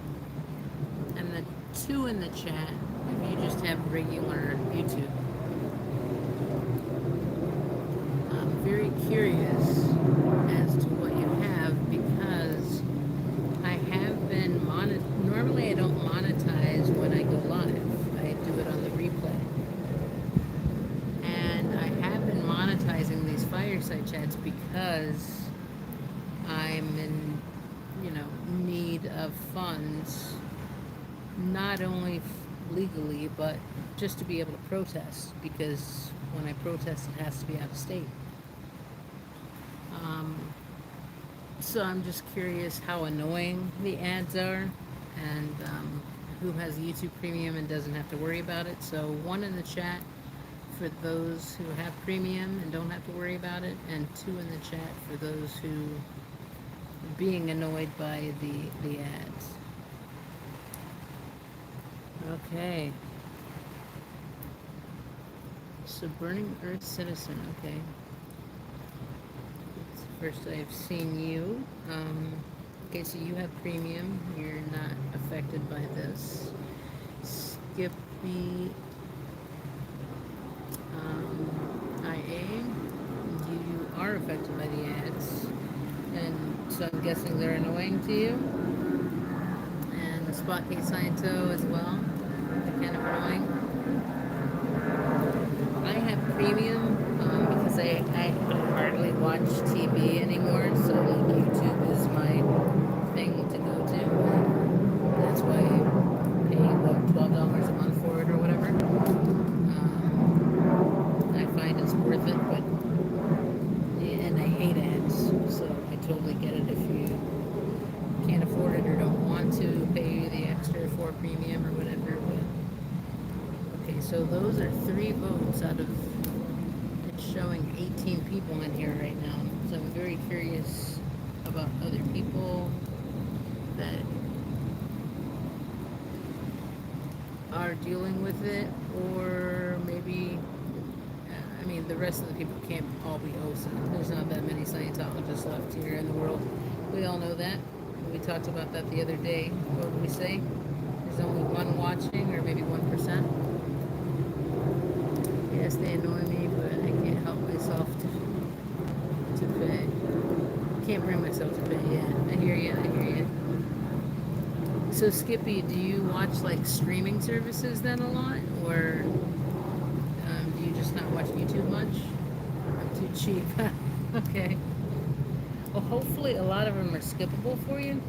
and the 2 in the chat if you just have regular YouTube? I'm very curious as to what you have, because I have been normally I don't monetize when I go live. I do it on the replay. And I have been monetizing these fireside chats because I'm in, need of funds, not only legally, but just to be able to protest, because when I protest, it has to be out of state. So I'm just curious how annoying the ads are, and who has YouTube Premium and doesn't have to worry about it. So 1 in the chat for those who have Premium and don't have to worry about it, and 2 in the chat for those who are being annoyed by the ads. Okay. So Burning Earth Citizen, okay. First I've seen you. Okay, so you have Premium. You're not affected by this. Skippy IA, you are affected by the ads. And so I'm guessing they're annoying to you. And the Spot Case Sciento as well. They're kind of annoying. I have Premium because I hardly watch TV anymore, so like YouTube is my thing to go to. That's why I pay $12 a month for it or whatever. I find it's worth it, but and I hate ads, so I totally get it if you can't afford it or don't want to pay the extra for Premium or whatever. But okay, so those are 3 votes out of showing 18 people in here right now. So I'm very curious about other people that are dealing with it, or maybe, the rest of the people can't all be OSA. There's not that many Scientologists left here in the world. We all know that. We talked about that the other day. What did we say? There's only 1 watching, or maybe 1%. Yes, they annoy me, but I can't help myself to pay. Can't bring myself to pay. Yeah, I hear you. So Skippy, do you watch like streaming services then a lot, or do you just not watch YouTube much? I'm too cheap. Okay. Well, hopefully a lot of them are skippable for you.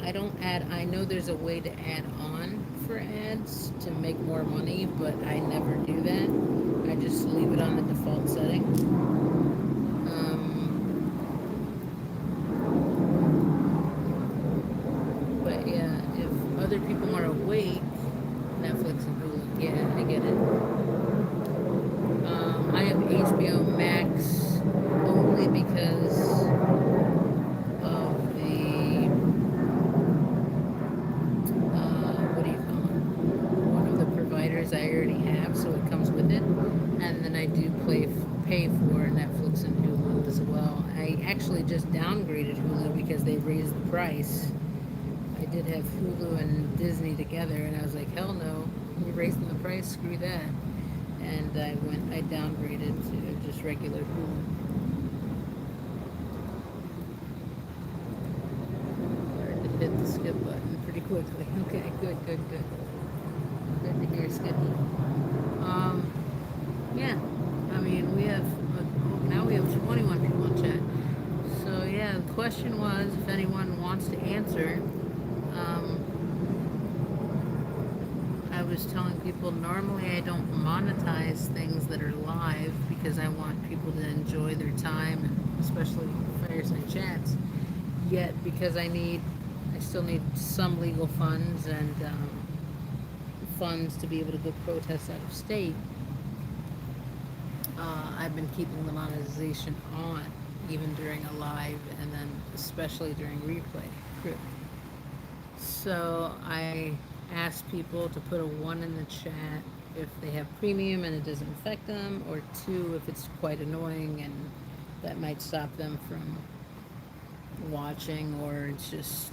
I don't add. I know there's a way to add on for ads to make more money, but I never do that. I just leave it on the default setting. Um, but yeah, if other people are awake, Netflix and Hulu, yeah, I get it. I have HBO Max only because of the what do you call it? One of the providers I already have, so it comes with it. And then I do pay for Netflix and Hulu as well. I actually just downgraded Hulu because they raised the price. I did have Hulu and Disney together, and I was like, hell no, you're raising the price, screw that. And I downgraded to just regular Hulu. Learned to hit the skip button pretty quickly. Okay, good. Good to hear, Skippy. Um, yeah, I mean, now we have 21 people in chat. So yeah, the question was if anyone wants to answer. Um, I was telling people normally I don't monetize things that are live because I want people to enjoy their time, and especially fireside chats. Yet because I still need some legal funds and funds to be able to go protest out of state. I've been keeping the monetization on even during a live and then especially during replay. So I ask people to put a one in the chat if they have premium and it doesn't affect them, or two if it's quite annoying and that might stop them from watching, or it's just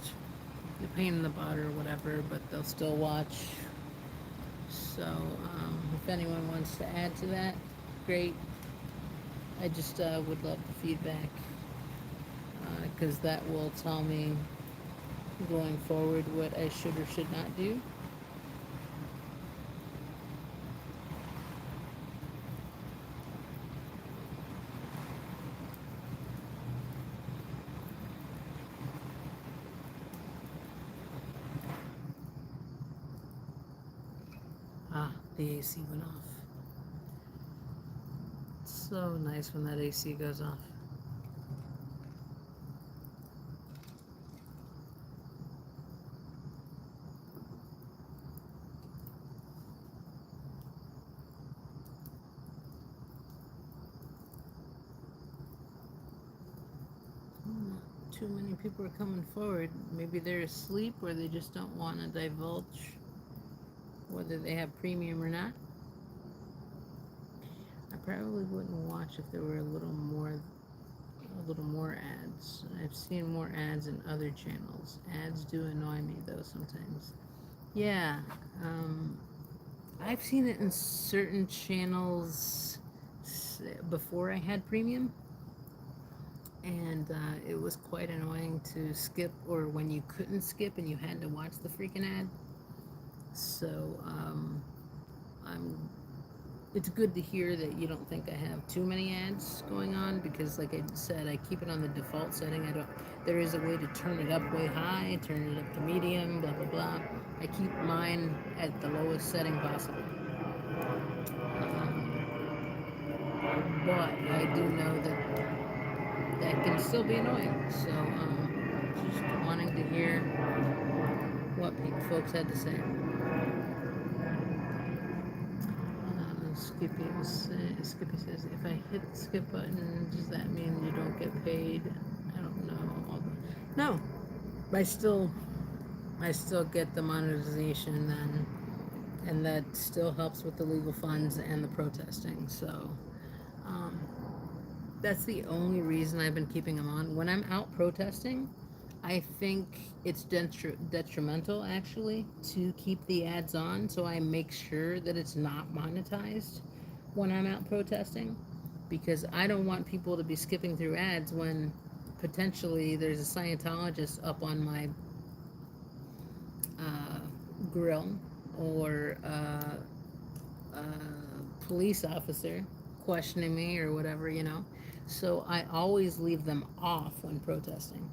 a pain in the butt or whatever, but they'll still watch. So if anyone wants to add to that, great. I just would love the feedback because that will tell me going forward what I should or should not do. Ah, the AC went off. So nice when that AC goes off. Too many people are coming forward. Maybe they're asleep or they just don't want to divulge whether they have premium or not. I probably wouldn't watch if there were a little more ads. I've seen more ads in other channels. Ads do annoy me though sometimes. Yeah, um, I've seen it in certain channels before I had premium, and it was quite annoying to skip, or when you couldn't skip and you had to watch the freaking ad. So I'm it's good to hear that you don't think I have too many ads going on, because like I said, I keep it on the default setting. I don't There is a way to turn it up way high, turn it up to medium, blah blah blah. I keep mine at the lowest setting possible. But I do know that that can still be annoying. So just wanting to hear what folks had to say. Skippy says, if I hit the skip button, does that mean you don't get paid? I don't know. No, I still, I still get the monetization then, and that still helps with the legal funds and the protesting. So, um, that's the only reason I've been keeping them on. When I'm out protesting, I think it's detrimental actually to keep the ads on, so I make sure that it's not monetized when I'm out protesting, because I don't want people to be skipping through ads when potentially there's a Scientologist up on my uh, grill, or a police officer questioning me or whatever. So I always leave them off when protesting.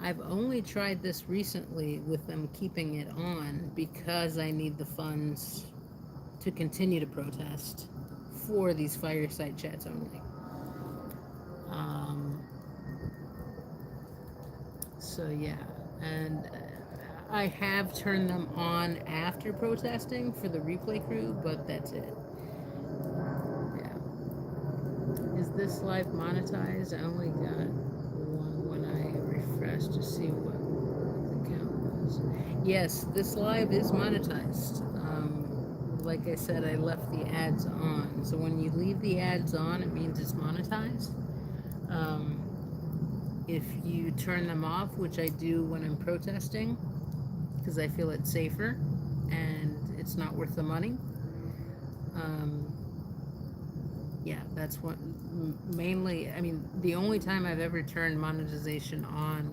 I've only tried this recently with them keeping it on because I need the funds to continue to protest for these fireside chats only. Um, so yeah, and I have turned them on after protesting for the replay crew, but that's it. Yeah. Is this live monetized? I only got one when I refreshed to see what the count was. Yes, this live is monetized. Like I said, I left the ads on. So when you leave the ads on, it means it's monetized. If you turn them off, which I do when I'm protesting, because I feel it's safer and it's not worth the money. Yeah, that's what mainly. I mean, the only time I've ever turned monetization on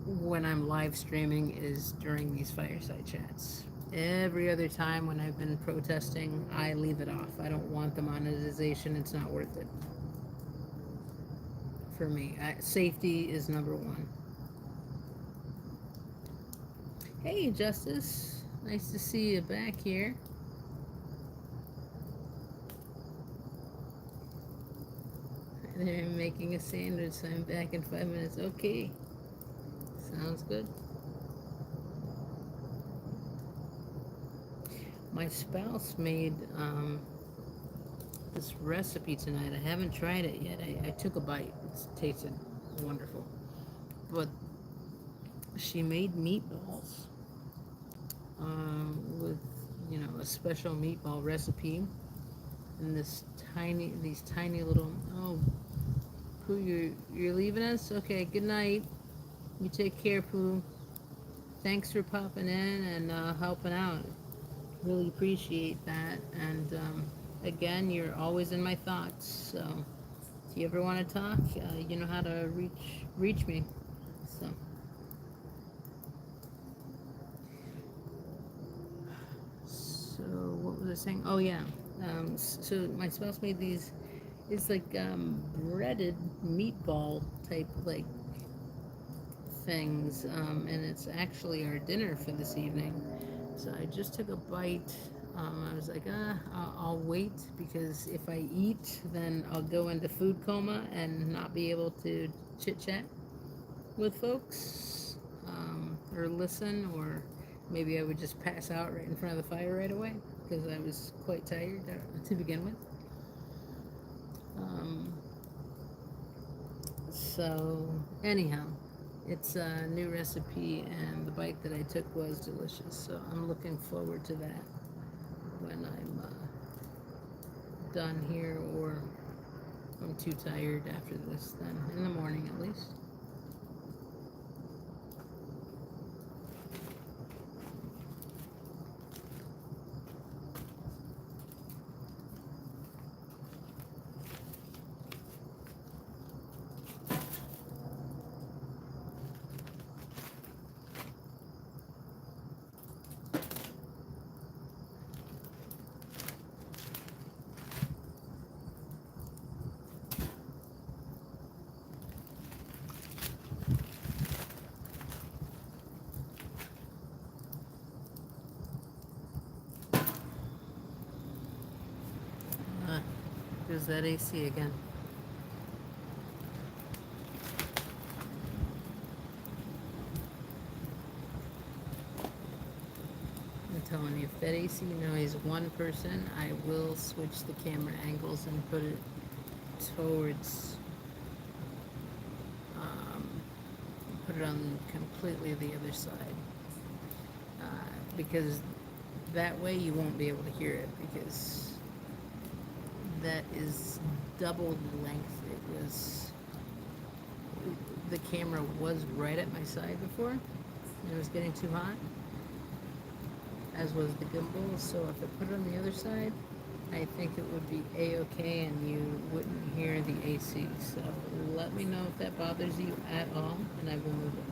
when I'm live streaming is during these fireside chats. Every other time when I've been protesting, I leave it off. I don't want the monetization. It's not worth it for me. Safety is number one. Hey, Justice. Nice to see you back here. They're making a sandwich, so I'm back in 5 minutes. Okay. Sounds good. My spouse made this recipe tonight. I haven't tried it yet. I took a bite. It tasted wonderful. But she made meatballs with, a special meatball recipe. And these tiny little, oh, Pooh, you're leaving us? Okay, good night. You take care, Pooh. Thanks for popping in and helping out. Really appreciate that. And again, you're always in my thoughts. So if you ever want to talk, you know how to reach me. So what was I saying? Oh yeah. So my spouse made these. It's like breaded meatball type like things, and it's actually our dinner for this evening. So I just took a bite. I was like, I'll wait because if I eat, then I'll go into food coma and not be able to chit chat with folks, or listen, or maybe I would just pass out right in front of the fire right away because I was quite tired to begin with. So anyhow, it's a new recipe and the bite that I took was delicious. So I'm looking forward to that when I'm done here, or I'm too tired after this, then in the morning at least. There's that AC again. I'm telling you, if that AC noise one person, I will switch the camera angles and put it towards, put it on completely the other side. Because that way you won't be able to hear it, because that is double the length. The camera was right at my side before, and it was getting too hot, as was the gimbal. So if I put it on the other side, I think it would be a-okay and you wouldn't hear the AC. So let me know if that bothers you at all, and I will move it.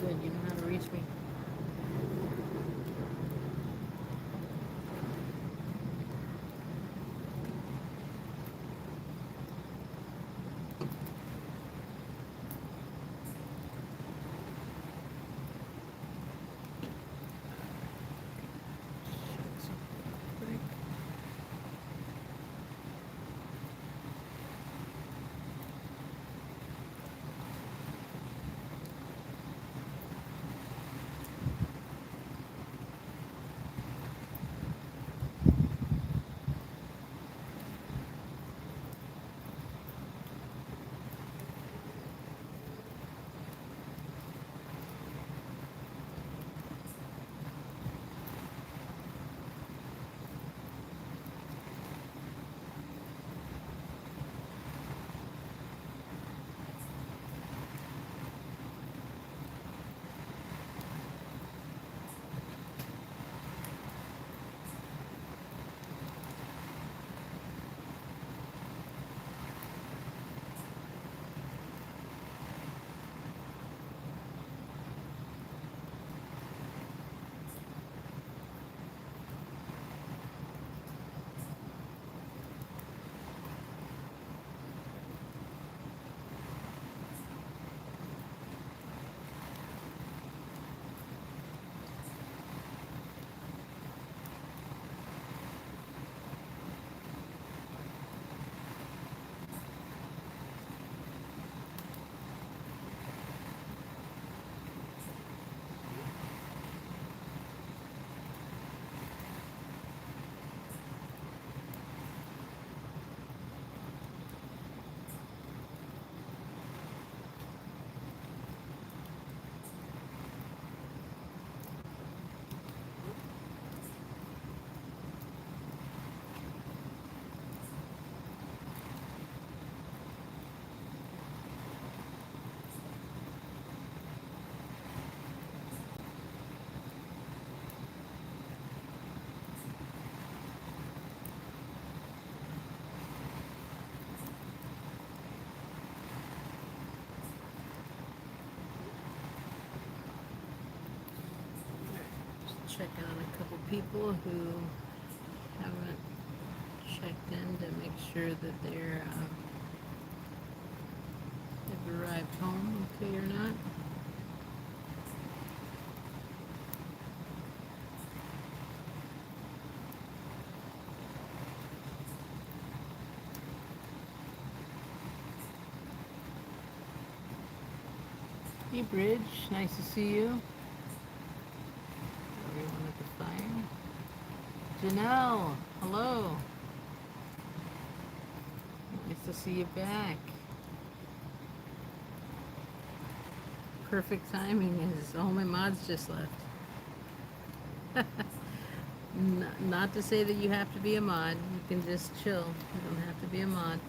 Good, you know how to reach me. Just checking on a couple people who haven't checked in to make sure that they've arrived home okay or not. Hey Bridge, nice to see you. Everyone at the fire. Janelle, hello. Nice to see you back. Perfect timing as all my mods just left. Not to say that you have to be a mod. You can just chill. You don't have to be a mod.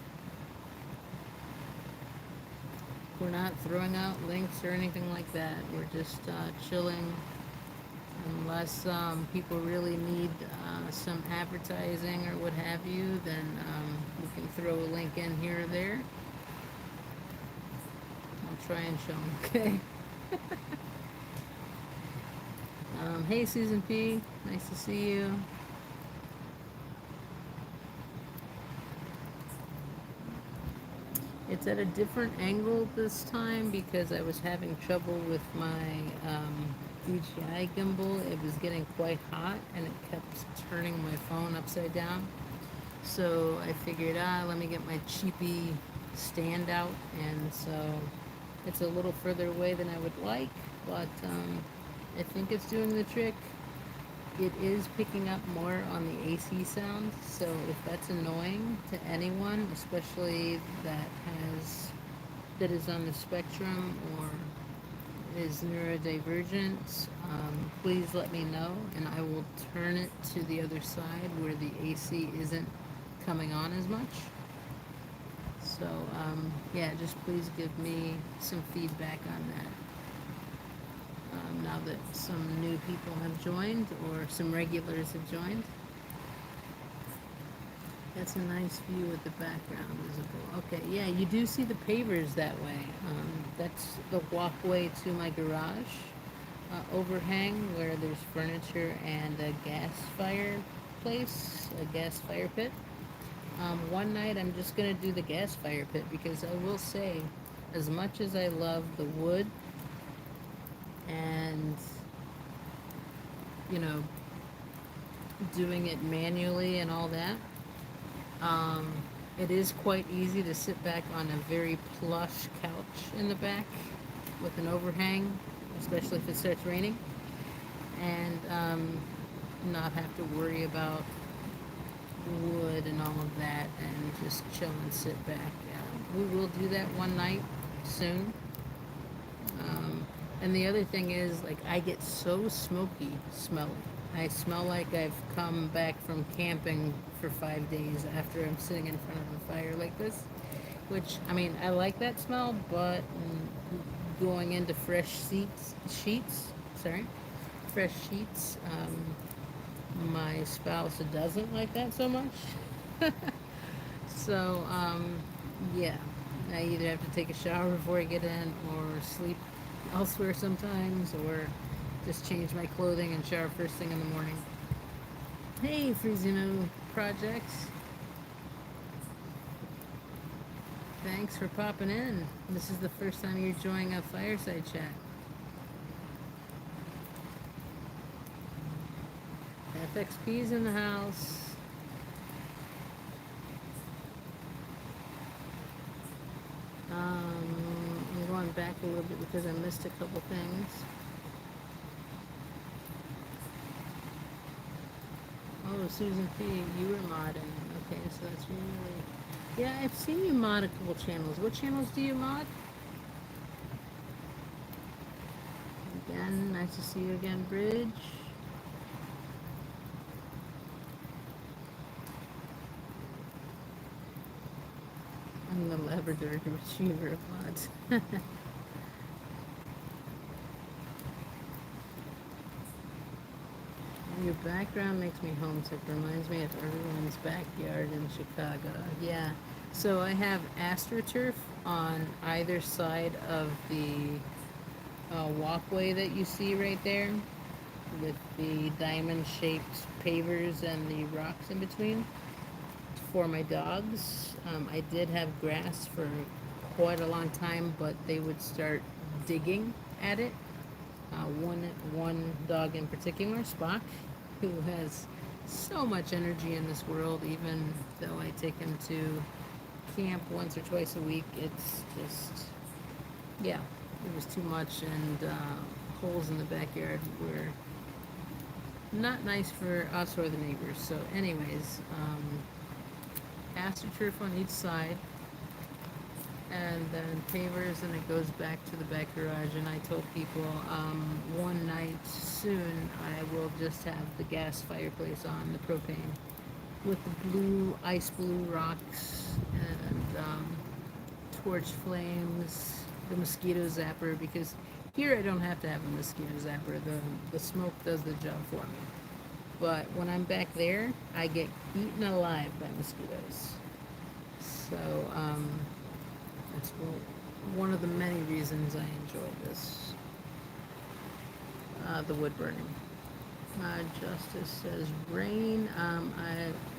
We're not throwing out links or anything like that. We're just chilling. Unless people really need some advertising or what have you, then we can throw a link in here or there. I'll try and show them, okay? Hey Susan P, nice to see you. It's at a different angle this time because I was having trouble with my DJI gimbal. It was getting quite hot and it kept turning my phone upside down. So I figured, let me get my cheapy stand out, and so it's a little further away than I would like, but I think it's doing the trick. It is picking up more on the AC sound, so if that's annoying to anyone, especially that is on the spectrum or is neurodivergent, please let me know and I will turn it to the other side where the AC isn't coming on as much. So yeah, just please give me some feedback on that. Now that some new people have joined or some regulars have joined. That's a nice view with the background visible. Okay, yeah, you do see the pavers that way. That's the walkway to my garage overhang where there's furniture and a gas fireplace, a gas fire pit. One night I'm just gonna do the gas fire pit because I will say, as much as I love the wood and, you know, doing it manually and all that, um, it is quite easy to sit back on a very plush couch in the back with an overhang, especially if it starts raining, and not have to worry about wood and all of that and just chill and sit back. We will do that one night soon. And the other thing is, like, I get so smelly. I smell like I've come back from camping for 5 days after I'm sitting in front of a fire like this. Which, I mean, I like that smell, but going into fresh sheets, my spouse doesn't like that so much. So, yeah, I either have to take a shower before I get in or sleep elsewhere sometimes or just change my clothing and shower first thing in the morning. Hey, Frizino Projects. Thanks for popping in. This is the first time you're joining a fireside chat. FXP's in the house. I'm going back a little bit because I missed a couple things. Oh, Susan P., you were modding. Okay, so that's really... Yeah, I've seen you mod a couple channels. What channels do you mod? Again, nice to see you again, Bridge. I'm the Labrador retriever of mods. Your background makes me homesick. Reminds me of everyone's backyard in Chicago. Yeah. So I have AstroTurf on either side of the walkway that you see right there, with the diamond-shaped pavers and the rocks in between for my dogs. I did have grass for quite a long time, but they would start digging at it. One dog in particular, Spock, who has so much energy in this world, even though I take him to camp once or twice a week, it's just, yeah, it was too much, and holes in the backyard were not nice for us or the neighbors. So anyways, AstroTurf on each side, and then pavers, and it goes back to the back garage. And I told people one night soon I will just have the gas fireplace on, the propane, with the blue, ice blue rocks and torch flames, the mosquito zapper, because here I don't have to have a mosquito zapper. The smoke does the job for me. But when I'm back there, I get eaten alive by mosquitoes. So, that's one of the many reasons I enjoy this. The wood burning. Justice says rain.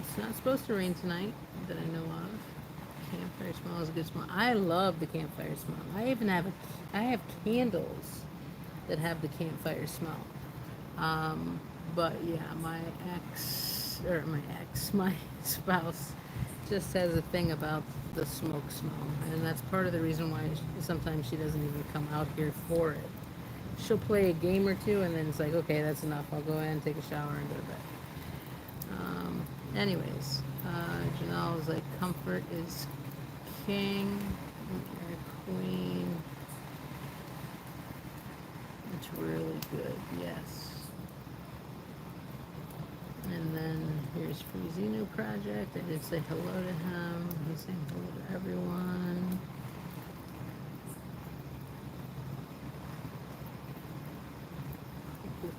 It's not supposed to rain tonight that I know of. Campfire smell is a good smell. I love the campfire smell. I have candles that have the campfire smell. But yeah, my spouse just has a thing about the smoke smell, and that's part of the reason why sometimes she doesn't even come out here for it. She'll play a game or two, and then it's like, okay, that's enough. I'll go in, take a shower, and go to bed. Anyways, Janelle is like, comfort is king, queen. It's really good, yes. And then here's Frizino Project. I did say hello to him. He's saying hello to everyone.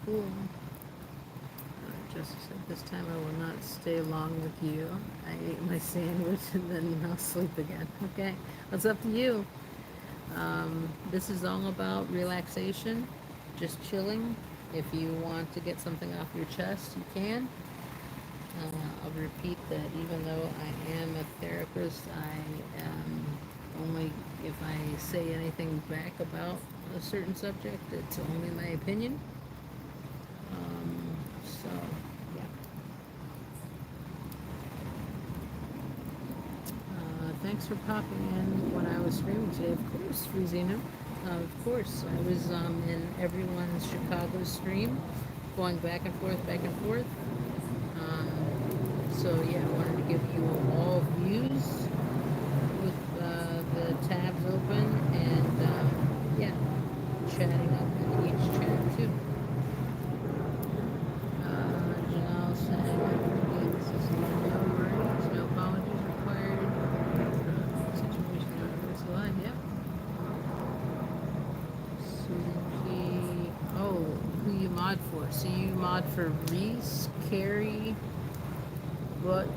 Cool. Justice said This time I will not stay long with you. I ate my sandwich and then I'll sleep again. Okay? It's up to you. This is all about relaxation, just chilling. If you want to get something off your chest, you can. I'll repeat that even though I am a therapist, I am only, if I say anything back about a certain subject, it's only my opinion. So, yeah. Thanks for popping in when I was streaming today. Of course, Frizina. Of course. I was in everyone's Chicago stream, going back and forth, back and forth. So yeah, I wanted to give you all views with the tabs open and yeah, chatting up in each chat too. Janelle saying this is no worries, no apologies required. Situation universal life, yep. Suzuki. Oh, who you mod for? So you mod for Reese, Carrie, but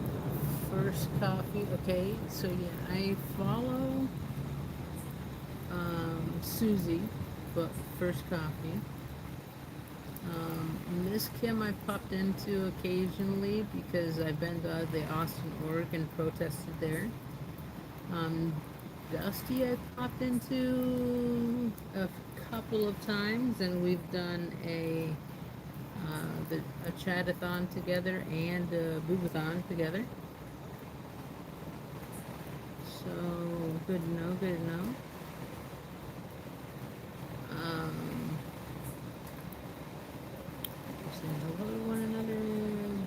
first coffee. Okay, so yeah, I follow Susie, but first coffee. Miss Kim I popped into occasionally because I've been to the Austin, Oregon protested there. Dusty I popped into a couple of times and we've done a chatathon together and a boobathon together. So good to know, good to know. Say hello to one another.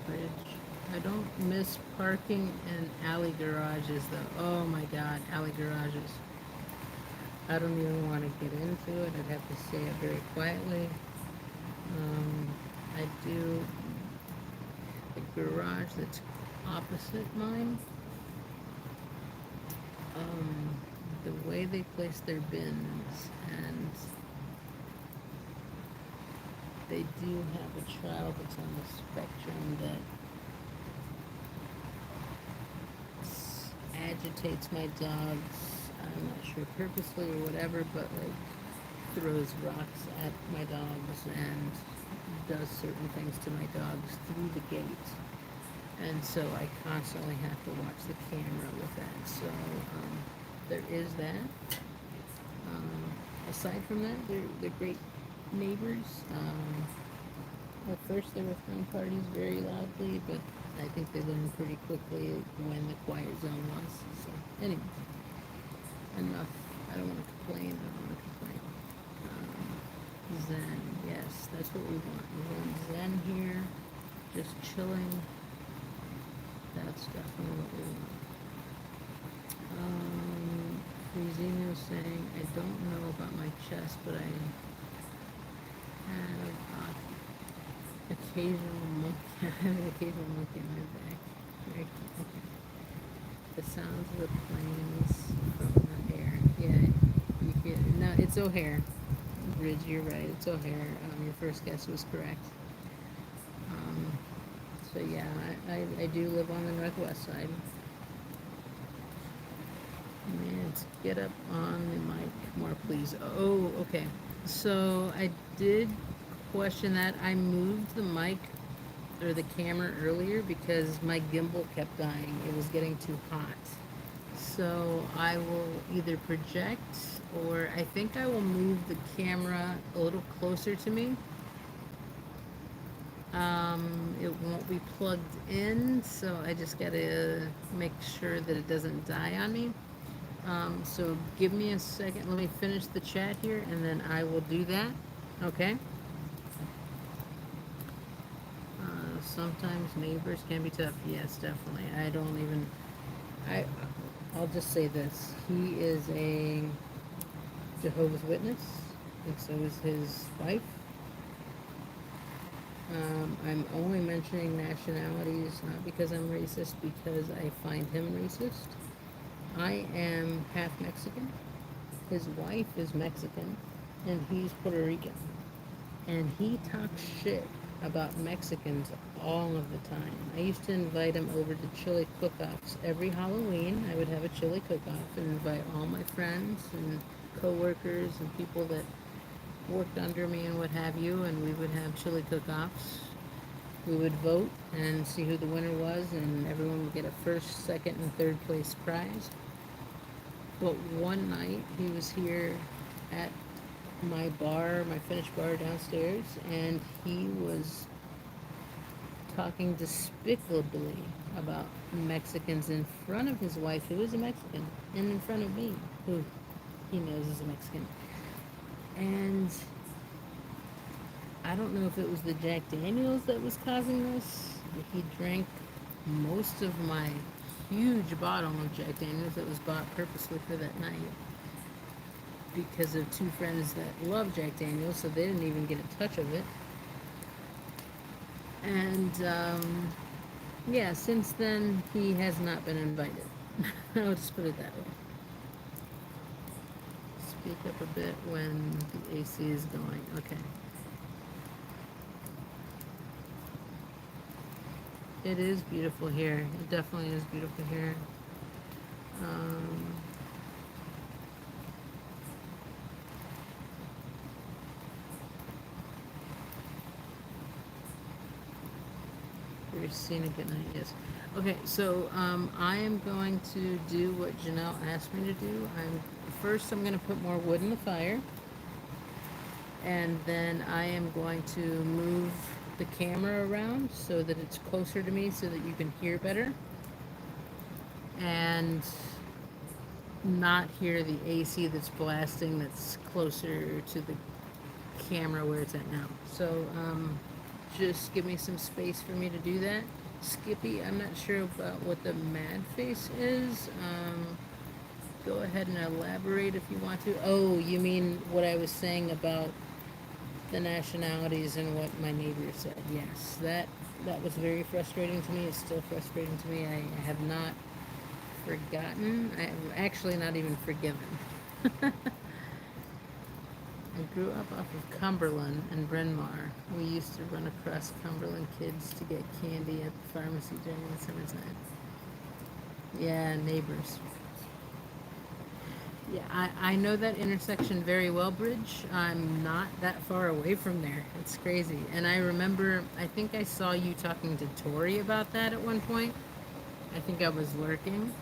Bridge. I don't miss parking in alley garages though. Oh my god, alley garages. I don't even want to get into it. I'd have to say it very quietly. I do a garage that's opposite mine. The way they place their bins, and they do have a child that's on the spectrum that agitates my dogs. I'm not sure purposely or whatever, but like throws rocks at my dogs and does certain things to my dogs through the gate. And so I constantly have to watch the camera with that. So there is that. Aside from that, they're great neighbors. At first they were throwing parties very loudly, but I think they learned pretty quickly when the quiet zone was. So anyway, enough. I don't want to complain. I don't want to complain. Zen, yes, that's what we want. We want Zen here, just chilling. That's definitely what we want. Frizino saying, I don't know about my chest, but I have occasional monkey. I have an occasional monkey in my back. Very cool. Okay. The sounds of the planes from the hair. Yeah, you get. No, it's O'Hare. Bridge, you're right. It's O'Hare. Your first guess was correct. So yeah, I do live on the northwest side. Man, get up on the mic more, please. Oh, okay. So I did question that. I moved the mic or the camera earlier because my gimbal kept dying. It was getting too hot. So I will either project or I think I will move the camera a little closer to me. It won't be plugged in, so I just gotta make sure that it doesn't die on me. So give me a second. Let me finish the chat here, and then I will do that. Okay? Sometimes neighbors can be tough. Yes, definitely. I'll just say this. He is a Jehovah's Witness, and so is his wife. I'm only mentioning nationalities, not because I'm racist, because I find him racist. I am half Mexican. His wife is Mexican, and he's Puerto Rican. And he talks shit about Mexicans all of the time. I used to invite him over to chili cook-offs. Every Halloween, I would have a chili cook-off and invite all my friends and coworkers and people that worked under me and what have you, and we would have chili cook-offs. We would vote and see who the winner was, and everyone would get a first, second, and third place prize. But one night, he was here at my bar, my finished bar downstairs, and he was talking despicably about Mexicans in front of his wife, who is a Mexican, and in front of me, who he knows is a Mexican. And I don't know if it was the Jack Daniels that was causing this. He drank most of my huge bottle of Jack Daniels that was bought purposely for that night because of two friends that love Jack Daniels, so they didn't even get a touch of it. And yeah, since then he has not been invited. I'll just put it that way. Speak up a bit when the AC is going. Okay. It is beautiful here. It definitely is beautiful here. Very scenic at night, yes. Okay, so I am going to do what Janelle asked me to do. I'm going to put more wood in the fire, and then I am going to move the camera around so that it's closer to me so that you can hear better and not hear the AC that's blasting that's closer to the camera where it's at now. So just give me some space for me to do that. Skippy, I'm not sure about what the mad face is. Go ahead and elaborate if you want to. Oh, you mean what I was saying about the nationalities and what my neighbor said. Yes, that was very frustrating to me. It's still frustrating to me. I have not forgotten. I am actually not even forgiven. I grew up off of Cumberland and Bryn Mawr. We used to run across Cumberland kids to get candy at the pharmacy during the summertime. Yeah, neighbors. Yeah, I know that intersection very well, Bridge. I'm not that far away from there. It's crazy. And I remember, I think I saw you talking to Tori about that at one point. I think I was lurking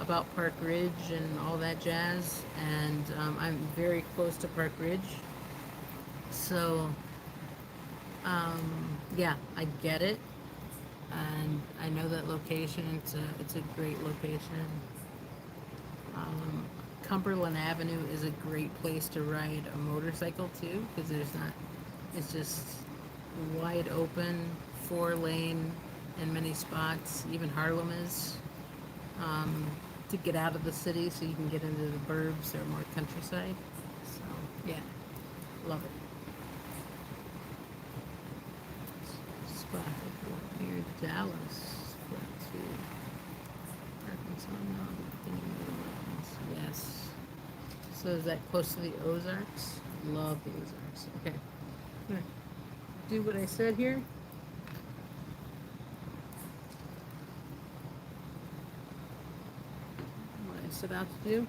about Park Ridge and all that jazz. And I'm very close to Park Ridge. So, yeah, I get it. And I know that location. It's a great location. Cumberland Avenue is a great place to ride a motorcycle too, because it's just wide open, 4-lane in many spots. Even Harlem is to get out of the city, so you can get into the burbs or more countryside. So yeah, love it. Spot near Dallas, Arkansas. Yes. So is that close to the Ozarks? Love the Ozarks. Okay. I'm gonna do what I said here. What I set out to do.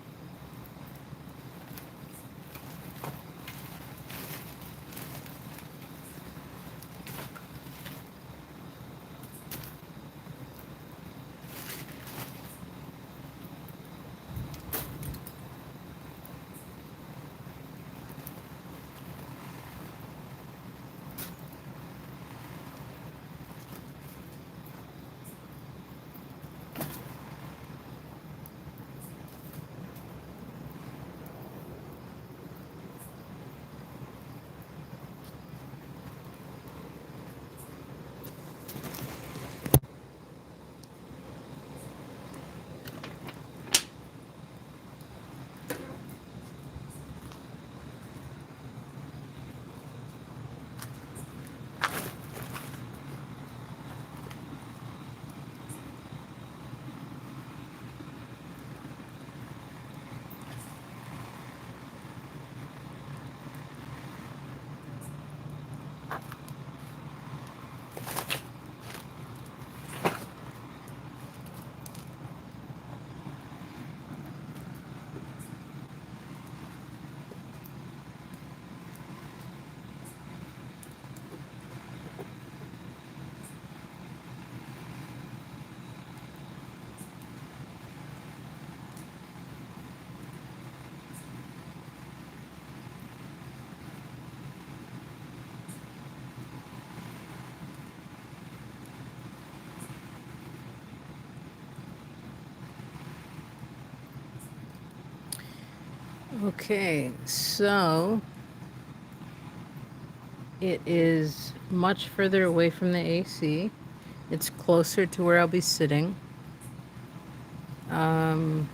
Okay, so it is much further away from the AC. It's closer to where I'll be sitting. Um,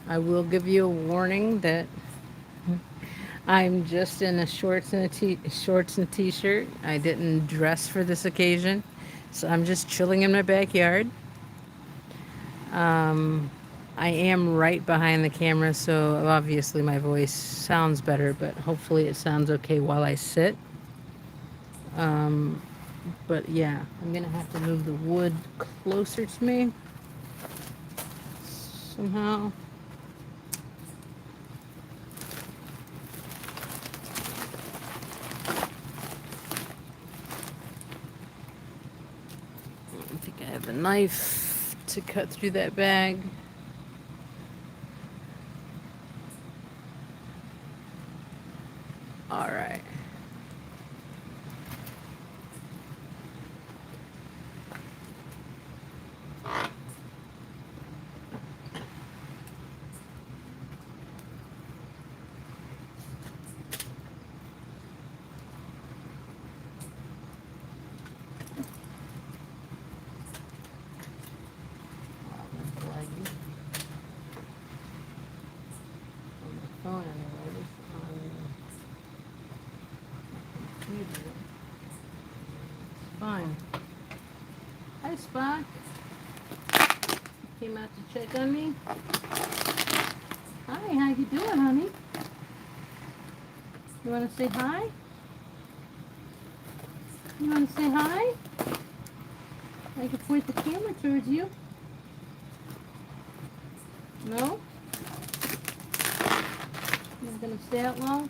I will give you a warning that I'm just in a shorts and t-shirt. I didn't dress for this occasion, so I'm just chilling in my backyard. Um, I am right behind the camera, so obviously my voice sounds better, but hopefully it sounds okay while I sit. Um, but yeah, I'm gonna have to move the wood closer to me somehow. I think I have a knife to cut through that bag. All right. On the phone anyways, on the computer. It's fine. Hi, Spock. Came out to check on me. Hi, how you doing, honey? You want to say hi? You want to say hi? I can point the camera towards you. No? You're not gonna stay out long?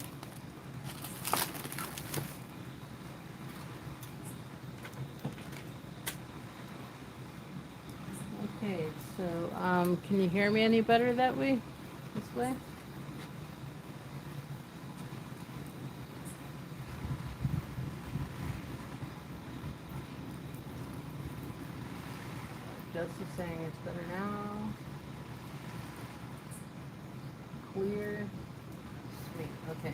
Okay, so can you hear me any better that way? This way? Just saying it's better now. Clear. Sweet. Okay.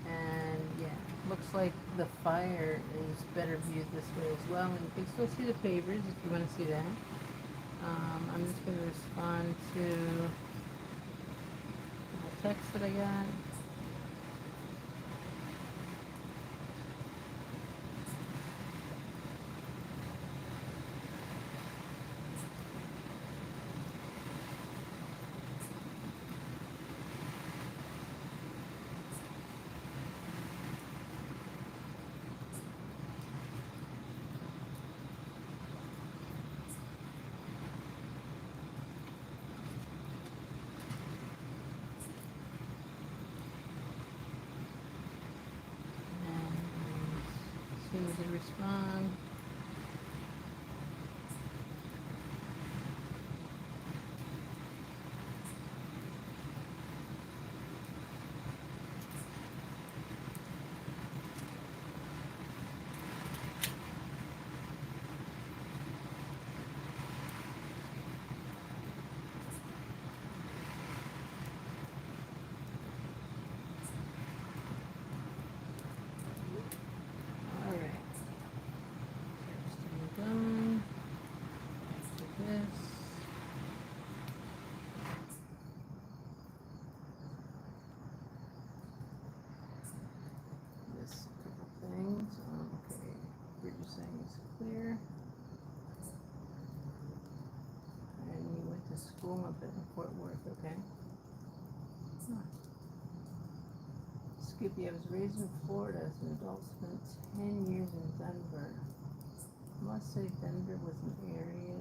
And yeah, looks like the fire is better viewed this way as well. And you can still see the pavers if you want to see that. I'm just going to respond to the text that I got. And as soon as they respond, all right. Texting done. After this. This couple things. Okay. We're just saying it's clear. And you went to school up in Fort Worth, okay? Huh. Skippy, I was raised in Florida as an adult, spent 10 years in Denver. I must say Denver was an area,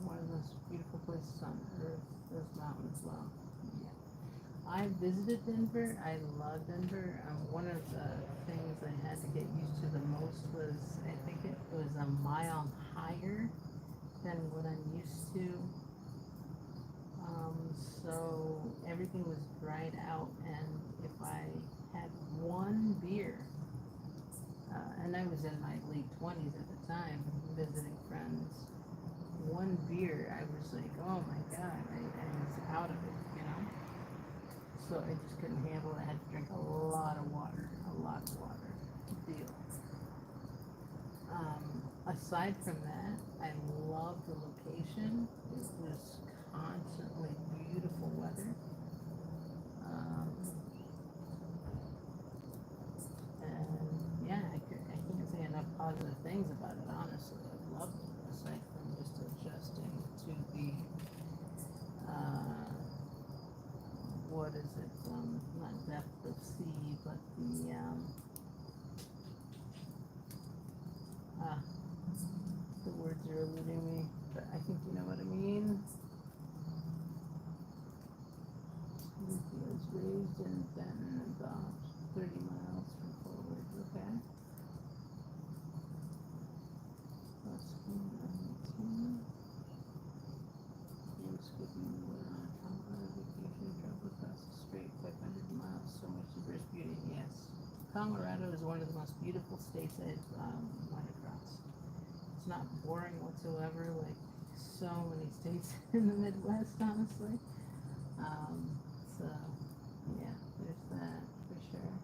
one of the most beautiful places on earth. Those mountains, wow. Yeah. I visited Denver. I love Denver. One of the things I had to get used to the most was I think it was a mile higher than what I'm used to. So everything was dried out, and if I had one beer, and I was in my late 20s at the time, visiting friends, one beer, I was like, oh my God, I was out of it, you know? so I just couldn't handle it. I had to drink a lot of water, deal. Aside from that, I love the location. It was constantly beautiful weather. And yeah, I can't say enough positive things about it, honestly. I loved it, aside from just adjusting to the, uh, what is it, not depth of sea, but ah, the words are eluding me, but I think you know what I mean. He was raised in Benton, about 30 miles from forward, okay? He was skipping on vacation, travel across the strait, 500 miles, so much diverse beauty, yes. Colorado is one of the most beautiful states I've went across. It's not boring whatsoever, like so many states in the Midwest, honestly. So, yeah, there's that for sure.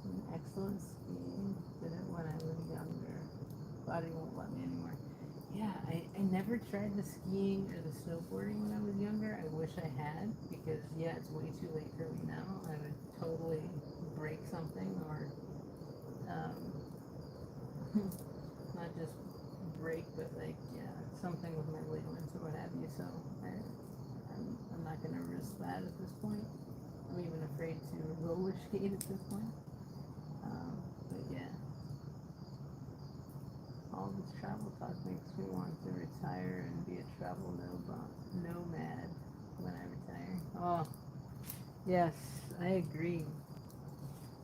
An excellent skiing. Did it when I was younger. Body won't let me anymore. Yeah, I never tried the skiing or the snowboarding when I was younger. I wish I had, because yeah, it's way too late for me now. I would totally break something, or not just break, but like, yeah, something with my ligaments or what have you. So I'm not going to risk that at this point. I'm even afraid to roller skate at this point. But yeah, all this travel talk makes me want to retire and be a travel nomad when I retire. Oh, yes, I agree.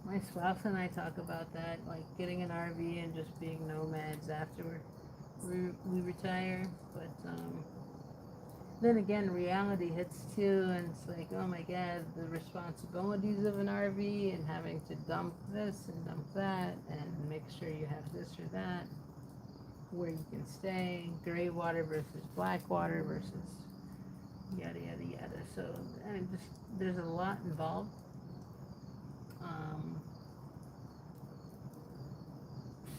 My spouse and I talk about that, like getting an RV and just being nomads after we retire. But then again, reality hits too, and it's like, oh my God, the responsibilities of an RV and having to dump this and dump that and make sure you have this or that, where you can stay, gray water versus black water versus yada yada yada. So I mean, just there's a lot involved. Um,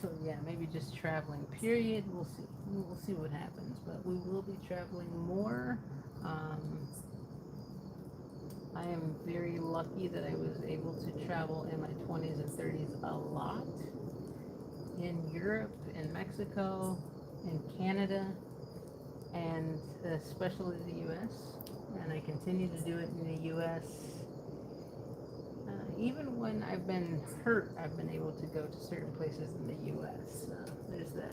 so yeah, maybe just traveling. Period. We'll see. We'll see what happens. But we will be traveling more. Um, I am very lucky that I was able to travel in my 20s and 30s a lot. In Europe, in Mexico, in Canada, and especially the US. And I continue to do it in the US. Even when I've been hurt, I've been able to go to certain places in the US. There's that.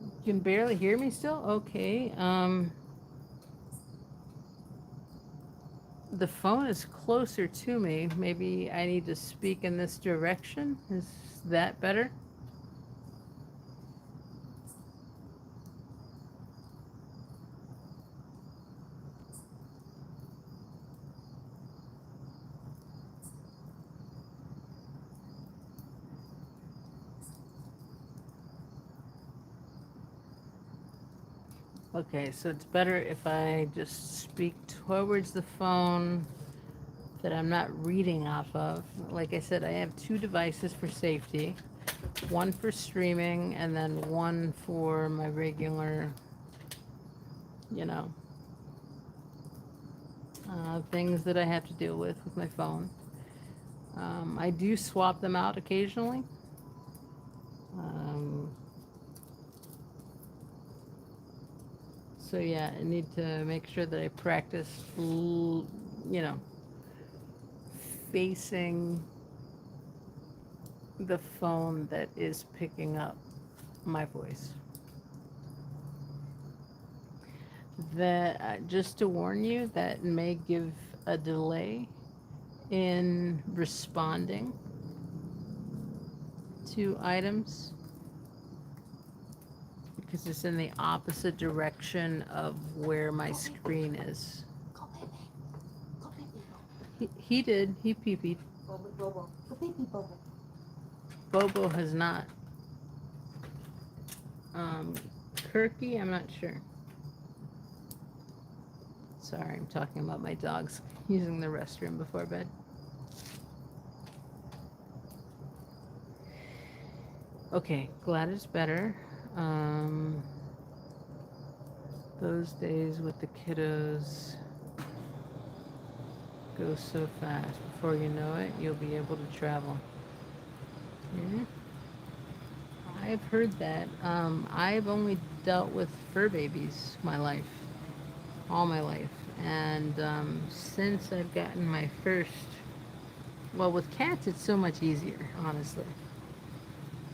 You can barely hear me still? Okay. The phone is closer to me. Maybe I need to speak in this direction. Is that better? Okay, so it's better if I just speak towards the phone that I'm not reading off of. Like I said, I have two devices for safety. One for streaming and then one for my regular, you know, things that I have to deal with my phone. I do swap them out occasionally. Um, so yeah, I need to make sure that I practice, you know, facing the phone that is picking up my voice. That just to warn you, that may give a delay in responding to items because it's in the opposite direction of where my screen is. He did. He pee-peed. Bobo. Pee-pee, Bobo. Bobo has not. Kirky, I'm not sure. Sorry, I'm talking about my dogs using the restroom before bed. Okay, glad it's better. Um, those days with the kiddos go so fast. Before you know it, you'll be able to travel. Yeah, I've heard that. I've only dealt with fur babies my life, all my life. And since I've gotten my first, well, with cats, it's so much easier, honestly.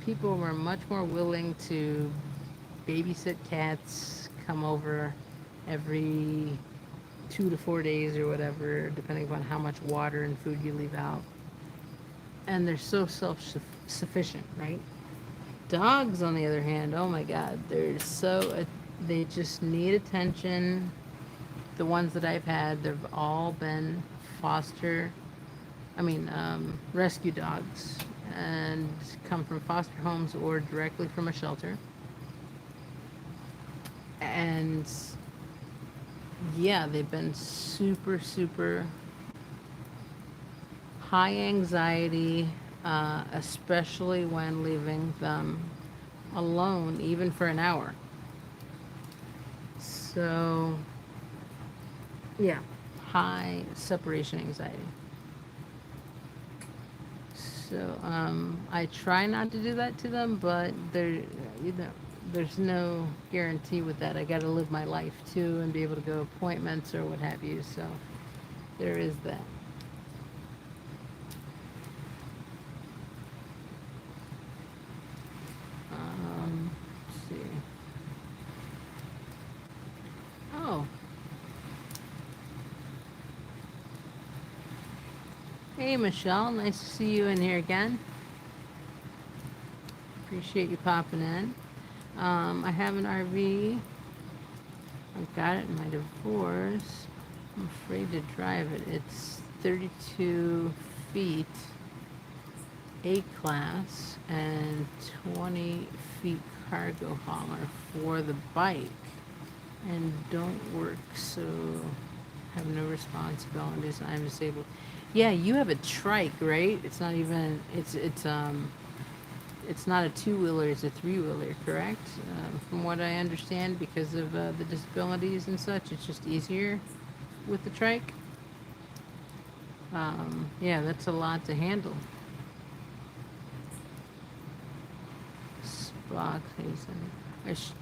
People were much more willing to babysit cats, come over every 2 to 4 days or whatever, depending upon how much water and food you leave out. And they're so self sufficient, right? Dogs, on the other hand, oh my God, they just need attention. The ones that I've had, they've all been foster, rescue dogs, and come from foster homes or directly from a shelter. And yeah, they've been super, super high anxiety, especially when leaving them alone, even for an hour. So, yeah, high separation anxiety. So, I try not to do that to them, but you know, there's no guarantee with that. I got to live my life too and be able to go to appointments or what have you. So, there is that. Let's see. Oh, hey Michelle, nice to see you in here again. Appreciate you popping in. I have an RV. I've got it in my divorce. I'm afraid to drive it. It's 32 feet, A class, and 20 feet cargo hauler for the bike. And don't work, so have no responsibilities. I'm disabled. Yeah, you have a trike, right? It's not even. It's not a two-wheeler, it's a three-wheeler, correct? From what I understand, because of the disabilities and such, it's just easier with the trike. Yeah, that's a lot to handle. Spock,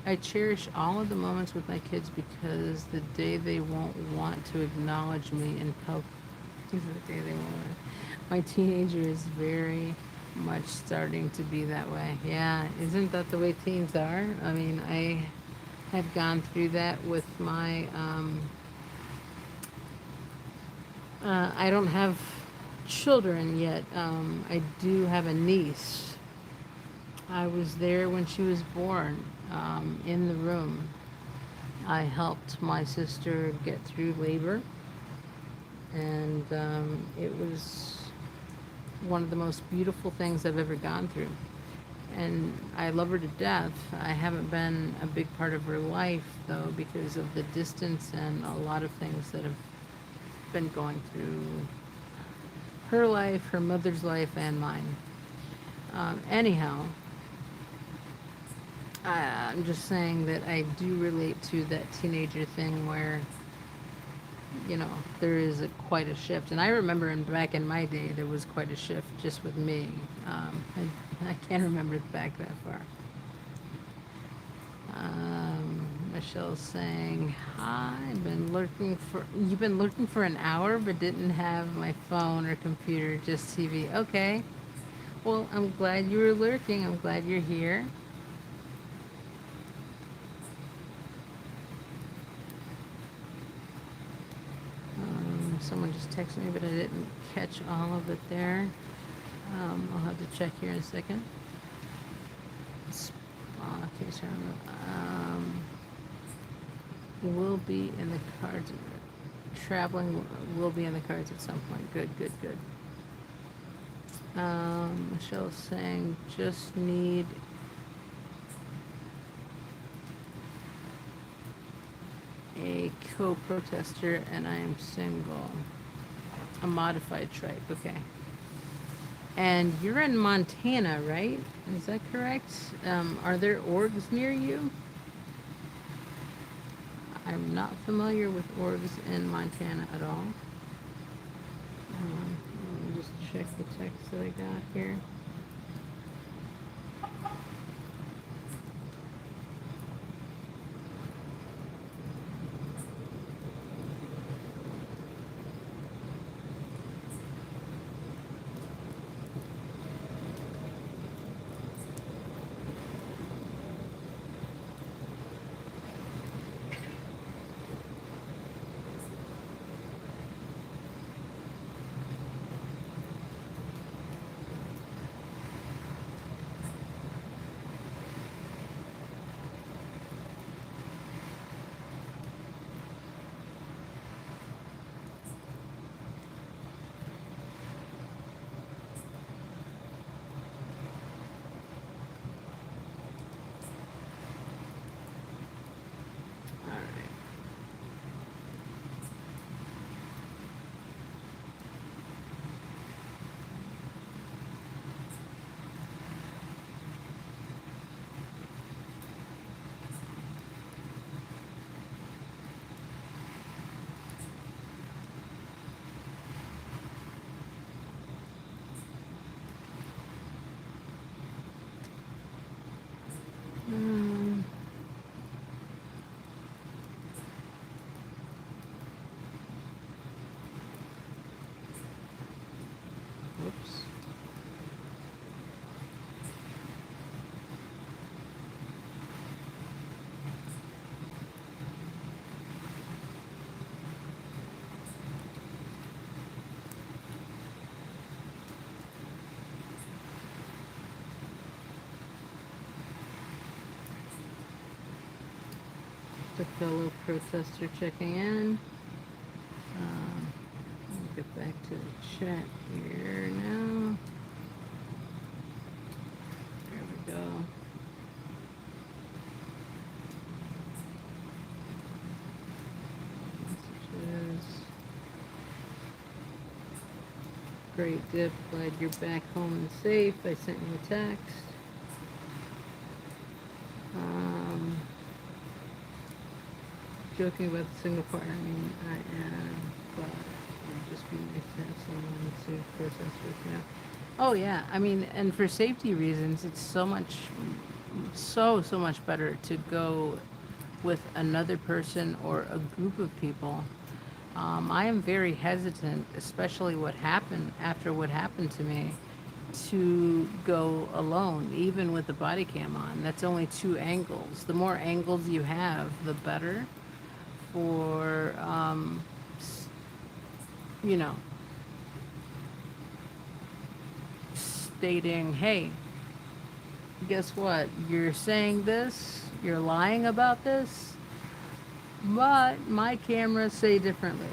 I cherish all of the moments with my kids because the day they won't want to acknowledge me in public, the day they won't. My teenager is very much starting to be that way. Yeah, isn't that the way teens are? I mean, I have gone through that with my, I don't have children yet. I do have a niece. I was there when she was born, in the room. I helped my sister get through labor, and it was one of the most beautiful things I've ever gone through. And I love her to death. I haven't been a big part of her life, though, because of the distance and a lot of things that have been going through her life, her mother's life, and mine. Anyhow, I'm just saying that I do relate to that teenager thing where, there is quite a shift. And I remember back in my day, there was quite a shift just with me. I can't remember back that far. Michelle's saying, hi, you've been lurking for an hour, but didn't have my phone or computer, just TV. Okay. Well, I'm glad you were lurking. I'm glad you're here. Someone just texted me, but I didn't catch all of it there. I'll have to check here in a second. Okay, so will be in the cards. Traveling will be in the cards at some point. Good, good, good. Michelle's saying just need a co-protester, and I am single. A modified tripe, okay. And you're in Montana, right? Is that correct? Are there orgs near you? I'm not familiar with orgs in Montana at all. Let me just check the text that I got here. All right. Um, Whoops. The fellow protester checking in. Let me get back to the chat here now. There we go. Messages. Great dip. Glad you're back home and safe. I sent you a text. Joking about the single partner. I mean, I am, but it would just be nice to have someone to process with now. Oh yeah, I mean, and for safety reasons, it's so much, so much better to go with another person or a group of people. I am very hesitant, especially what happened after what happened to me, to go alone, even with the body cam on. That's only two angles. The more angles you have, the better for, you know, stating, hey, guess what? You're saying this, you're lying about this, but my cameras say differently.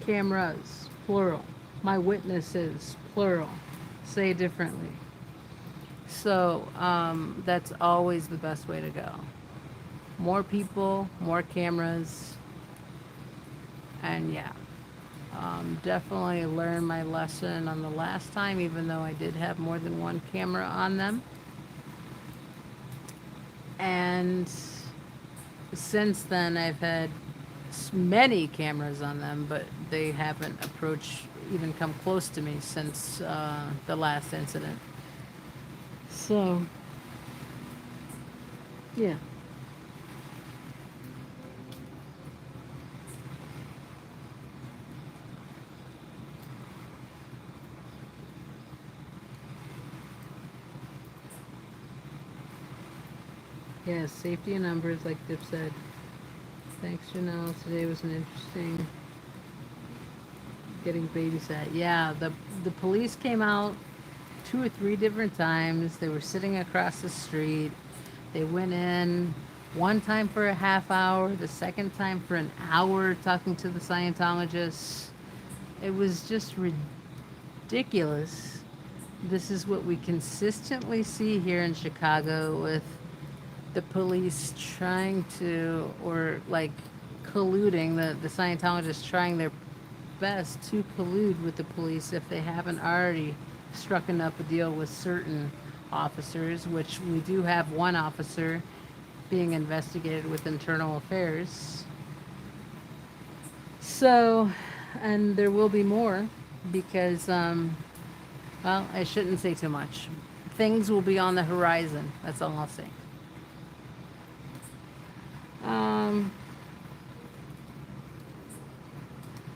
Cameras, plural. My witnesses, plural, say differently. So that's always the best way to go. More people, more cameras, and yeah. Definitely learned my lesson on the last time, even though I did have more than one camera on them. And since then, I've had many cameras on them, but they haven't approached, even come close to me since the last incident. So, yeah. Yeah, safety in numbers, like Dip said. Thanks, Janelle. Today was an interesting getting babysat. Yeah, the police came out 2 or 3 different times. They were sitting across the street. They went in one time for a half hour, the second time for an hour talking to the Scientologists. It was just ridiculous. This is what we consistently see here in Chicago with the police trying to, or like colluding, the Scientologists trying their best to collude with the police if they haven't already struck up a deal with certain officers, which we do have one officer being investigated with internal affairs. So, and there will be more because, well, I shouldn't say too much. Things will be on the horizon. That's all I'll say. Um,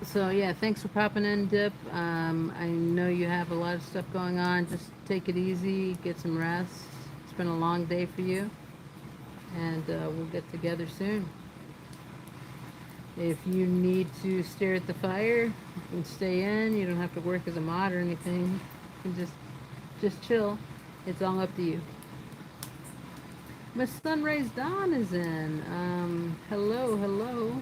so yeah, thanks for popping in, Dip. I know you have a lot of stuff going on. Just take it easy, get some rest. It's been a long day for you, and we'll get together soon. If you need to stare at the fire, you can stay in. You don't have to work as a mod or anything. You can just chill. It's all up to you. Miss Sunrise Dawn is in. Hello.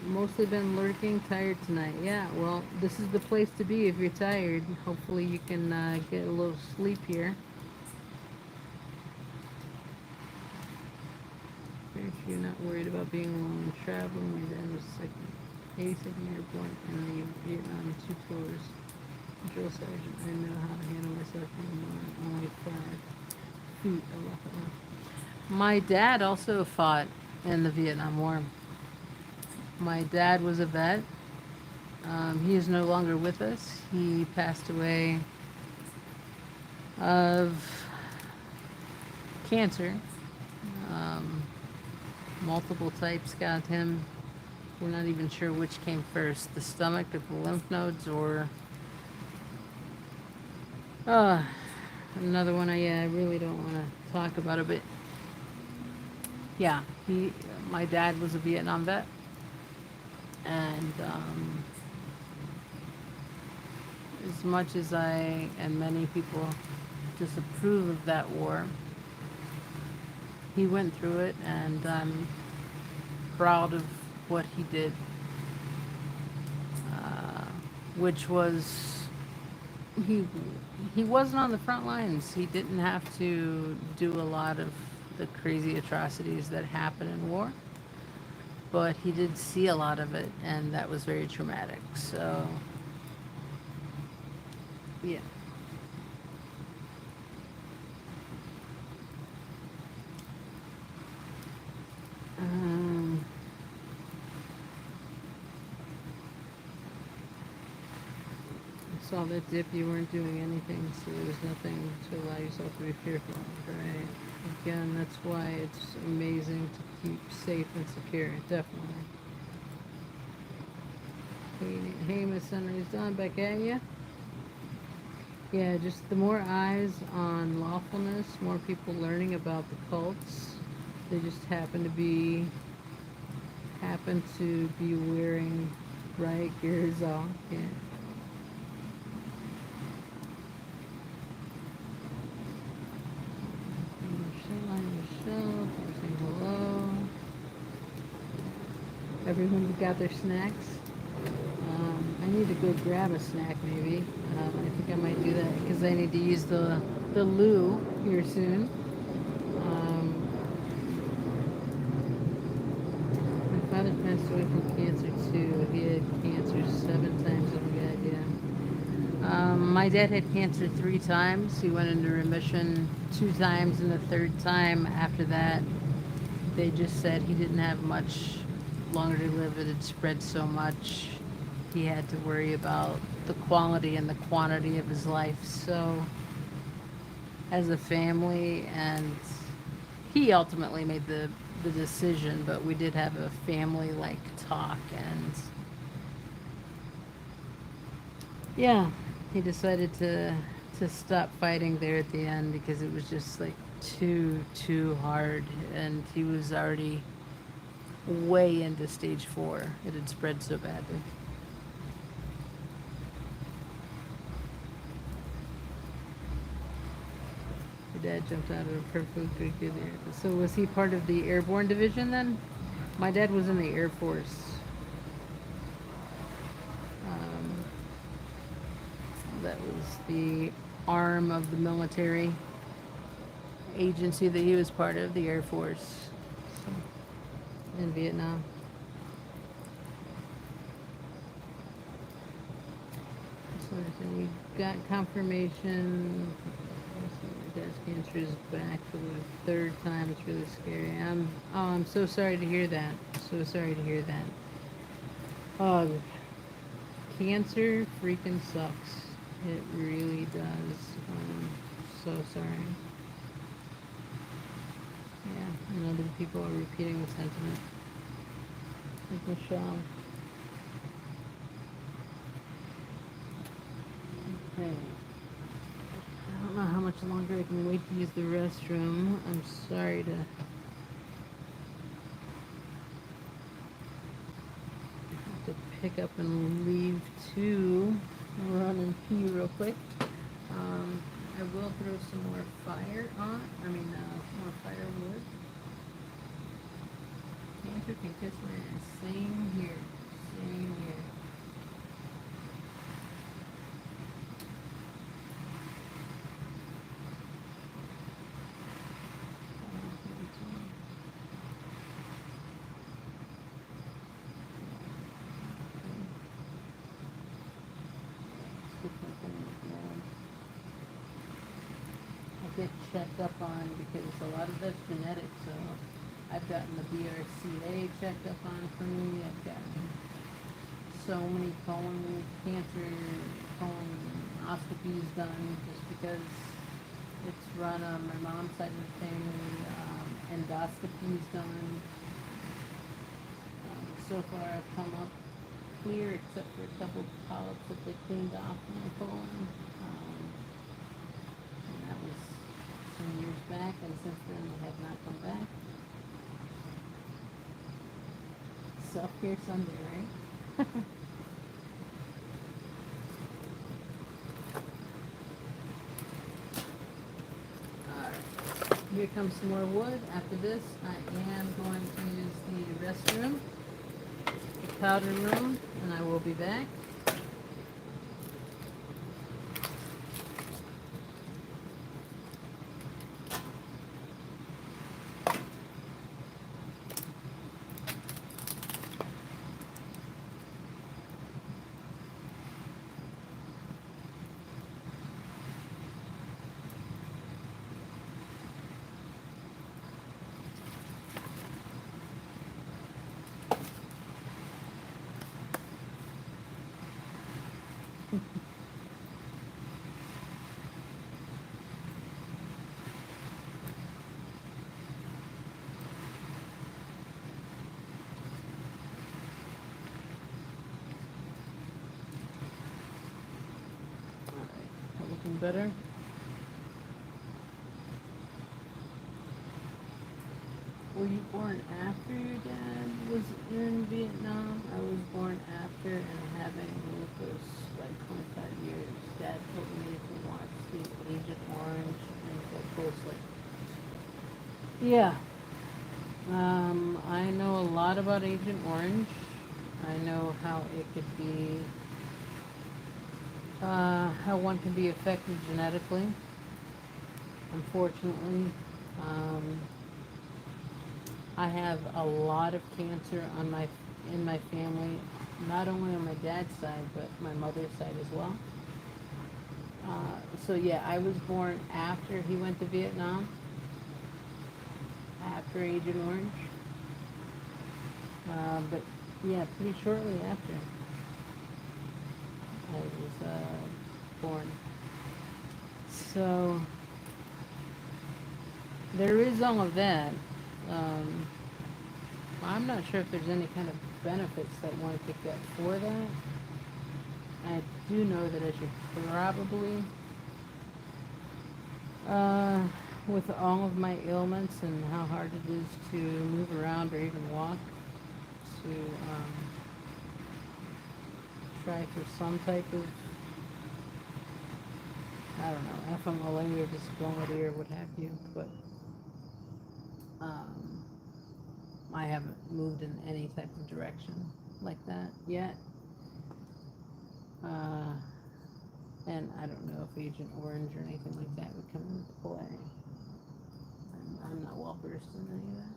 Mostly been lurking, tired tonight. Yeah, well, this is the place to be if you're tired. Hopefully you can get a little sleep here. If you're not worried about being alone, traveling, my dad was 82nd airborne in the Vietnam 2 tours. Drill sergeant, I know how to handle myself anymore. Only 5 feet. My dad also fought in the Vietnam War. My dad was a vet. He is no longer with us. He passed away of cancer. Multiple types got him. We're not even sure which came first, the stomach or the lymph nodes, or another one. I really don't want to talk about it, but yeah, my dad was a Vietnam vet, and as much as I and many people disapprove of that war, he went through it, and I'm proud of what he did, which was he wasn't on the front lines. He didn't have to do a lot of the crazy atrocities that happen in war, but he did see a lot of it, and that was very traumatic. So, yeah. I saw that, Dip, you weren't doing anything, so there was nothing to allow yourself to be fearful of, right? Again, that's why it's amazing to keep safe and secure, definitely. Hey, Miss Sunrise Dawn, back at ya. Yeah, just the more eyes on lawfulness, more people learning about the cults. They just happen to be wearing riot gear is all. Yeah. Michelle, saying hello. Everyone's got their snacks. I need to go grab a snack maybe. I think I might do that because I need to use the loo here soon. My father passed away from cancer too. He had cancer 7 times. Oh my God, yeah. My dad had cancer 3 times. He went into remission 2 times, and the 3rd time after that, they just said he didn't have much longer to live. It had spread so much. He had to worry about the quality and the quantity of his life. So, as a family, and he ultimately made the decision, but we did have a family like talk, and yeah, he decided to stop fighting there at the end because it was just like too hard, and he was already way into stage 4. It had spread so badly. Your dad jumped out of a perfectly good air. So was he part of the airborne division then? My dad was in the Air Force. That was the arm of the military agency that he was part of, the Air Force in Vietnam. So we got confirmation. My dad's cancer is back for the third time. It's really scary. I'm so sorry to hear that. So sorry to hear that. Oh, cancer freaking sucks. It really does. So sorry. Yeah, and other people are repeating the sentiment. Like Michelle. Okay. I don't know how much longer I can wait to use the restroom. I'm sorry to have to pick up and leave to run and pee real quick. I will throw some more fire on. More firewood. Cancer can kiss my ass. Same here. Same here. I get checked up on because a lot of that's genetic. So I've gotten the BRCA checked up on for me. I've gotten so many colon cancer, colonoscopies done just because it's run on my mom's side of the family. Endoscopies done. So far I've come up clear except for a couple of polyps that they cleaned off my colon. And that was some years back, and since then they have not come back. Self-care Sunday, right? Alright, here comes some more wood. After this, I am going to use the restroom, the powder room, and I will be back. Alright, looking better. Were you born after your dad was in Vietnam? I was born after and having lupus like 25 years. Dad told me to watch the Agent Orange and go closely. Yeah. I know a lot about Agent Orange. I know how it could be, how one can be affected genetically. Unfortunately, I have a lot of cancer in my family, not only on my dad's side, but my mother's side as well. So yeah, I was born after he went to Vietnam, after Agent Orange. But yeah, pretty shortly after I was born. So there is all of that. I'm not sure if there's any kind of benefits that one could get for that. I do know that I should probably, with all of my ailments and how hard it is to move around or even walk, to try for some type of, I don't know, FMLA or disability or what have you, but I haven't moved in any type of direction like that yet. And I don't know if Agent Orange or anything like that would come into play. I'm not well versed in any of that.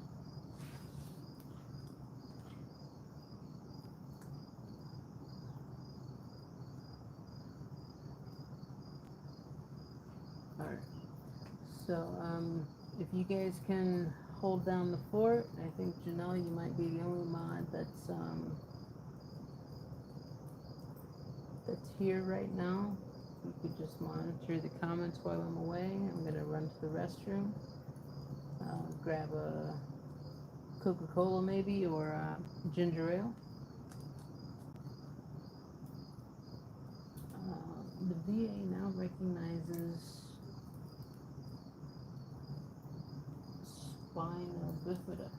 So, if you guys can hold down the fort, I think Janelle, you might be the only mod that's here right now. You could just monitor the comments while I'm away. I'm gonna run to the restroom, grab a Coca-Cola maybe, or ginger ale. The VA now recognizes spina bifida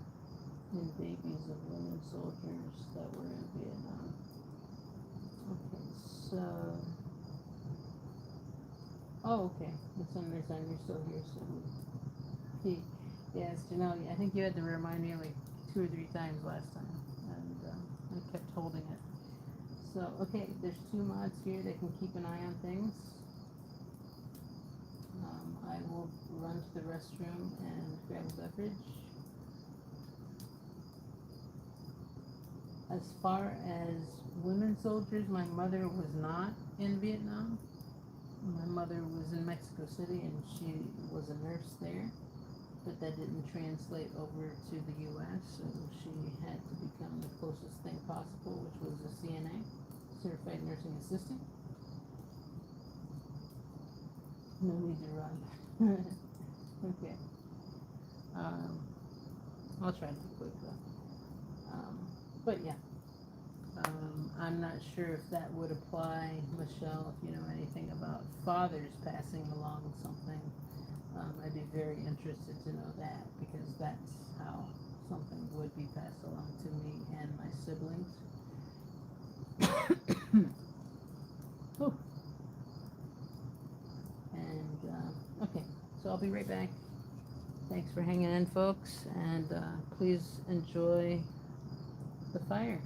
in babies of women soldiers that were in Vietnam. Okay, so... Oh, okay. It's on this end. You're still here, so... Yes, Janelle, I think you had to remind me like 2 or 3 times last time, and I kept holding it. So, okay, there's 2 mods here that can keep an eye on things. I will run to the restroom and grab a beverage. As far as women soldiers, my mother was not in Vietnam. My mother was in Mexico City and she was a nurse there, but that didn't translate over to the US, so she had to become the closest thing possible, which was a CNA, Certified Nursing Assistant. No need to run. Okay. I'll try to be quick though. But yeah. I'm not sure if that would apply, Michelle, if you know anything about fathers passing along something. I'd be very interested to know that, because that's how something would be passed along to me and my siblings. Oh. And, okay, so I'll be right back. Thanks for hanging in, folks, and please enjoy the fire.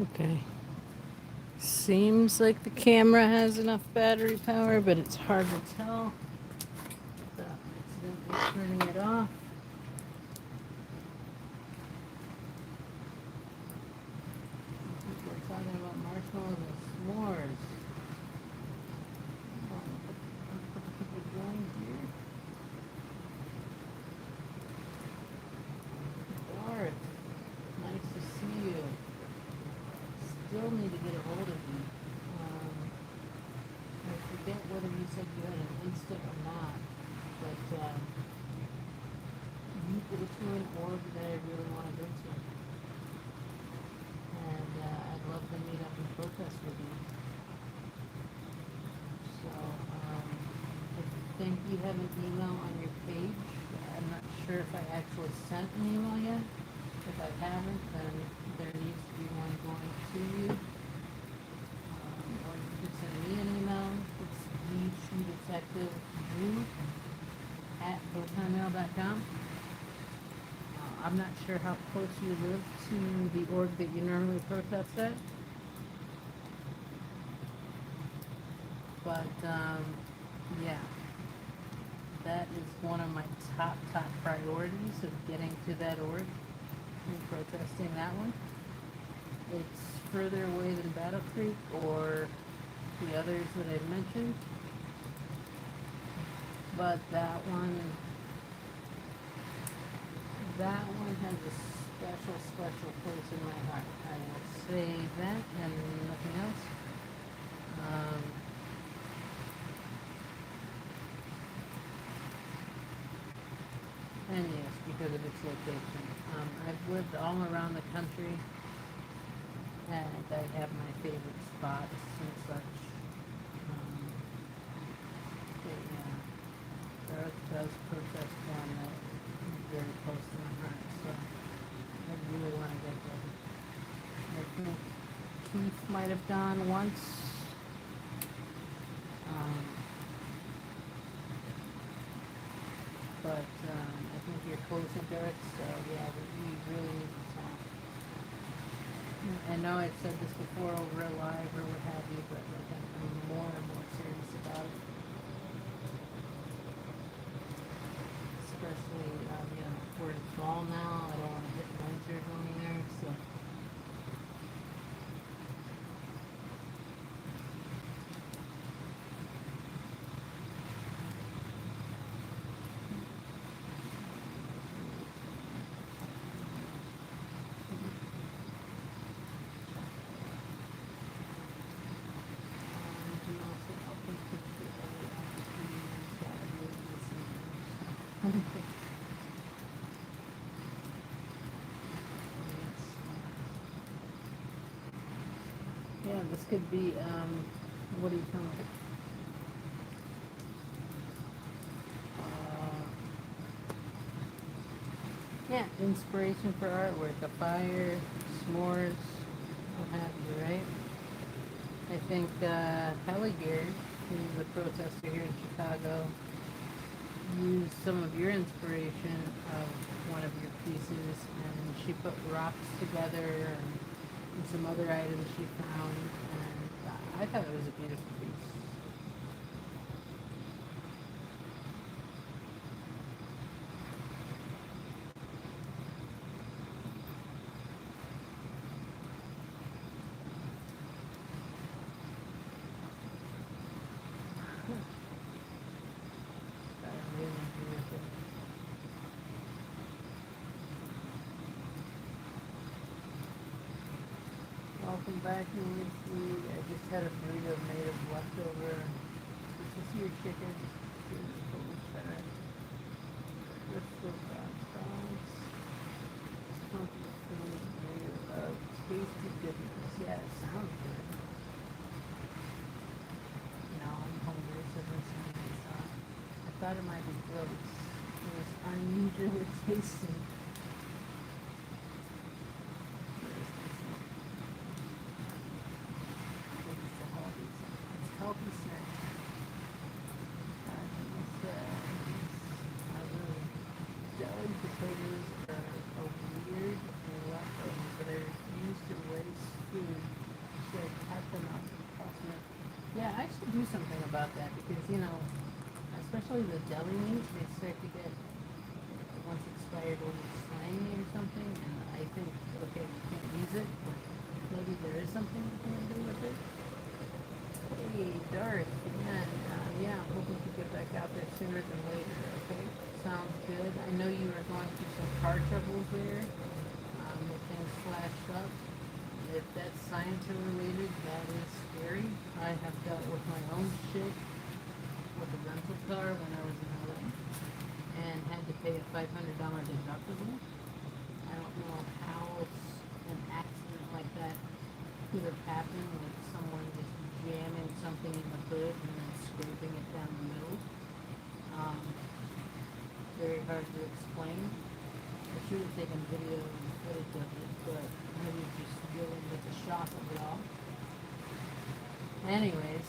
Okay. Seems like the camera has enough battery power, but it's hard to tell without accidentally turning it off. People are talking about marshmallows and s'mores. Put the people going here. Garth, nice to see you. Still need to get a hold of you. I forget whether you said you had an Insta or not, but you go to an org that I really want to go to. And I'd love to meet up and protest with you. So I think you have an email on your page. I'm not sure if I actually sent an email yet. If I haven't, then there needs to be one going to you. Or you can send me an email. It's thetrudetectivedrew@protonmail.com. I'm not sure how close you live to the org that you normally protest at, but yeah, that is one of my top priorities of getting to that org and protesting that one. It's further away than Battle Creek or the others that I've mentioned, but that one has a special place in my heart. I will say that and nothing else. Um, and yes, because of its location. I've lived all around the country, and I have my favorite spots and such. But yeah, Garth does protest one that is very close to my heart, so I really want to get there. I think Keith might have gone once. Um, but I think you're close to Garth, so yeah, we really need to talk. I know I've said this before over live or what have you, but like, I'm more and more serious about it. Especially, we're in fall now. I don't want to hit winter going there, so. You know, so I'll think of the other opportunities that I really listen to. Yeah, this could be, what do you call it? Uh, yeah, inspiration for artwork, a fire, s'mores, what have you, right? I think Helliger, who's a protester here in Chicago, used some of your inspiration of one of your pieces, and she put rocks together and some other items she found, and I thought it was a beautiful piece. I really agree with it. Welcome back, new food. I just had a burrito made of leftover. This is your chicken. Beautiful fat. Crystal dogs. Funky food made of tasty goodness. Yeah, it sounds good. Now I'm hungry, so this I thought it might be gross. It was unusually tasty. It's healthy snack. Deli potatoes are a weird leftover, but I refuse to waste food. Said have them out in cosmic. Yeah, I should do something about that because, especially the deli meat, they start to get once expired or it's slimy or something, and I think, okay, we can't use it, but maybe there is something we can do with it. Hey, Darth, man, yeah, I'm hoping to get back out there sooner than later, okay? Sounds good. I know you were going through some car troubles there, with things flashed up. If that's science related, that is scary. I have dealt with my own shit with a rental car when I was in LA and had to pay a $500 deductible. I don't know how an accident like that could have happened with someone just jamming something in the hood and then scraping it down the middle. Um, Very hard to explain. I should have taken video and footage of it, but maybe just dealing with the shock of it all. Anyways,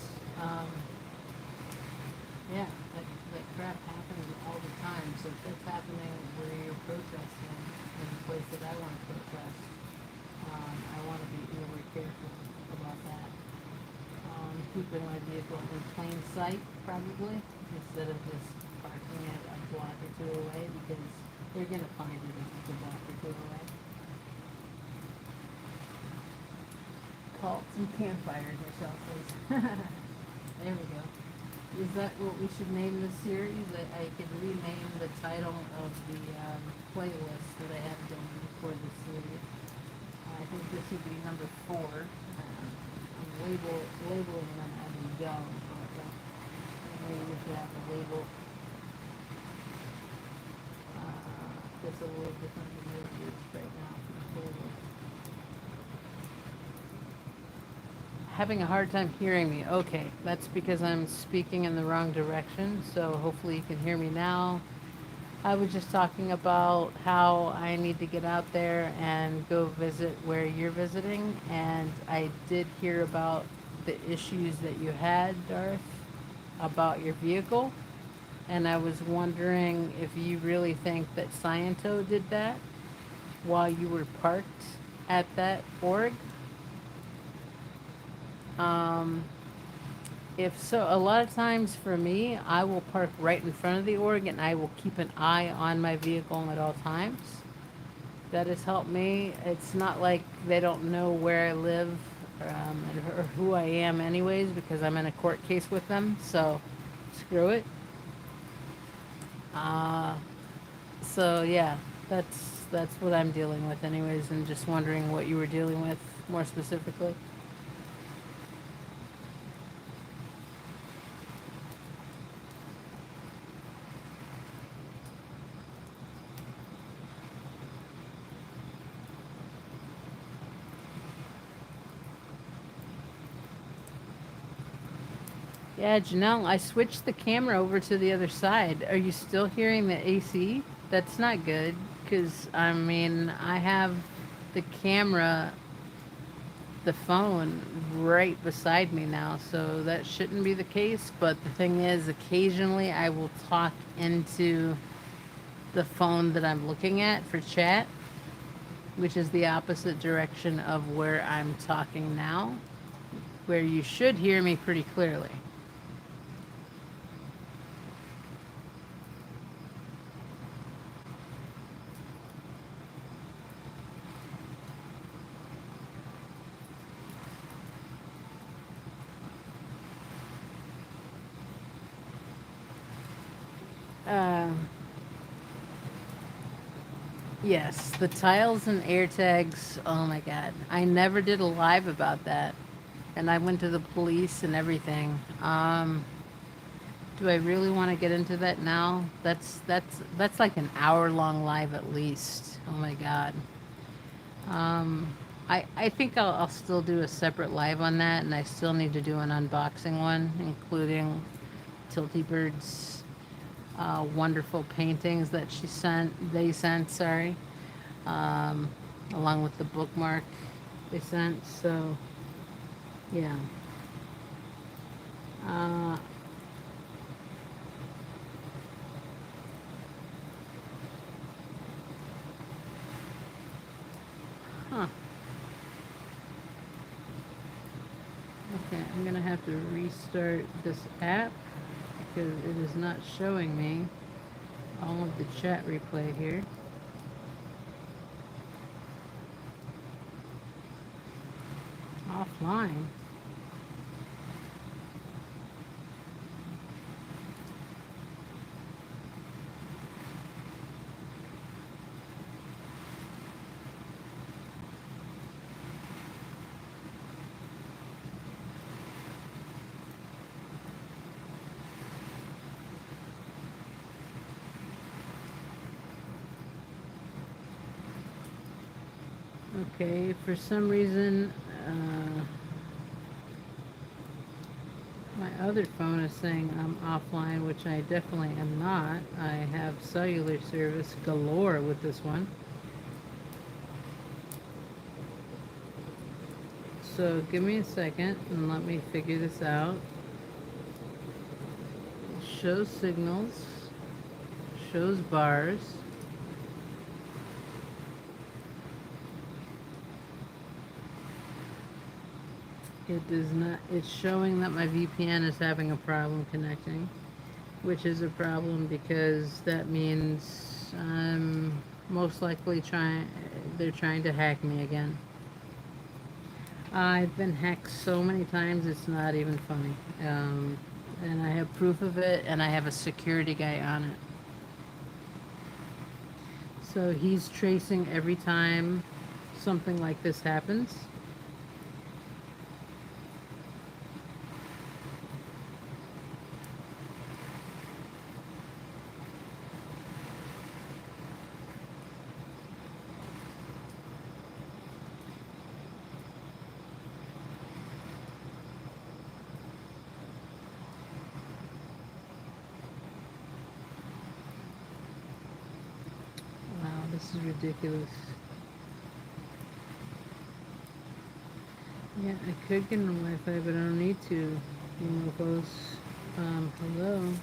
yeah, that crap happens all the time. So if that's happening where you're protesting in the place that I want to protest, I want to be really careful about that. Keeping my vehicle in plain sight, probably, instead of just parking it a block or two away, because they're going to find it if it's a block or two away. Call some campfires yourself, please. There we go. Is that what we should name this series? I could rename the title of the playlist that I have going for this series. I think this would be number 4. I'm labeling them as we go, but maybe we should have a label that's a little different than what it is right now for the playlist. Having a hard time hearing me. Okay, that's because I'm speaking in the wrong direction, so hopefully you can hear me now. I was just talking about how I need to get out there and go visit where you're visiting, and I did hear about the issues that you had, Darth, about your vehicle, and I was wondering if you really think that Sciento did that while you were parked at that org. If so, a lot of times for me, I will park right in front of the org and I will keep an eye on my vehicle at all times. That has helped me. It's not like they don't know where I live or who I am, anyways, because I'm in a court case with them. So, screw it. So yeah, that's what I'm dealing with, anyways, and just wondering what you were dealing with more specifically. Yeah, Janelle, I switched the camera over to the other side. Are you still hearing the AC? That's not good, because, I mean, I have the camera, the phone, right beside me now, so that shouldn't be the case. But the thing is, occasionally I will talk into the phone that I'm looking at for chat, which is the opposite direction of where I'm talking now, where you should hear me pretty clearly. Yes, the tiles and air tags. Oh my god, I never did a live about that, and I went to the police and everything. Do I really want to get into that now? That's like an hour-long live at least. Oh my god. I think I'll still do a separate live on that, and I still need to do an unboxing one, including Tilty Bird's wonderful paintings that they sent, sorry, along with the bookmark they sent. So, yeah. Uh, huh. Okay, I'm gonna have to restart this app because it is not showing me all of the chat replay here. Offline. Okay, for some reason, my other phone is saying I'm offline, which I definitely am not. I have cellular service galore with this one. So give me a second and let me figure this out. Shows signals, shows bars. It does not, it's showing that my VPN is having a problem connecting, which is a problem because that means I'm most likely they're trying to hack me again. I've been hacked so many times, it's not even funny. And I have proof of it, and I have a security guy on it. So he's tracing every time something like this happens. Wow, this is ridiculous. Yeah, I could get on Wi-Fi, but I don't need to. You mofos. Hello.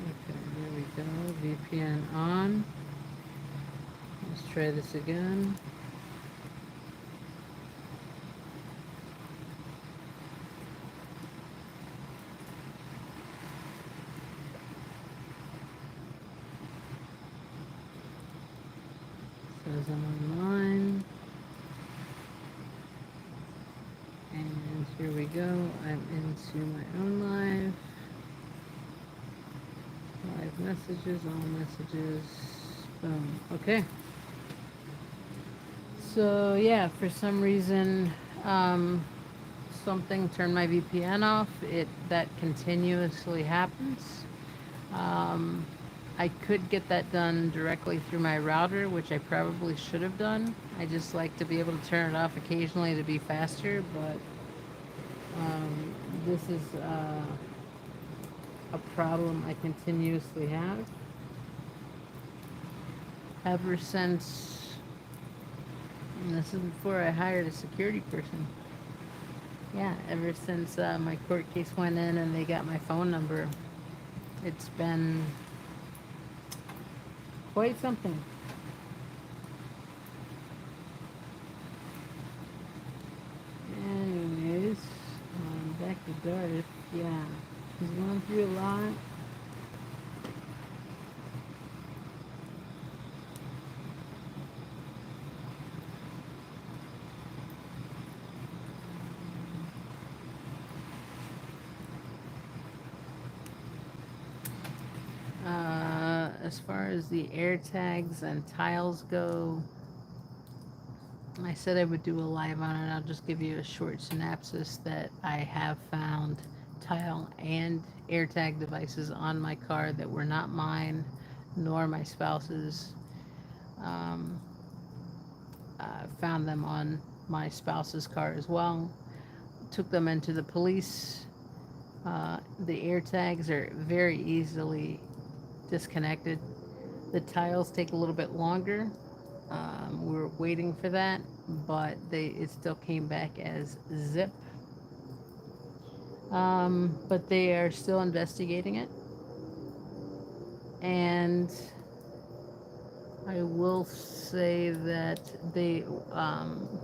Okay, there we go. VPN on. Let's try this again. Says I'm online. And here we go. I'm into my own live. Live messages, all messages. Boom. Okay. So yeah, for some reason, something turned my VPN off. That continuously happens. Um, I could get that done directly through my router, which I probably should have done. I just like to be able to turn it off occasionally to be faster, but this is a problem I continuously have ever since. And this is before I hired a security person. Yeah, ever since my court case went in and they got my phone number, it's been quite something. Anyways, back to Darth. Yeah, he's going through a lot. As far as the air tags and tiles go, I said I would do a live on it. I'll just give you a short synopsis that I have found tile and AirTag devices on my car that were not mine nor my spouse's. Um, Found them on my spouse's car as well. Took them into the police. The air tags are very easily disconnected. The tiles take a little bit longer. We were waiting for that, but it still came back as zip. But they are still investigating it. And I will say that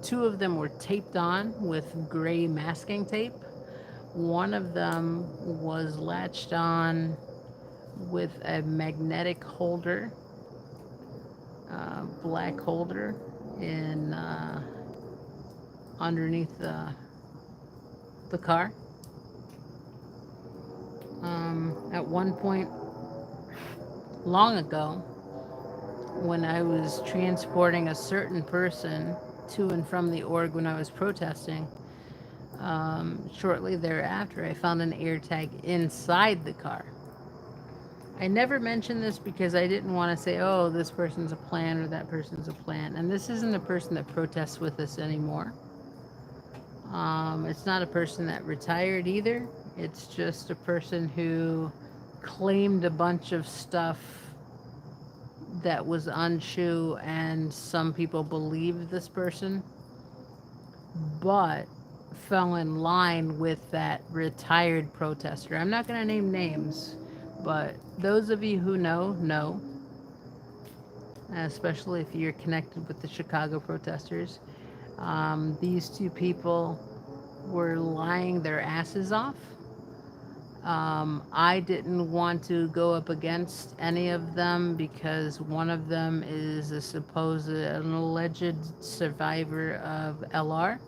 two of them were taped on with gray masking tape. One of them was latched on with a magnetic holder, black holder, in underneath the car. At one point, long ago, when I was transporting a certain person to and from the org when I was protesting, shortly thereafter, I found an air tag inside the car. I never mentioned this because I didn't want to say, oh, this person's a plan or that person's a plan. And this isn't a person that protests with us anymore. It's not a person that retired either. It's just a person who claimed a bunch of stuff that was untrue, and some people believed this person, but fell in line with that retired protester. I'm not going to name names, but those of you who know, especially if you're connected with the Chicago protesters. These two people were lying their asses off. I didn't want to go up against any of them because one of them is an alleged survivor of LR,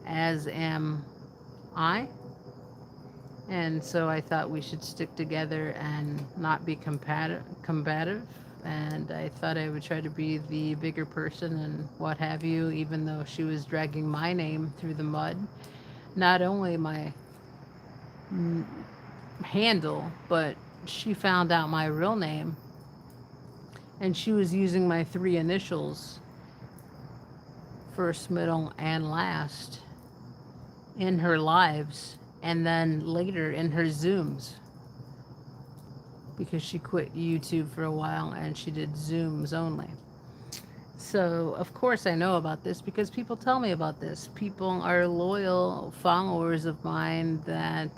as am I. And so I thought we should stick together and not be combative. And I thought I would try to be the bigger person and what have you, even though she was dragging my name through the mud. Not only my handle, but she found out my real name, and she was using my 3 initials, first, middle, and last, in her lives, and then later in her Zooms, because she quit YouTube for a while and she did Zooms only. So, of course, I know about this because people tell me about this. People are loyal followers of mine that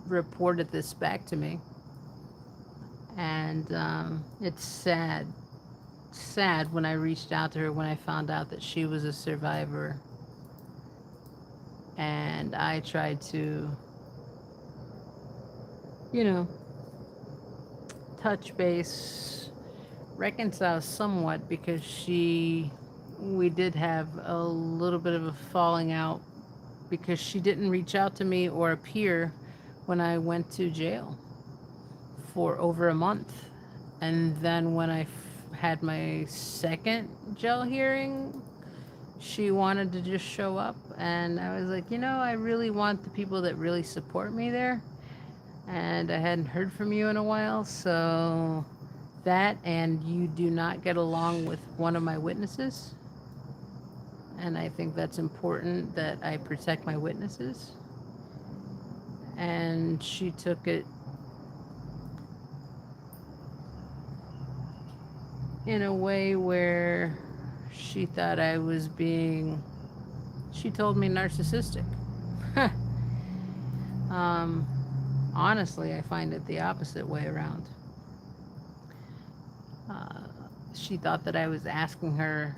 reported this back to me. And it's sad when I reached out to her when I found out that she was a survivor. And I tried to, touch base, reconcile somewhat, because we did have a little bit of a falling out because she didn't reach out to me or appear when I went to jail for over a month. And then when I had my second jail hearing, she wanted to just show up. And I was like, I really want the people that really support me there. And I hadn't heard from you in a while, so that, and you do not get along with one of my witnesses. And I think that's important that I protect my witnesses. And she took it in a way where she thought I was being, she told me, narcissistic. Honestly, I find it the opposite way around. She thought that I was asking her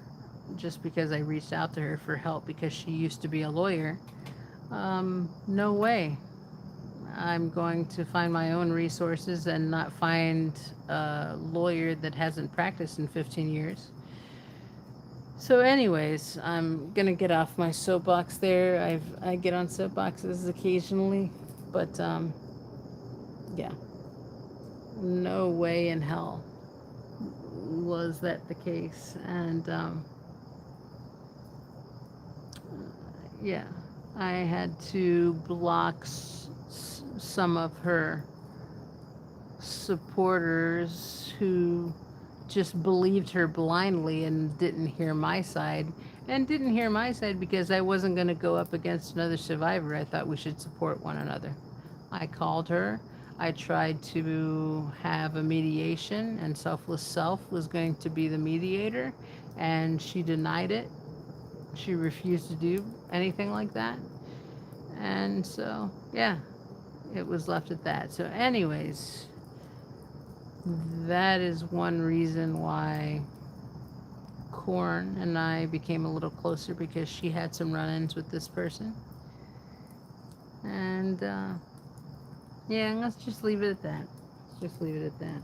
just because I reached out to her for help because she used to be a lawyer. No way. I'm going to find my own resources and not find a lawyer that hasn't practiced in 15 years. So anyways, I'm going to get off my soapbox there. I get on soapboxes occasionally, but yeah, no way in hell was that the case. And yeah, I had to block some of her supporters who just believed her blindly and didn't hear my side. And didn't hear my side because I wasn't going to go up against another survivor. I thought we should support one another. I called her. I tried to have a mediation, and Selfless Self was going to be the mediator, and she denied it. She refused to do anything like that. And so, yeah, it was left at that. So, anyways, that is one reason why Corn and I became a little closer, because she had some run ins with this person. And, yeah, let's just leave it at that. Let's just leave it at that.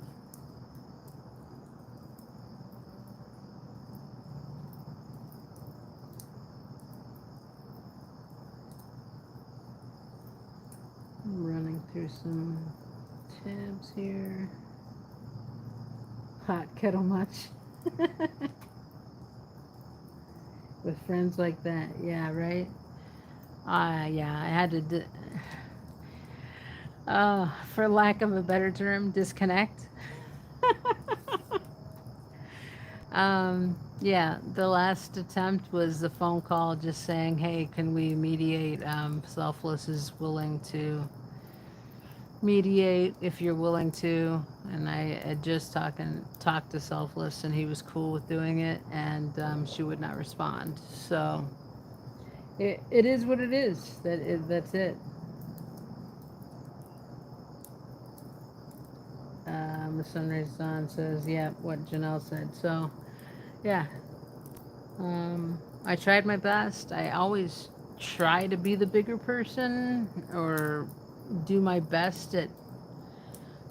I'm running through some tabs here. Hot kettle much? With friends like that, yeah, right? Yeah, I had to, for lack of a better term, disconnect. Yeah, the last attempt was the phone call just saying, hey, can we mediate? Selfless is willing to mediate if you're willing to. And I had just talked to Selfless, and he was cool with doing it, and she would not respond. So it is what it is. That's it. The Sunrise Dawn says, yeah, what Janelle said. So, yeah. I tried my best. I always try to be the bigger person, or do my best at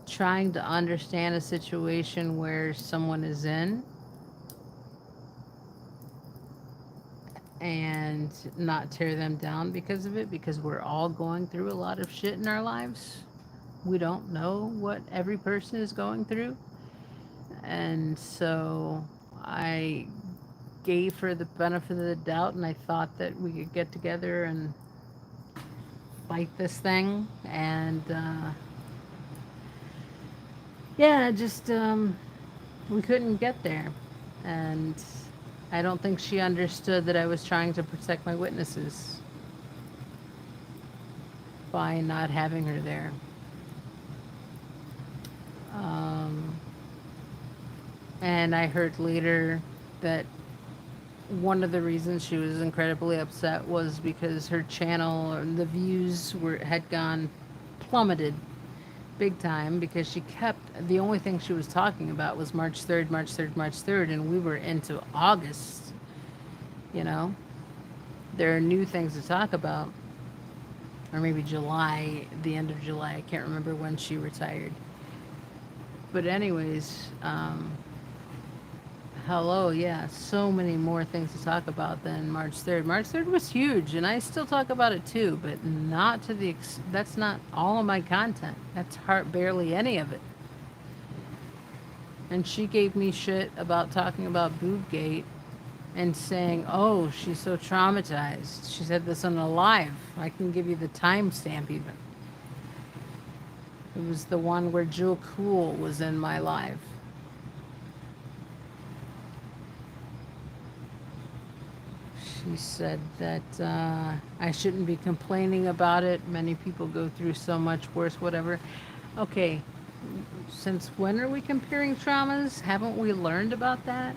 trying to understand a situation where someone is in, and not tear them down because of it, because we're all going through a lot of shit in our lives. We don't know what every person is going through. And so I gave her the benefit of the doubt, and I thought that we could get together and fight this thing. And yeah, just we couldn't get there. And I don't think she understood that I was trying to protect my witnesses by not having her there. Um, and I heard later that one of the reasons she was incredibly upset was because her channel, or the views had gone plummeted big time, because she kept, the only thing she was talking about was March 3rd, March 3rd, March 3rd, and we were into August, you know. There are new things to talk about. Or maybe July, the end of July. I can't remember when she retired. But anyways, hello, yeah, so many more things to talk about than March 3rd. March 3rd was huge, and I still talk about it too, but not to the that's not all of my content. That's barely any of it. And she gave me shit about talking about Boobgate and saying, oh, she's so traumatized. She said this on a live. I can give you the timestamp even. It was the one where Jewel Cool was in my live. She said that I shouldn't be complaining about it. Many people go through so much worse, whatever. Okay, since when are we comparing traumas? Haven't we learned about that?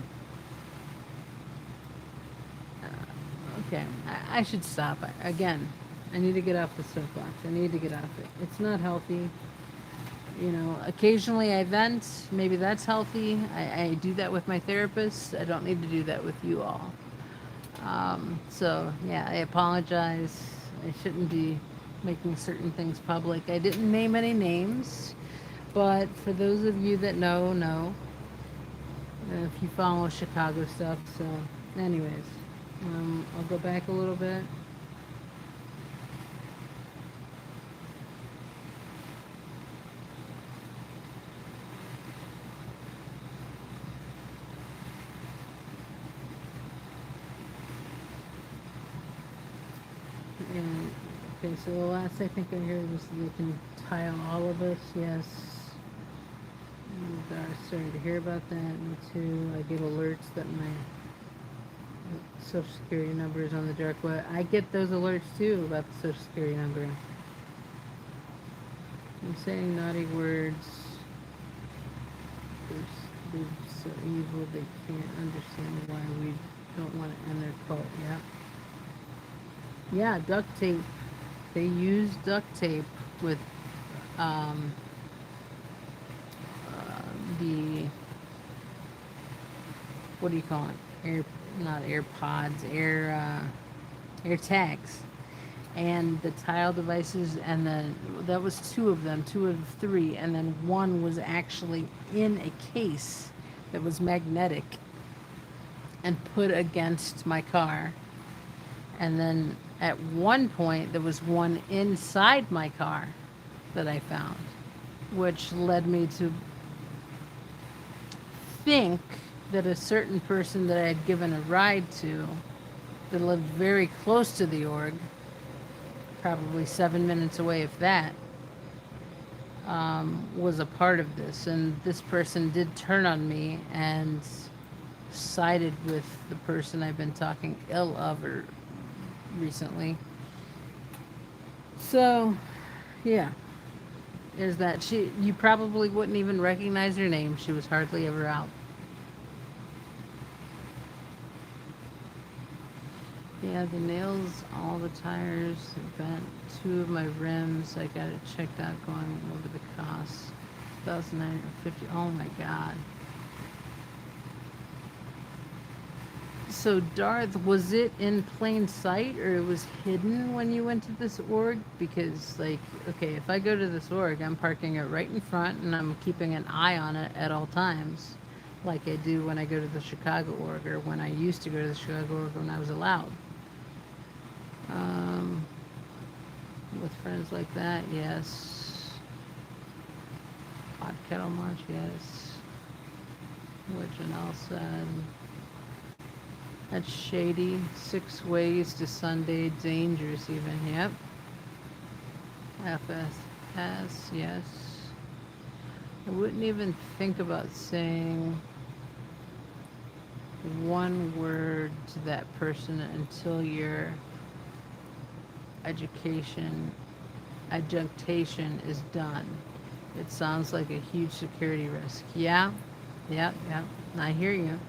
Okay, I should stop. Again, I need to get off the soapbox. I need to get off it. It's not healthy. You know, occasionally I vent. Maybe that's healthy. I do that with my therapist. I don't need to do that with you all. So, yeah, I apologize. I shouldn't be making certain things public. I didn't name any names, but for those of you that know. If you follow Chicago stuff. So, anyways, I'll go back a little bit. And, okay, so the last I think I heard was they can tile all of us. Yes. Sorry to hear about that. Me too. I get alerts that my social security number is on the dark web. I get those alerts too about the social security number. I'm saying naughty words. They're so evil they can't understand why we don't want to end their cult. Yeah. Yeah, duct tape. They use duct tape with um, the, what do you call it? Not AirPods, air tags, and the tile devices, and then that was two of them, two of three, and then one was actually in a case that was magnetic and put against my car. And then at one point there was one inside my car that I found, which led me to think that a certain person that I had given a ride to that lived very close to the org, probably 7 minutes away if that, was a part of this. And this person did turn on me and sided with the person I've been talking ill of recently. So, yeah. Is that you probably wouldn't even recognize her name. She was hardly ever out. Yeah, the nails, all the tires, bent, two of my rims. I got it checked out going over the cost. 1,950. Oh my God. So Darth, was it in plain sight or it was hidden when you went to this org? Because like, okay, if I go to this org, I'm parking it right in front and I'm keeping an eye on it at all times, like I do when I go to the Chicago org, or when I used to go to the Chicago org when I was allowed. With friends like that, yes. Hot kettle munch, yes. What Janelle said. That's shady. 6 ways to Sunday. Dangerous even. Yep. FSS, yes. I wouldn't even think about saying one word to that person until your adjunctation is done. It sounds like a huge security risk. Yeah. I hear you.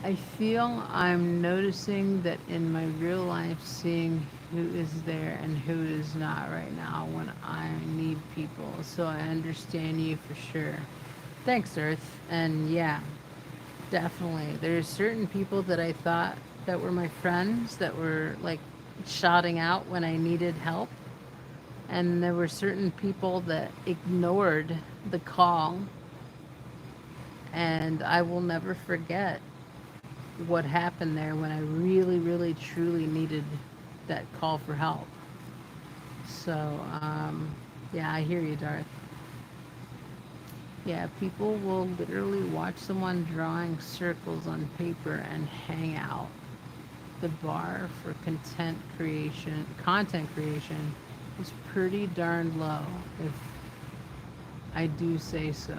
I feel I'm noticing that in my real life, seeing who is there and who is not right now when I need people. So I understand you for sure. Thanks, Earth. And yeah, definitely. There's certain people that I thought that were my friends that were like shouting out when I needed help. And there were certain people that ignored the call. And I will never forget what happened there when I really, really, truly needed that call for help. So, yeah, I hear you, Darth. Yeah, people will literally watch someone drawing circles on paper and hang out. The bar for content creation is pretty darn low, if I do say so.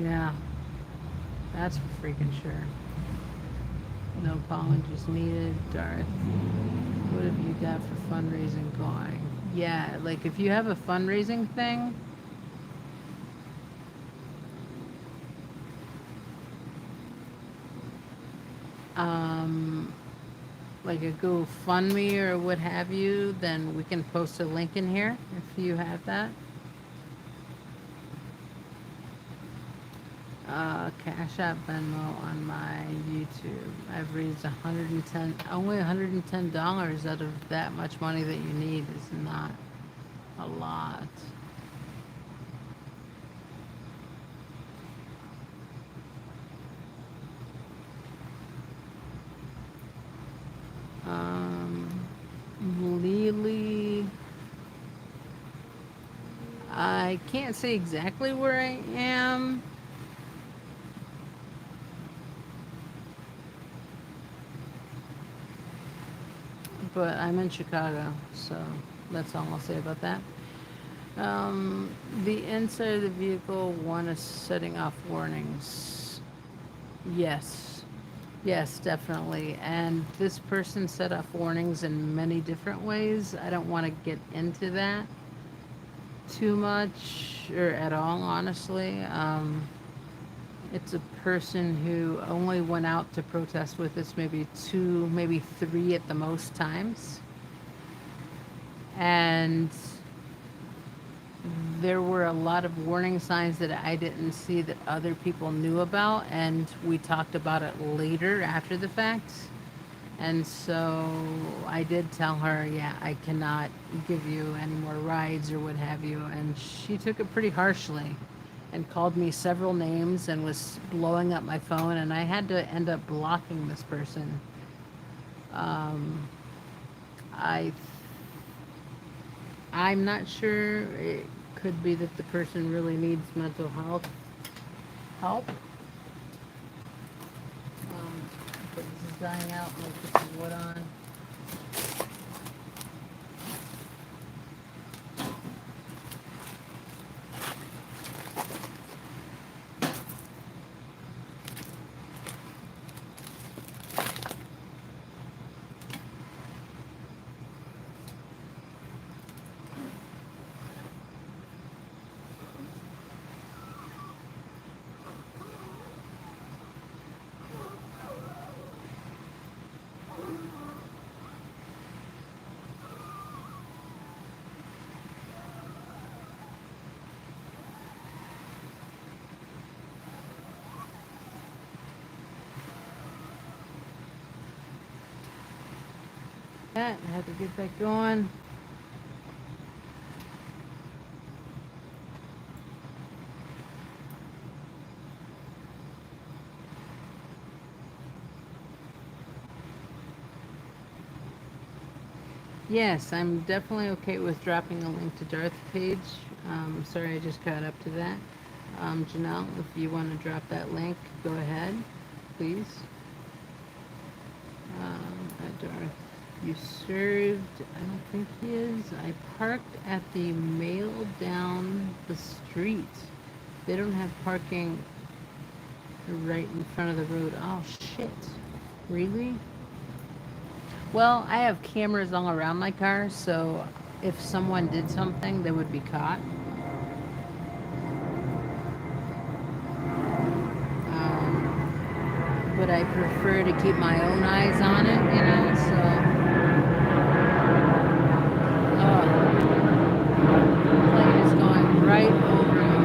Yeah, that's for freaking sure. No apologies needed, Darth. What have you got for fundraising going? Yeah, like if you have a fundraising thing, like a GoFundMe or what have you, then we can post a link in here if you have that. Cash App Venmo on my YouTube. I've raised only $110 out of that much money that you need is not a lot. Lily, I can't say exactly where I am. But I'm in Chicago, so that's all I'll say about that. The inside of the vehicle, one is setting off warnings. Yes. Yes, definitely. And this person set off warnings in many different ways. I don't want to get into that too much or at all, honestly. It's a person who only went out to protest with us maybe two, maybe three at the most times. And there were a lot of warning signs that I didn't see that other people knew about, and we talked about it later after the fact. And so I did tell her, yeah, I cannot give you any more rides or what have you. And she took it pretty harshly and called me several names and was blowing up my phone. And I had to end up blocking this person. Um, I, I'm not sure. It could be that the person really needs mental health help. But this is dying out. I'm gonna put some wood on. That I had to get back going. Yes, I'm definitely okay with dropping a link to Darth's page. Sorry, I just got up to that. Janelle, if you want to drop that link, go ahead, please. Darth, you served, I don't think he is. I parked at the mail down the street. They don't have parking right in front of the road. Oh, shit. Really? Well, I have cameras all around my car, so if someone did something, they would be caught. But I prefer to keep my own eyes on it, you know, so. Oh, plane is going right over me.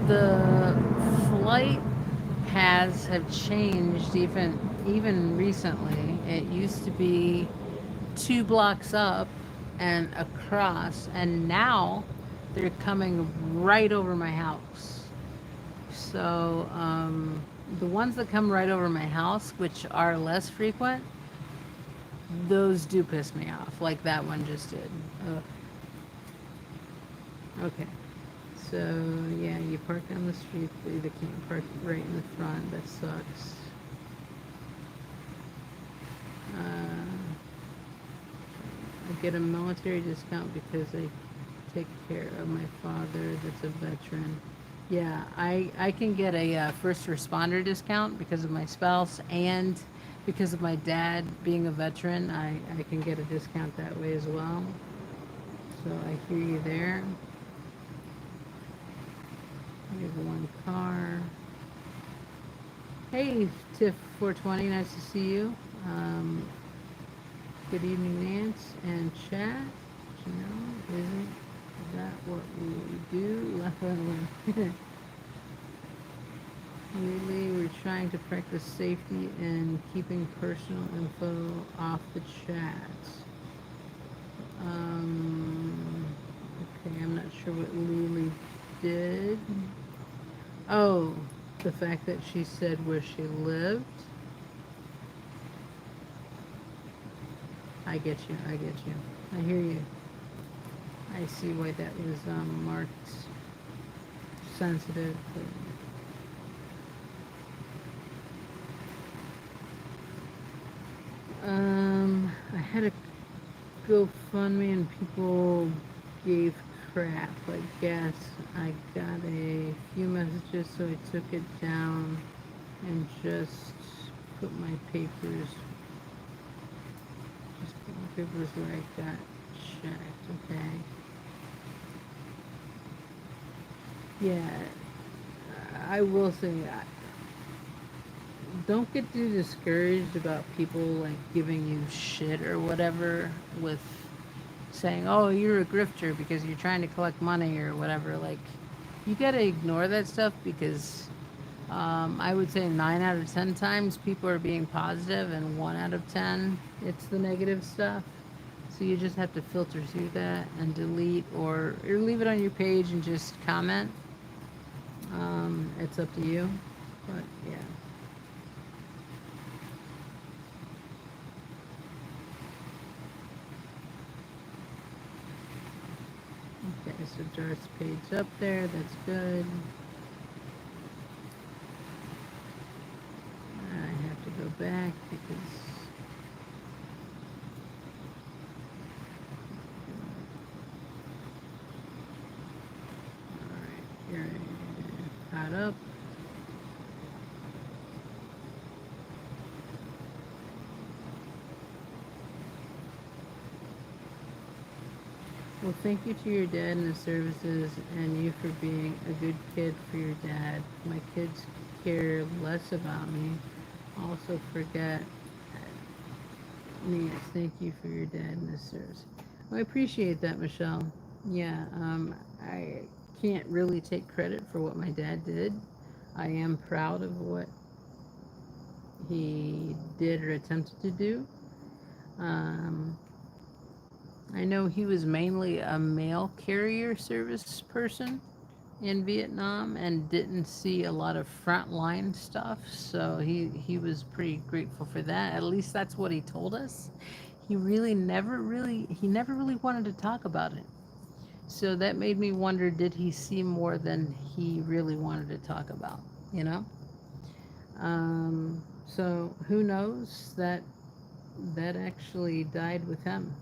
The flight paths have changed even recently. It used to be 2 blocks up and across, and now they're coming right over my house. So the ones that come right over my house, which are less frequent, those do piss me off, like that one just did. Ugh. Okay, so yeah, you park on the street, but you can't park right in the front. That sucks. I get a military discount because I take care of my father that's a veteran. Yeah, I can get a first responder discount because of my spouse and because of my dad being a veteran. I can get a discount that way as well. So I hear you there. We have one car. Hey, Tiff 420, nice to see you. Good evening, Nance and chat. You know, isn't that what we do? Really, we're trying to practice safety and keeping personal info off the chat. Okay, I'm not sure what Lily did. Oh, the fact that she said where she lived. I get you, I get you. I hear you. I see why that was marked sensitive. But I had a GoFundMe and people gave crap. I guess I got a few messages, so I took it down and just put my papers, where I got checked. Okay. Yeah, I will say, don't get too discouraged about people like giving you shit or whatever with saying, "Oh, you're a grifter because you're trying to collect money or whatever." Like, you gotta ignore that stuff because I would say 9 out of 10 times people are being positive, and 1 out of 10 it's the negative stuff. So you just have to filter through that and delete or leave it on your page and just comment. It's up to you, but yeah. Okay, so Darth's page up there. That's good. I have to go back because all right, you're caught up. Well, thank you to your dad and the services, and you for being a good kid for your dad. My kids care less about me. Also, forget me. Thank you for your dad and the service. Well, I appreciate that, Michelle. Yeah, I can't really take credit for what my dad did. I am proud of what he did or attempted to do. Um, I know he was mainly a mail carrier service person in Vietnam and didn't see a lot of frontline stuff, so he was pretty grateful for that. At least that's what he told us. He never really wanted to talk about it. So that made me wonder, did he see more than he really wanted to talk about, you know? So who knows that that actually died with him.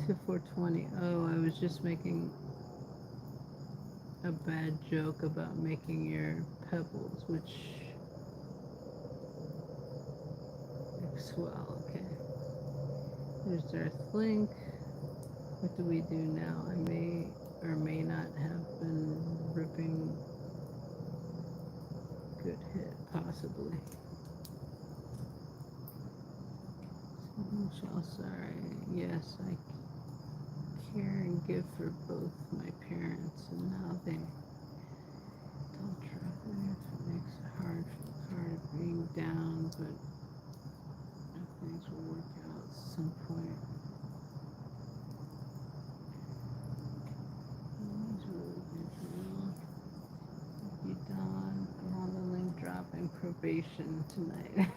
2420. Oh, I was just making a bad joke about making your pebbles, which swell. Okay. There's Darth Link. What do we do now? I may or may not have been ripping. Good hit, possibly. Michelle, sorry. Yes, I care and give for both my parents, and now they don't trust me. It makes it hard being down, but things will work out at some point. It's really good for real. Thank you, Dawn. I'm on the link dropping probation tonight.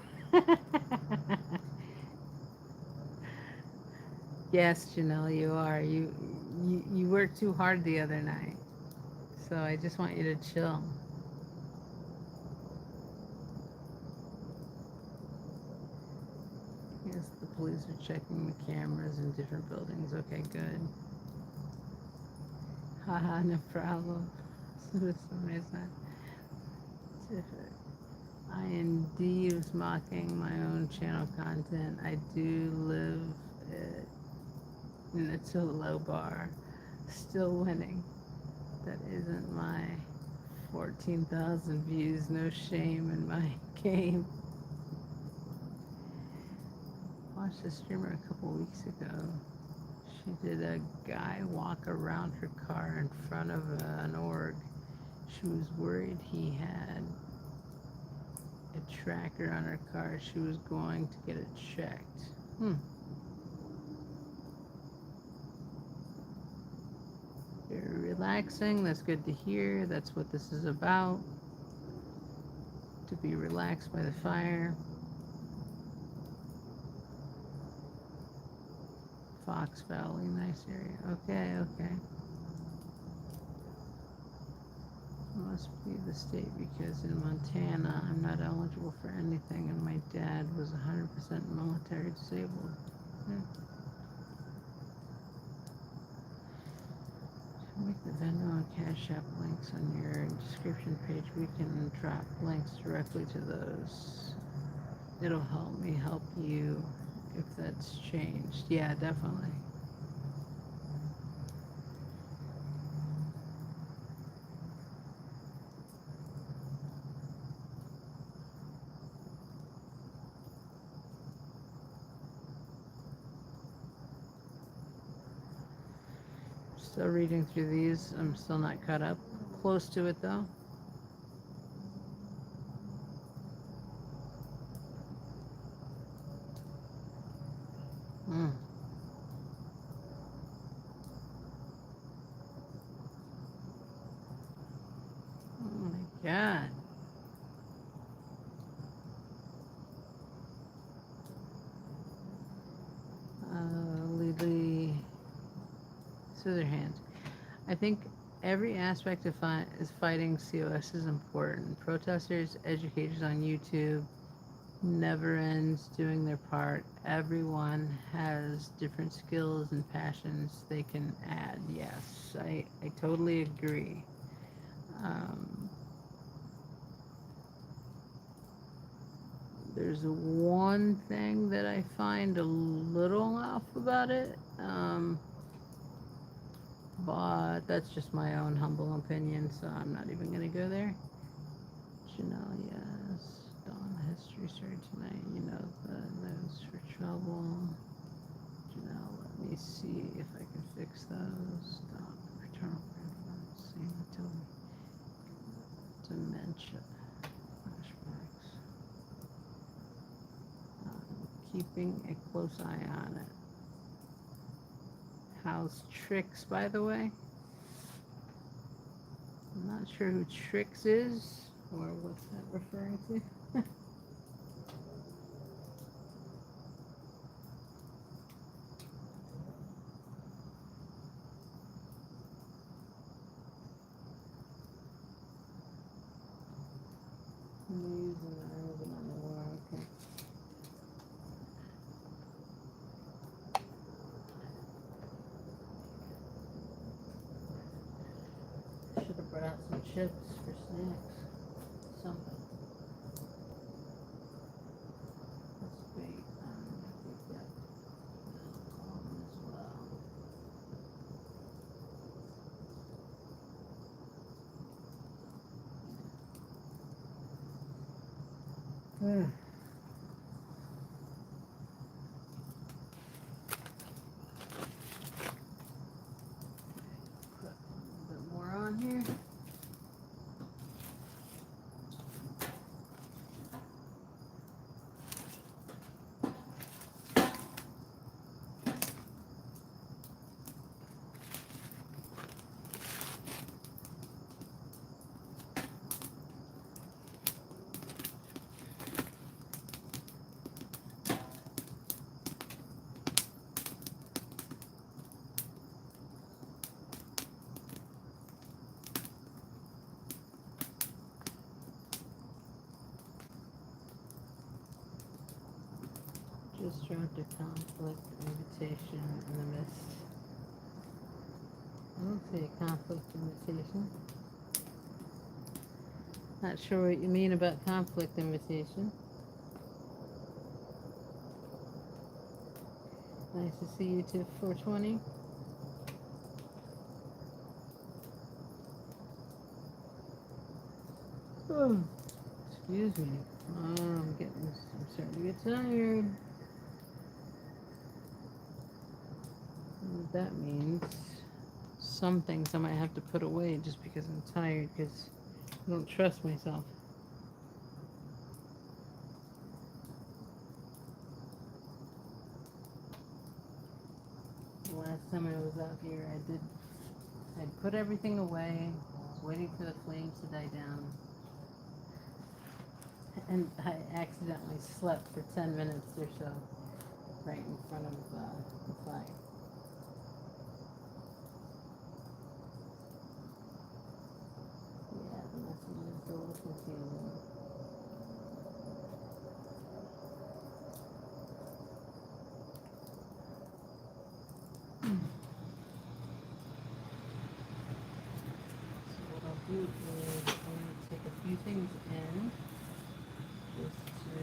Yes, Janelle, you are. You worked too hard the other night, so I just want you to chill. Yes, the police are checking the cameras in different buildings. Okay, good. Haha, no problem. Somebody's not. I indeed was mocking my own channel content. I do live in a too low bar. Still winning. That isn't my 14,000 views. No shame in my game. Watched a streamer a couple weeks ago. She did a guy walk around her car in front of an org. She was worried he had a tracker on her car. She was going to get it checked. Very relaxing. That's good to hear. That's what this is about. To be relaxed by the fire. Fox Valley, nice area. Okay, okay. must leave the state because in Montana I'm not eligible for anything and my dad was 100% military disabled. Yeah. Make the Venmo and Cash App links on your description page. We can drop links directly to those. It'll help me help you if that's changed. Yeah, definitely. Still reading through these. I'm still not caught up. Close to it though. Mm. Oh my God. Lily Scissorhands. I think every aspect of fighting COS is important. Protesters, educators on YouTube, never ends doing their part. Everyone has different skills and passions they can add. Yes, I totally agree. Um, there's one thing that I find a little off about it, but that's just my own humble opinion, so I'm not even going to go there. Janelle, yes. Dawn, history started tonight. You know the notes for trouble. Janelle, let me see if I can fix those. Dawn, paternal grandfather, same until dementia. Flashbacks. Keeping a close eye on it. How's Tricks, by the way? I'm not sure who Tricks is, or what's that referring to. News and urban on the war, okay. Should have brought out some chips for snacks. Something. Let's wait. We've got milk on as well. Mm. Put a little bit more on here. Just dropped a conflict invitation in the mist. I don't see a conflict invitation. Not sure what you mean about conflict invitation. Nice to see you too, 420. Oh, excuse me. Oh, I'm starting to get tired. What that means, some things I might have to put away just because I'm tired, because I don't trust myself. The last time I was out here, I'd put everything away, waiting for the flames to die down, and I accidentally slept for 10 minutes or so right in front of the fire. Yeah, the It's a little confusing. So what I'll do is I'm going to take a few things in just to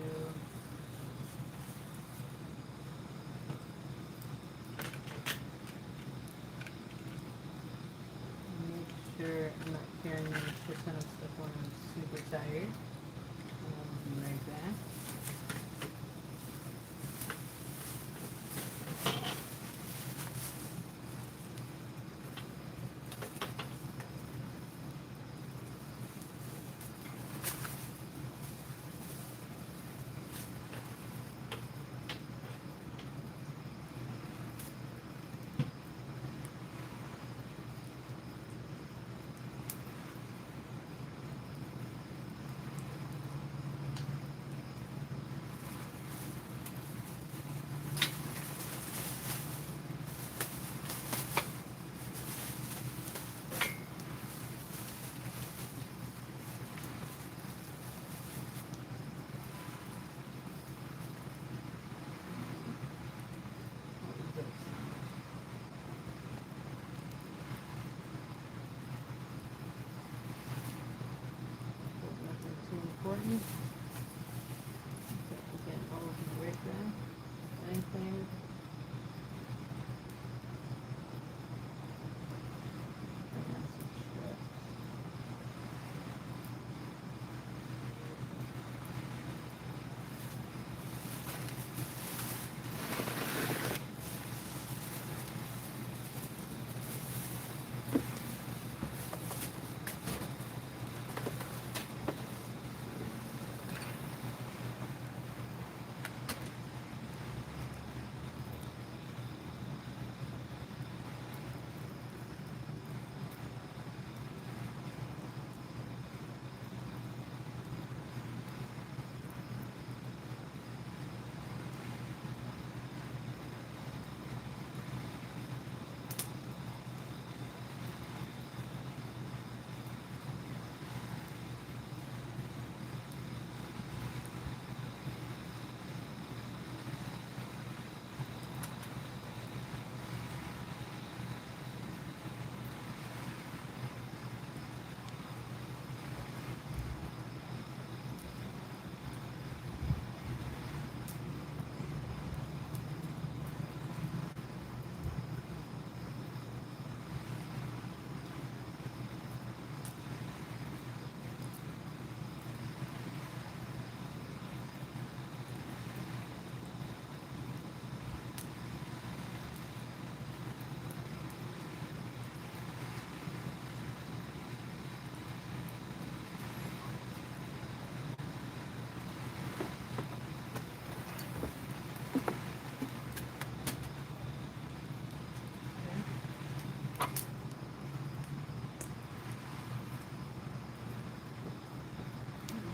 make sure I'm not carrying a shit ton of stuff when I'm super tired. I'll be right back. Nothing too important. Again, all of my right there. Anything.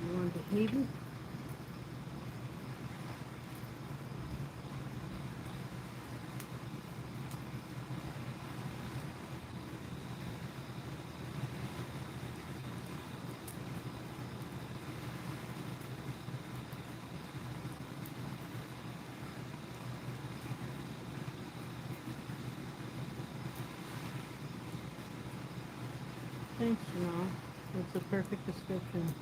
You want the heavy? Thanks, Jamal. It's a perfect description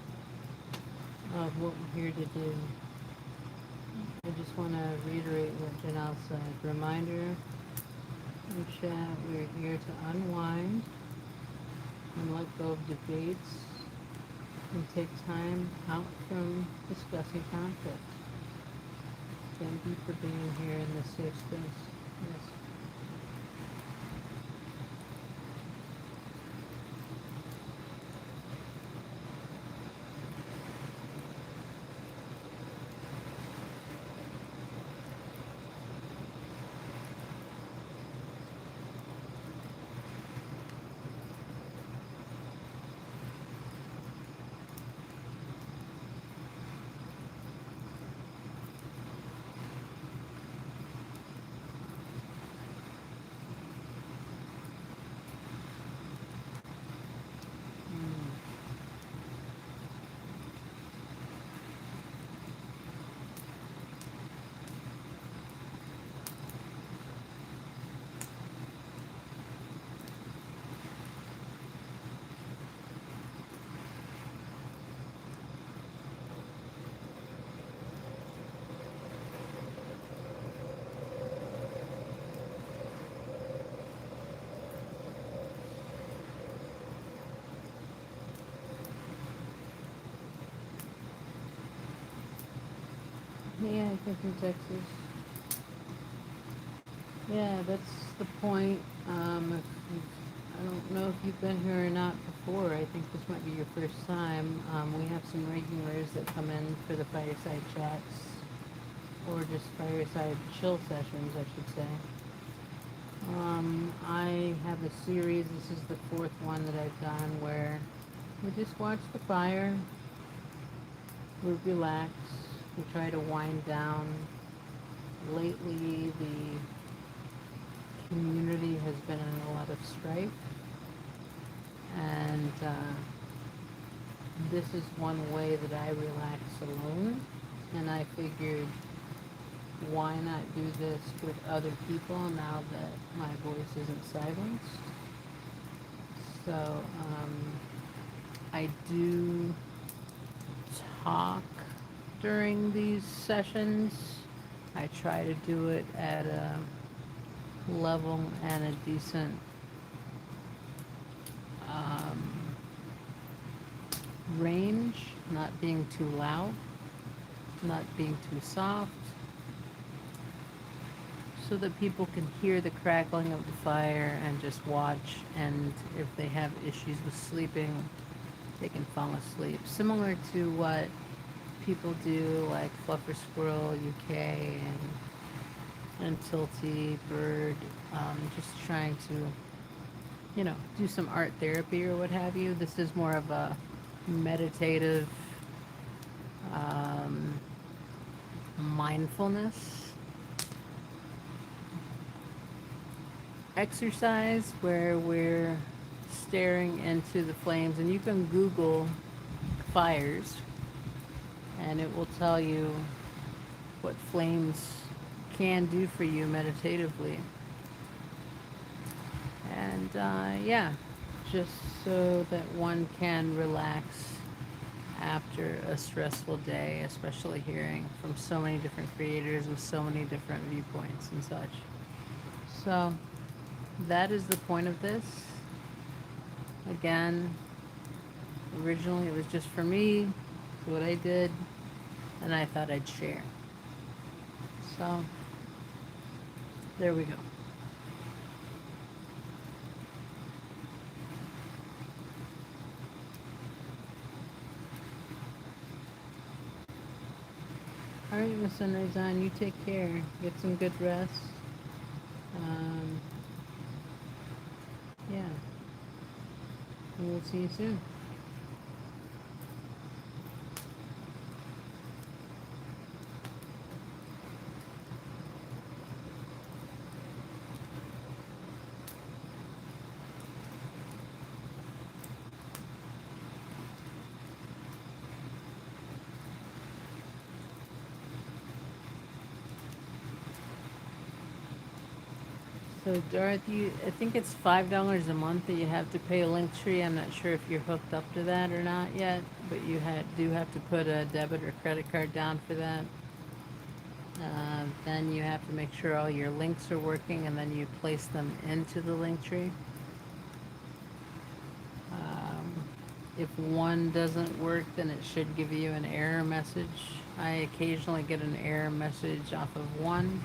of what we're here to do. I just want to reiterate what Janelle said. Reminder in chat, we're here to unwind and let go of debates and take time out from discussing conflict. Thank you for being here in this safe space. Yes. Yeah, I think in Texas. Yeah, that's the point. If I don't know if you've been here or not before. I think this might be your first time. We have some regulars that come in for the fireside chats, or just fireside chill sessions, I should say. I have a series. This is the fourth one that I've done where we just watch the fire, we relax, we try to wind down. Lately, the community has been in a lot of strife, and this is one way that I relax alone. And I figured, why not do this with other people now that my voice isn't silenced? So I do talk during these sessions. I try to do it at a level and a decent um, range, not being too loud, not being too soft, so that people can hear the crackling of the fire and just watch. And if they have issues with sleeping, they can fall asleep. Similar to what people do, like Fluffer Squirrel UK and Tilty Bird, just trying to, do some art therapy or what have you. This is more of a meditative um, mindfulness exercise where we're staring into the flames. And you can Google fires and it will tell you what flames can do for you meditatively. And yeah, just so that one can relax after a stressful day, especially hearing from so many different creators with so many different viewpoints and such. So that is the point of this. Again, originally it was just for me, what I did, and I thought I'd share. So there we go. All right, Miss Sunrise, you take care. Get some good rest. Um, yeah, and we'll see you soon. So Dorothy, I think it's $5 a month that you have to pay a Linktree. I'm not sure if you're hooked up to that or not yet, but you do have to put a debit or credit card down for that. Then you have to make sure all your links are working, and then you place them into the Linktree. If one doesn't work, then it should give you an error message. I occasionally get an error message off of one,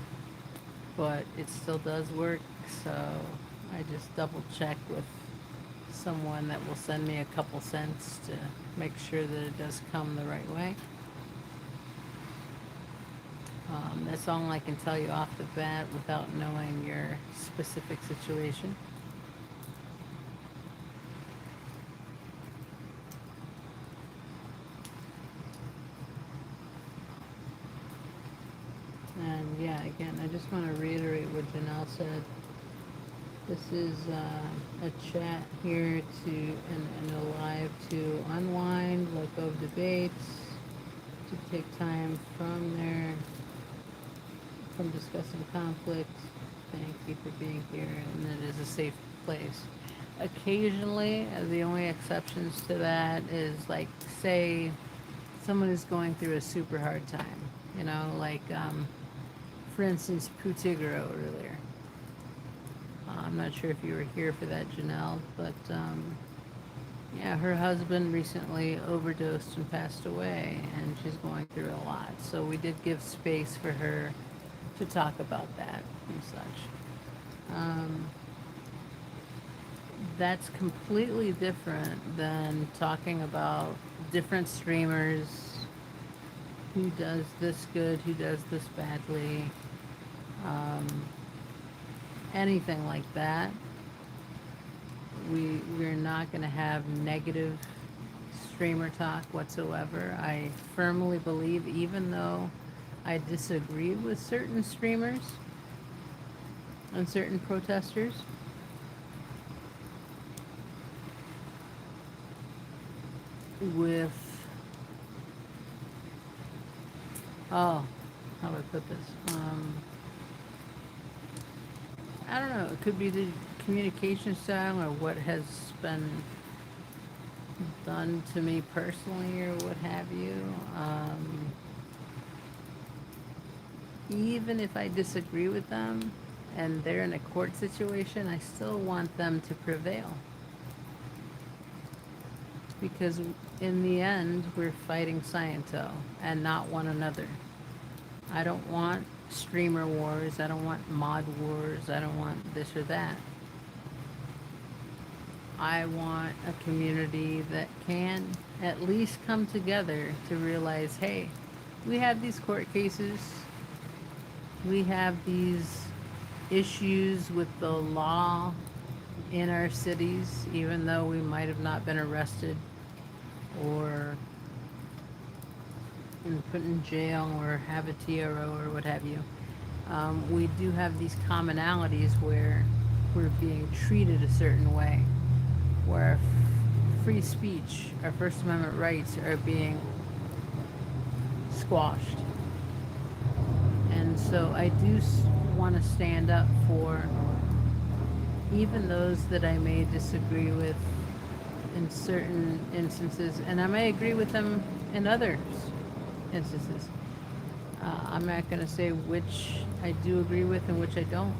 but it still does work, so I just double check with someone that will send me a couple cents to make sure that it does come the right way. That's all I can tell you off the bat without knowing your specific situation. And yeah, again, I just want to reiterate what Janelle said. This is a chat here and a live to unwind, let go of debates, to take time from discussing conflict. Thank you for being here, and it is a safe place. Occasionally, the only exceptions to that is, like, say someone is going through a super hard time, like, for instance, Putigro earlier. I'm not sure if you were here for that, Janelle, but Yeah, her husband recently overdosed and passed away, and she's going through a lot. So we did give space for her to talk about that and such. Um, that's completely different than talking about different streamers, who does this good, who does this badly, um, anything like that. We're not going to have negative streamer talk whatsoever. I firmly believe, even though I disagree with certain streamers and certain protesters, with, oh, how do I put this? I don't know, it could be the communication style or what has been done to me personally or what have you. Even if I disagree with them and they're in a court situation, I still want them to prevail. Because in the end, we're fighting Sciento and not one another. I don't want streamer wars. I don't want mod wars. I don't want this or that. I want a community that can at least come together to realize, hey, we have these court cases. We have these issues with the law in our cities, even though we might have not been arrested or put in jail or have a TRO or what have you. We do have these commonalities where we're being treated a certain way, where our free speech, our First Amendment rights are being squashed. And so I do want to stand up for even those that I may disagree with in certain instances, and I may agree with them in others instances. I'm not going to say which I do agree with and which I don't.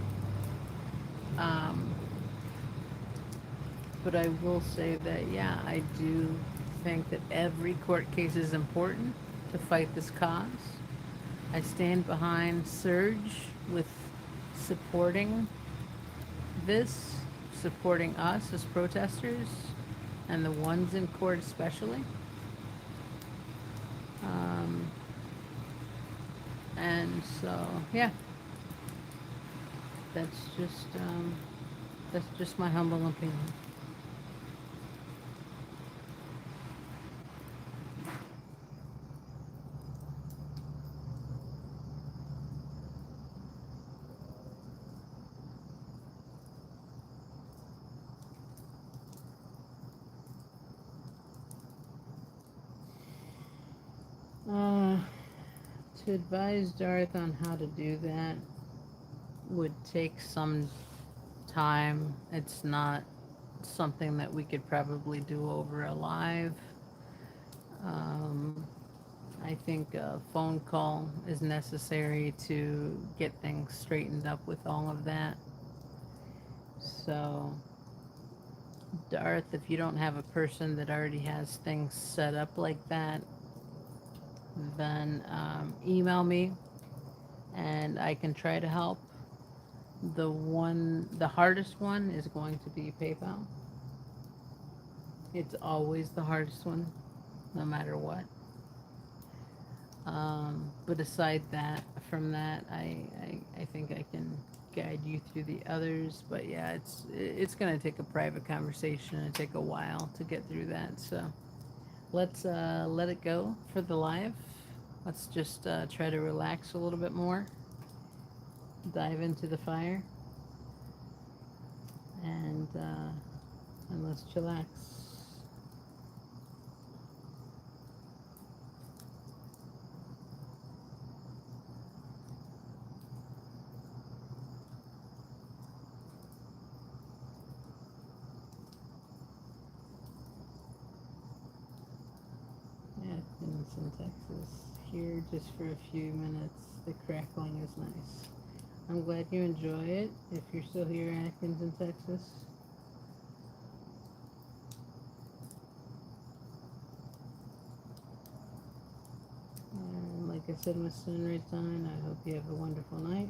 Um, but I will say that, yeah, I do think that every court case is important to fight this cause. I stand behind Surge with supporting this, supporting us as protesters, and the ones in court especially. Um, and so, yeah, that's just um, that's just my humble opinion. Uh, to advise Darth on how to do that would take some time. It's not something that we could probably do over a live. Um, I think a phone call is necessary to get things straightened up with all of that. So, Darth, if you don't have a person that already has things set up like that, then email me and I can try to help. The hardest one is going to be PayPal. It's always the hardest one, no matter what. But aside from that, I think I can guide you through the others. But yeah, it's gonna take a private conversation and take a while to get through that. So let's let it go for the live. Let's just try to relax a little bit more, dive into the fire, and let's chillax. Yeah, Athens in Texas. Here just for a few minutes. The crackling is nice. I'm glad you enjoy it. If you're still here in Athens in Texas, setting the sun right on. I hope you have a wonderful night.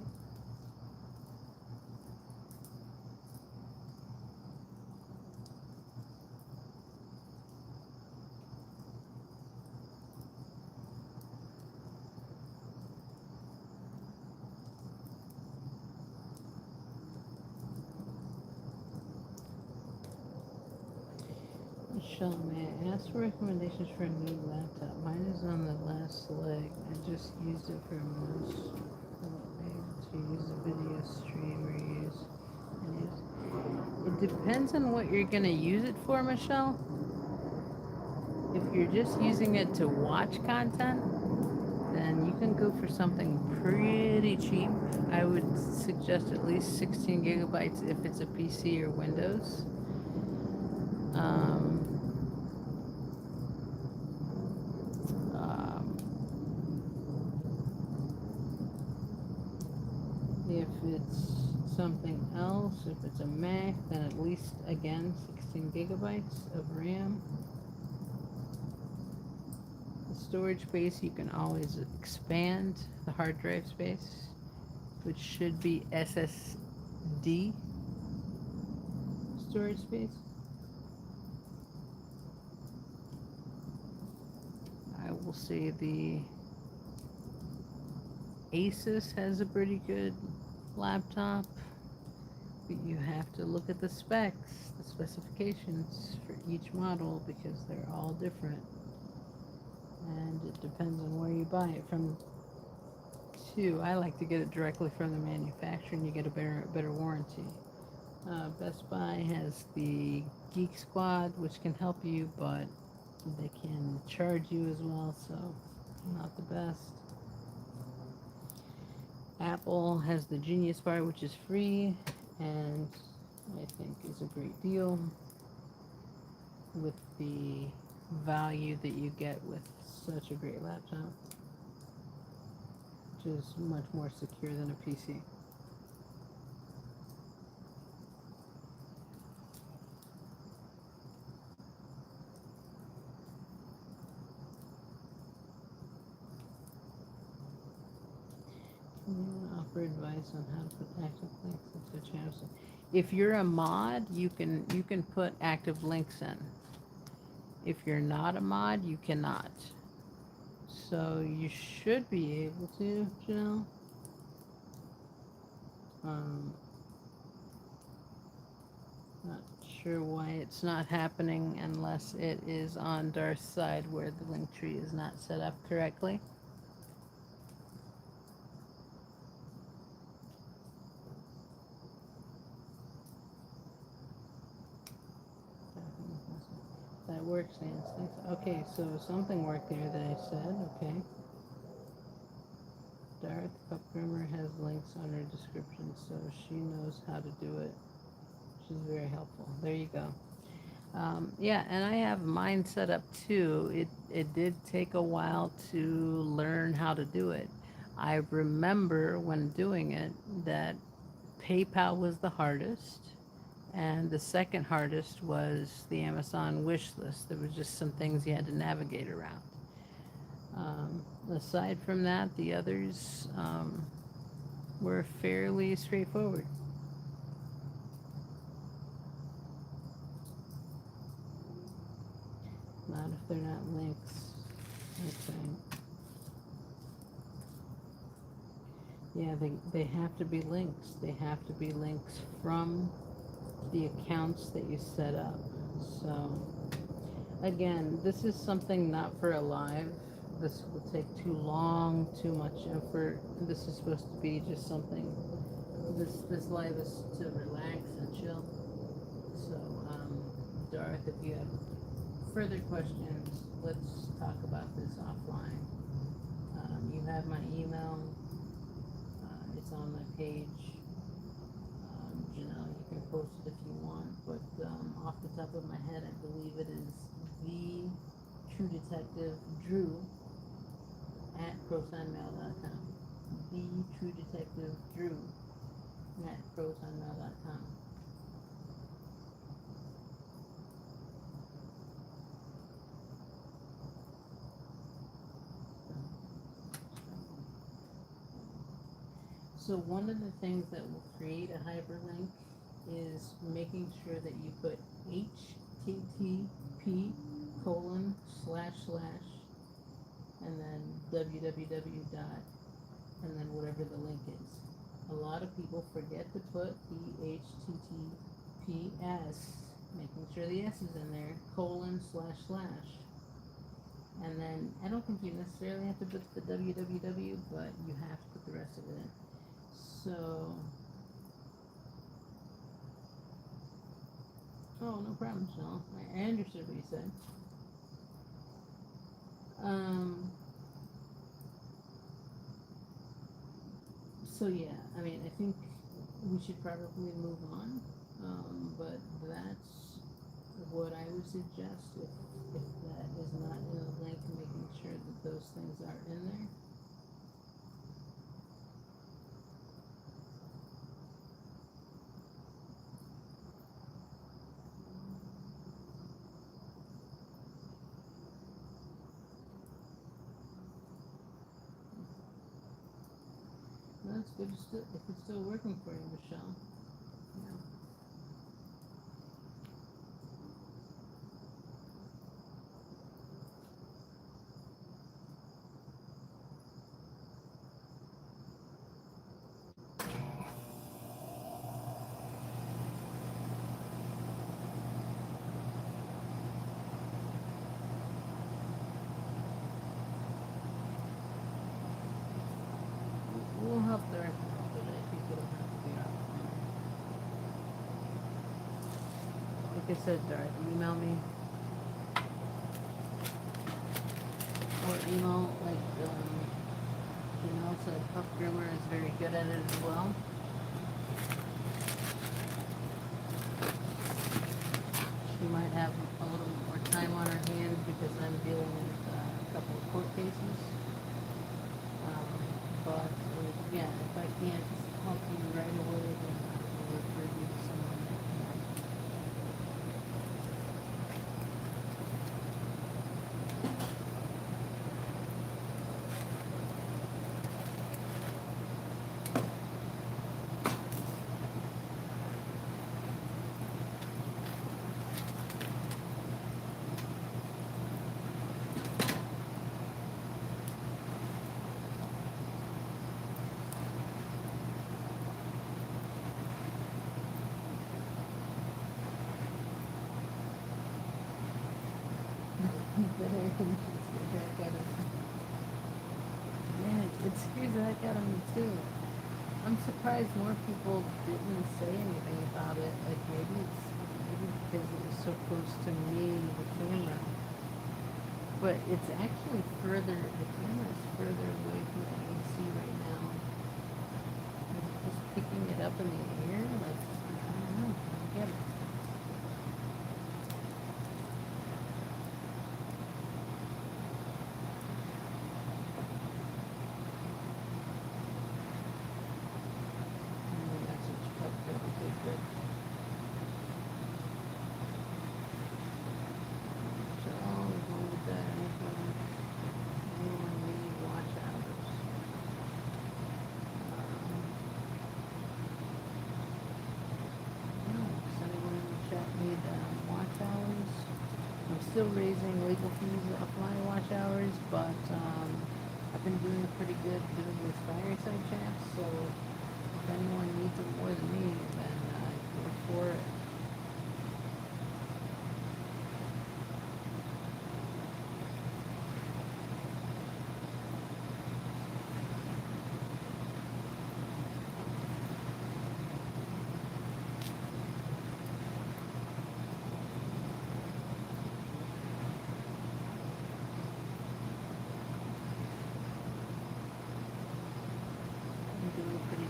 Michelle, may I ask for recommendations for a new laptop? Mine is on the last leg. I just used it for most. To use a video stream or it depends on what you're going to use it for, Michelle. If you're just using it to watch content, then you can go for something pretty cheap. I would suggest at least 16 gigabytes if it's a PC or Windows. Um, if it's something else, if it's a Mac, then at least, again, 16 gigabytes of RAM. The storage space, you can always expand the hard drive space, which should be SSD storage space. I will say the Asus has a pretty good laptop, but you have to look at the specs, the specifications for each model, because they're all different, and it depends on where you buy it from too. I like to get it directly from the manufacturer, and you get a better warranty. Best Buy has the Geek Squad, which can help you, but they can charge you as well, so not the best. Apple has the Genius Bar, which is free, and I think is a great deal with the value that you get with such a great laptop, which is much more secure than a PC. Offer advice on how to put active links into channels. If you're a mod, you can put active links in. If you're not a mod, you cannot. So you should be able to, Janelle. Not sure why it's not happening unless it is on Darth's side where the link tree is not set up correctly. That works, Nancy. Okay, so something worked there that I said. Okay. Darth Pupgrimmer has links on her description, so she knows how to do it. She's very helpful. There you go. Yeah, and I have mine set up too. It did take a while to learn how to do it. I remember when doing it that PayPal was the hardest, and the second hardest was the Amazon wish list. There was just some things you had to navigate around. Aside from that, the others were fairly straightforward. Not if they're not links. Okay. Yeah, they have to be links. They have to be links from the accounts that you set up. So, again, this is something not for a live. This will take too long, too much effort. This is supposed to be just something. This live is to relax and chill. So, Darth, if you have further questions, let's talk about this offline. You have my email. It's on my page. Janelle, you can post it if you want, but off the top of my head, I believe it is the True Detective Drew at protonmail.com. The True Detective Drew at protonmail.com. So one of the things that will create a hyperlink is making sure that you put http colon slash slash and then www dot and then whatever the link is. A lot of people forget to put the https, making sure the s is in there, colon slash slash. And then I don't think you necessarily have to put the www, but you have to put the rest of it in. So, oh, no problem, Shell. I understood what you said. So yeah, I mean, I think we should probably move on. But that's what I would suggest if that is not in a link, making sure that those things are in there. That's good. If it's still working for you, Michelle. Yeah. We'll help the rest of it, but I think it'll have to be our plan. Like I said, Darth, email me. Or email, like, said Puff Grimmer is very good at it as well. She might have a little more time on her hands because I'm dealing with a couple of court cases. But yeah, if I can't help you right away, then I will refer you to someone that can. But I think it's the heck out of me. Man, it scares the heck out of me too. I'm surprised more people didn't say anything about it. Like maybe because it was so close to me, the camera. But it's actually further, the camera is further away from what I can see right now. Is it just picking it up in the air? Like, I don't know. I don't get it. Still raising legal fees off my watch hours, but I've been doing pretty good doing these fireside chats, so if anyone needs it more than me, then go for it. I'm doing pretty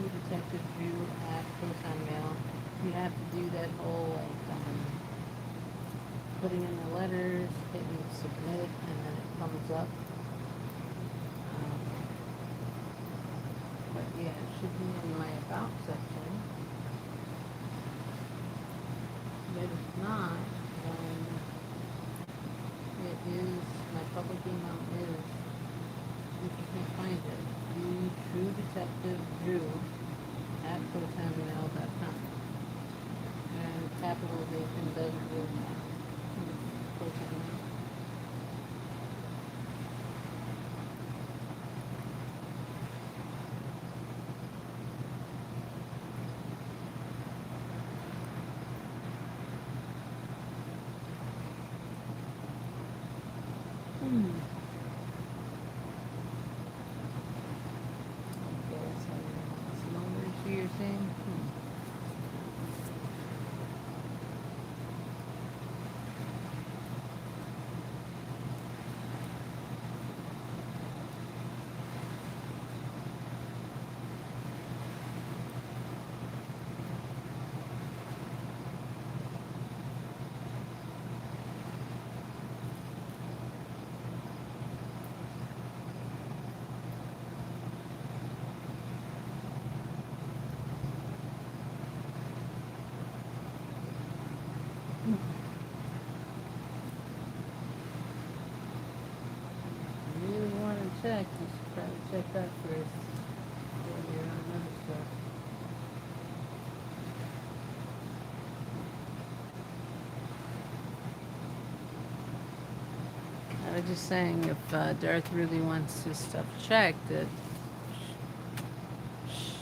Detective Drew at Proton Mail. You have to do that whole putting in the letters, hitting submit, and then it comes up. But yeah, it should be in my about section. But if not, then it is, my public email is, if you can't find it, do True Detective Drew at protonmail.com. And capitalization doesn't really matter. Proton Mail. Okay, so slow mercy you're saying? If you really want to check, you should probably check that first. Before you're on other stuff. I was just saying, if Darth really wants his stuff checked, it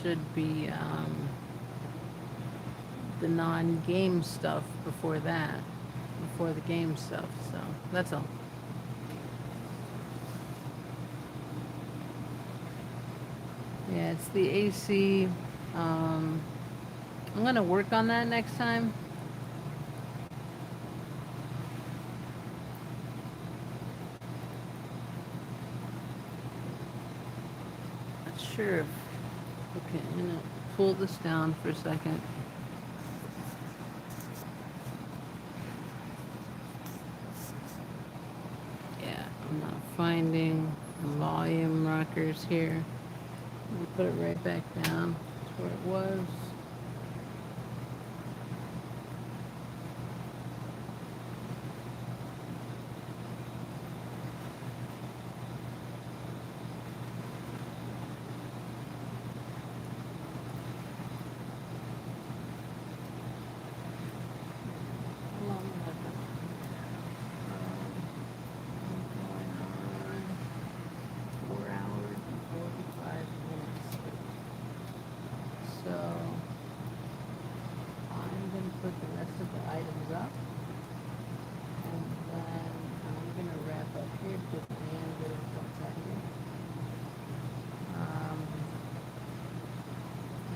should be the non-game stuff before that, before the game stuff. So that's all. Yeah, it's the AC. I'm gonna work on that next time. Not sure if, okay, I'm gonna pull this down for a second. Yeah, I'm not finding the volume rockers here. Let me put it right back down to where it was. How long have I been on here? Going on 4 hours and 45 minutes. So I'm going to put the rest of the items up, and then I'm going to wrap up here because I am getting close out here.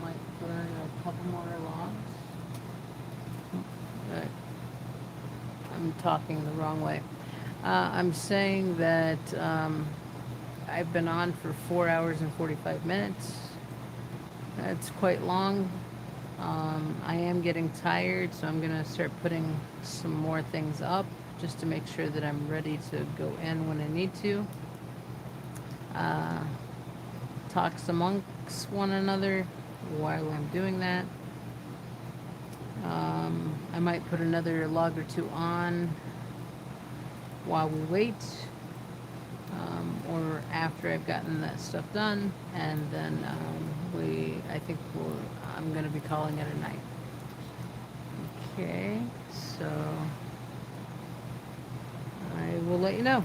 Might burn a couple more logs. But I'm talking the wrong way. I'm saying that I've been on for 4 hours and 45 minutes. That's quite long. I am getting tired, so I'm going to start putting some more things up just to make sure that I'm ready to go in when I need to. Talks amongst one another while I'm doing that. I might put another log or two on while we wait, or after I've gotten that stuff done, and then I'm going to be calling it a night. Okay, so I will let you know.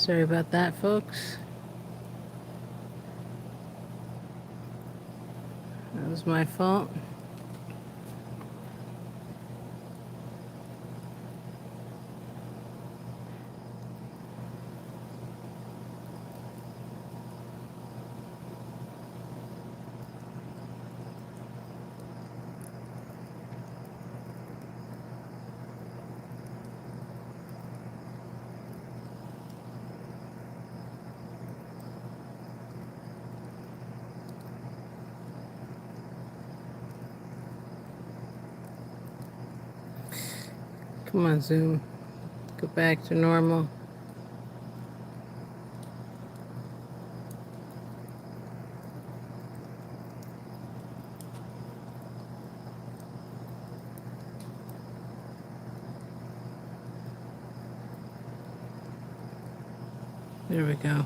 Sorry about that, folks. That was my fault. Come on, Zoom. Go back to normal. There we go.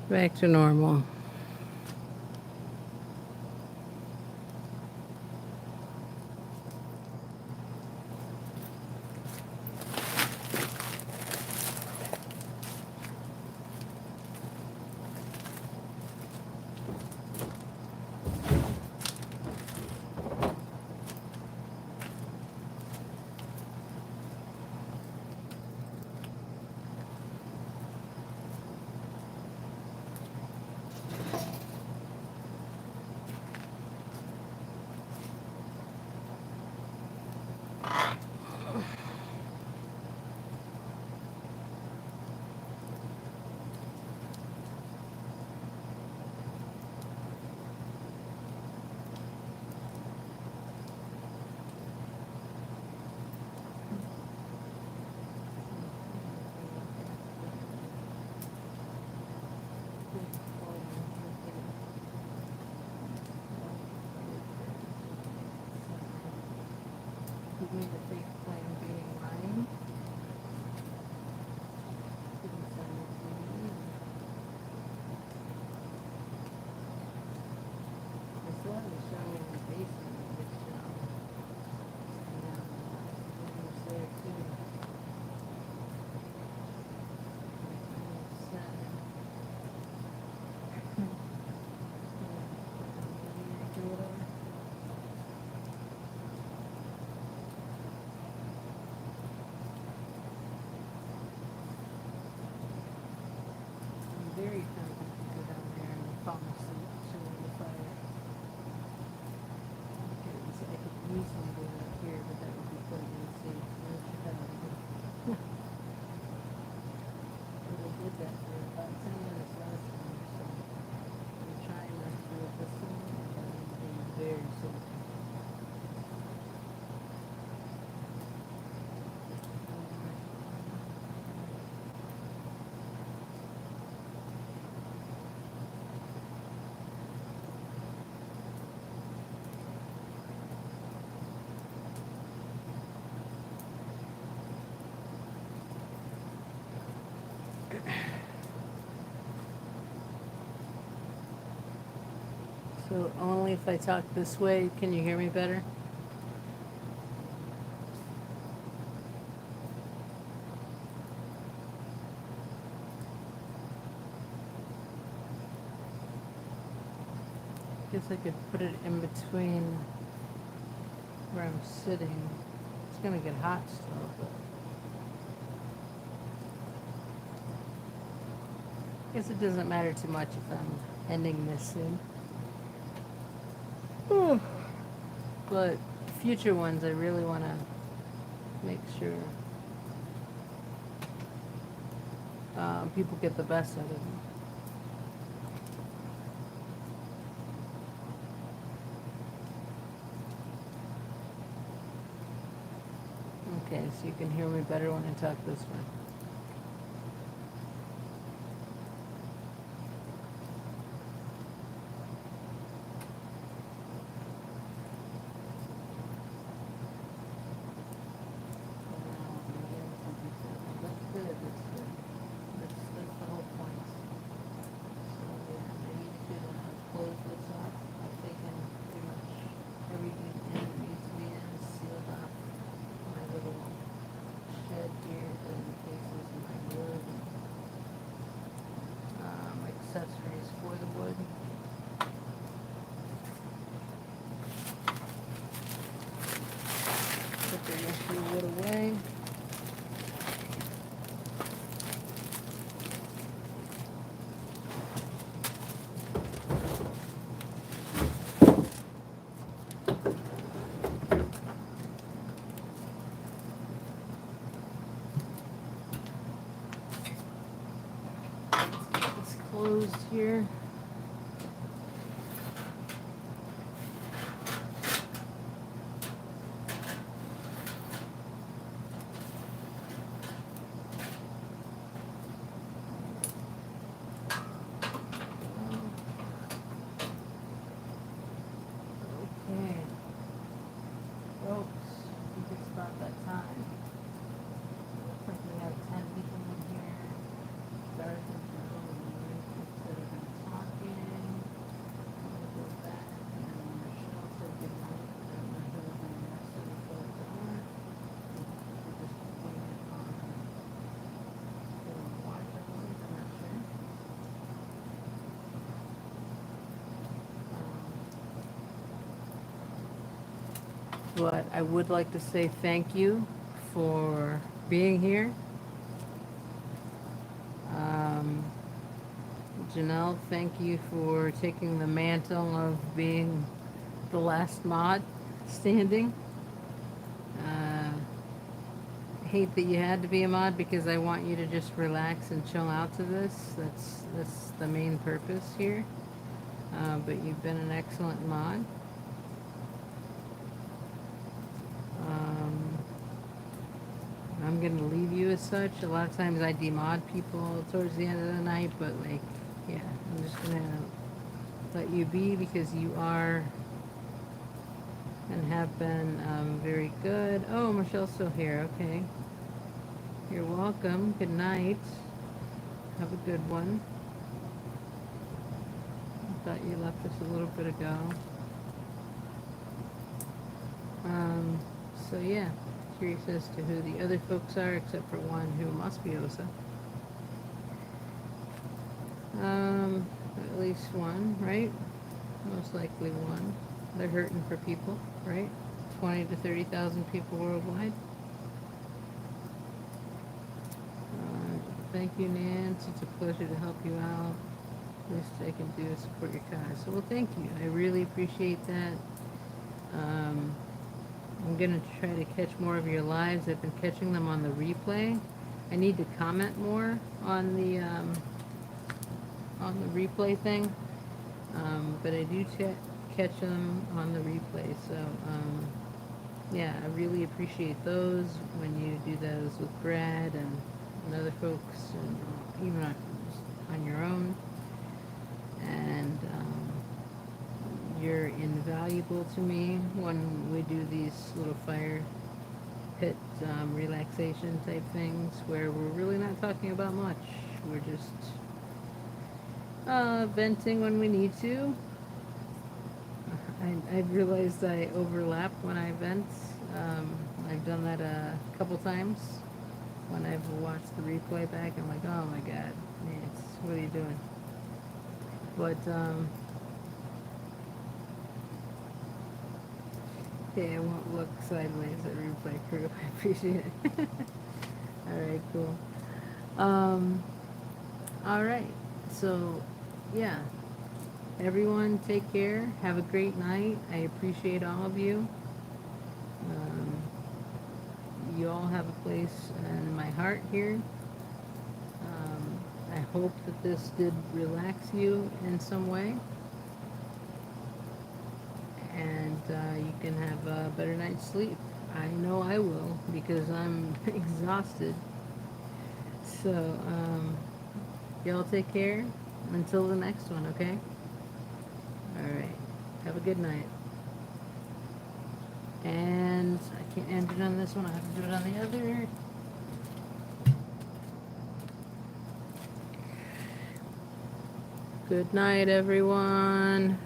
Back to normal. Very tempted to go down there and fall asleep chilling the fire. Because I could easily do that here, but that would be quite easy. But I did that for about 10 minutes last time, so I'm trying not to do it this time, but I'm being very safe. So only if I talk this way, can you hear me better? Guess I could put it in between where I'm sitting. It's gonna get hot still, but I guess it doesn't matter too much if I'm ending this soon. But future ones, I really want to make sure people get the best out of them. Okay, so you can hear me better when I talk this way. here. Okay. Folks, we just about that time. Looks like we have 10 people in here. Start with the instead of them talking. We'll go back and Michelle said good night. I don't know who the rest of the folks are. We're just waiting on the watch, I believe. I'm not sure. But I would like to say thank you for being here. Um, Janelle, thank you for taking the mantle of being the last mod standing. Hate that you had to be a mod because I want you to just relax and chill out to this. That's the main purpose here. But you've been an excellent mod. I'm gonna leave you as such. A lot of times I demod people towards the end of the night, but like, yeah, I'm just gonna let you be because you are and have been very good. Oh, Michelle's still here. Okay. You're welcome. Good night. Have a good one. I thought you left us a little bit ago. So yeah, curious as to who the other folks are, except for one who must be Osa. At least one, right? Most likely one. They're hurting for people, right? 20 to 30,000 people worldwide. Thank you, Nance. It's a pleasure to help you out. Least I can do is support your cause. So, well, thank you. I really appreciate that. I'm gonna try to catch more of your lives. I've been catching them on the replay. I need to comment more on the replay thing, but I do catch them on the replay. So, yeah, I really appreciate those when you do those with Brad and other folks, and even on your own. And you're invaluable to me when we do these little fire pit relaxation type things where we're really not talking about much. We're just venting when we need to. I've realized I overlap when I vent. I've done that a couple times when I've watched the replay back. I'm like, oh my god, Nance, what are you doing? But okay, I won't look sideways at replay crew. I appreciate it. Alright, cool. Alright, so yeah, everyone take care. Have a great night. I appreciate all of you. You all have a place in my heart here. I hope that this did relax you in some way. And you can have a better night's sleep. I know I will because I'm exhausted. So, y'all take care. Until the next one, okay? Alright. Have a good night. And I can't end it on this one. I have to do it on the other. Good night, everyone.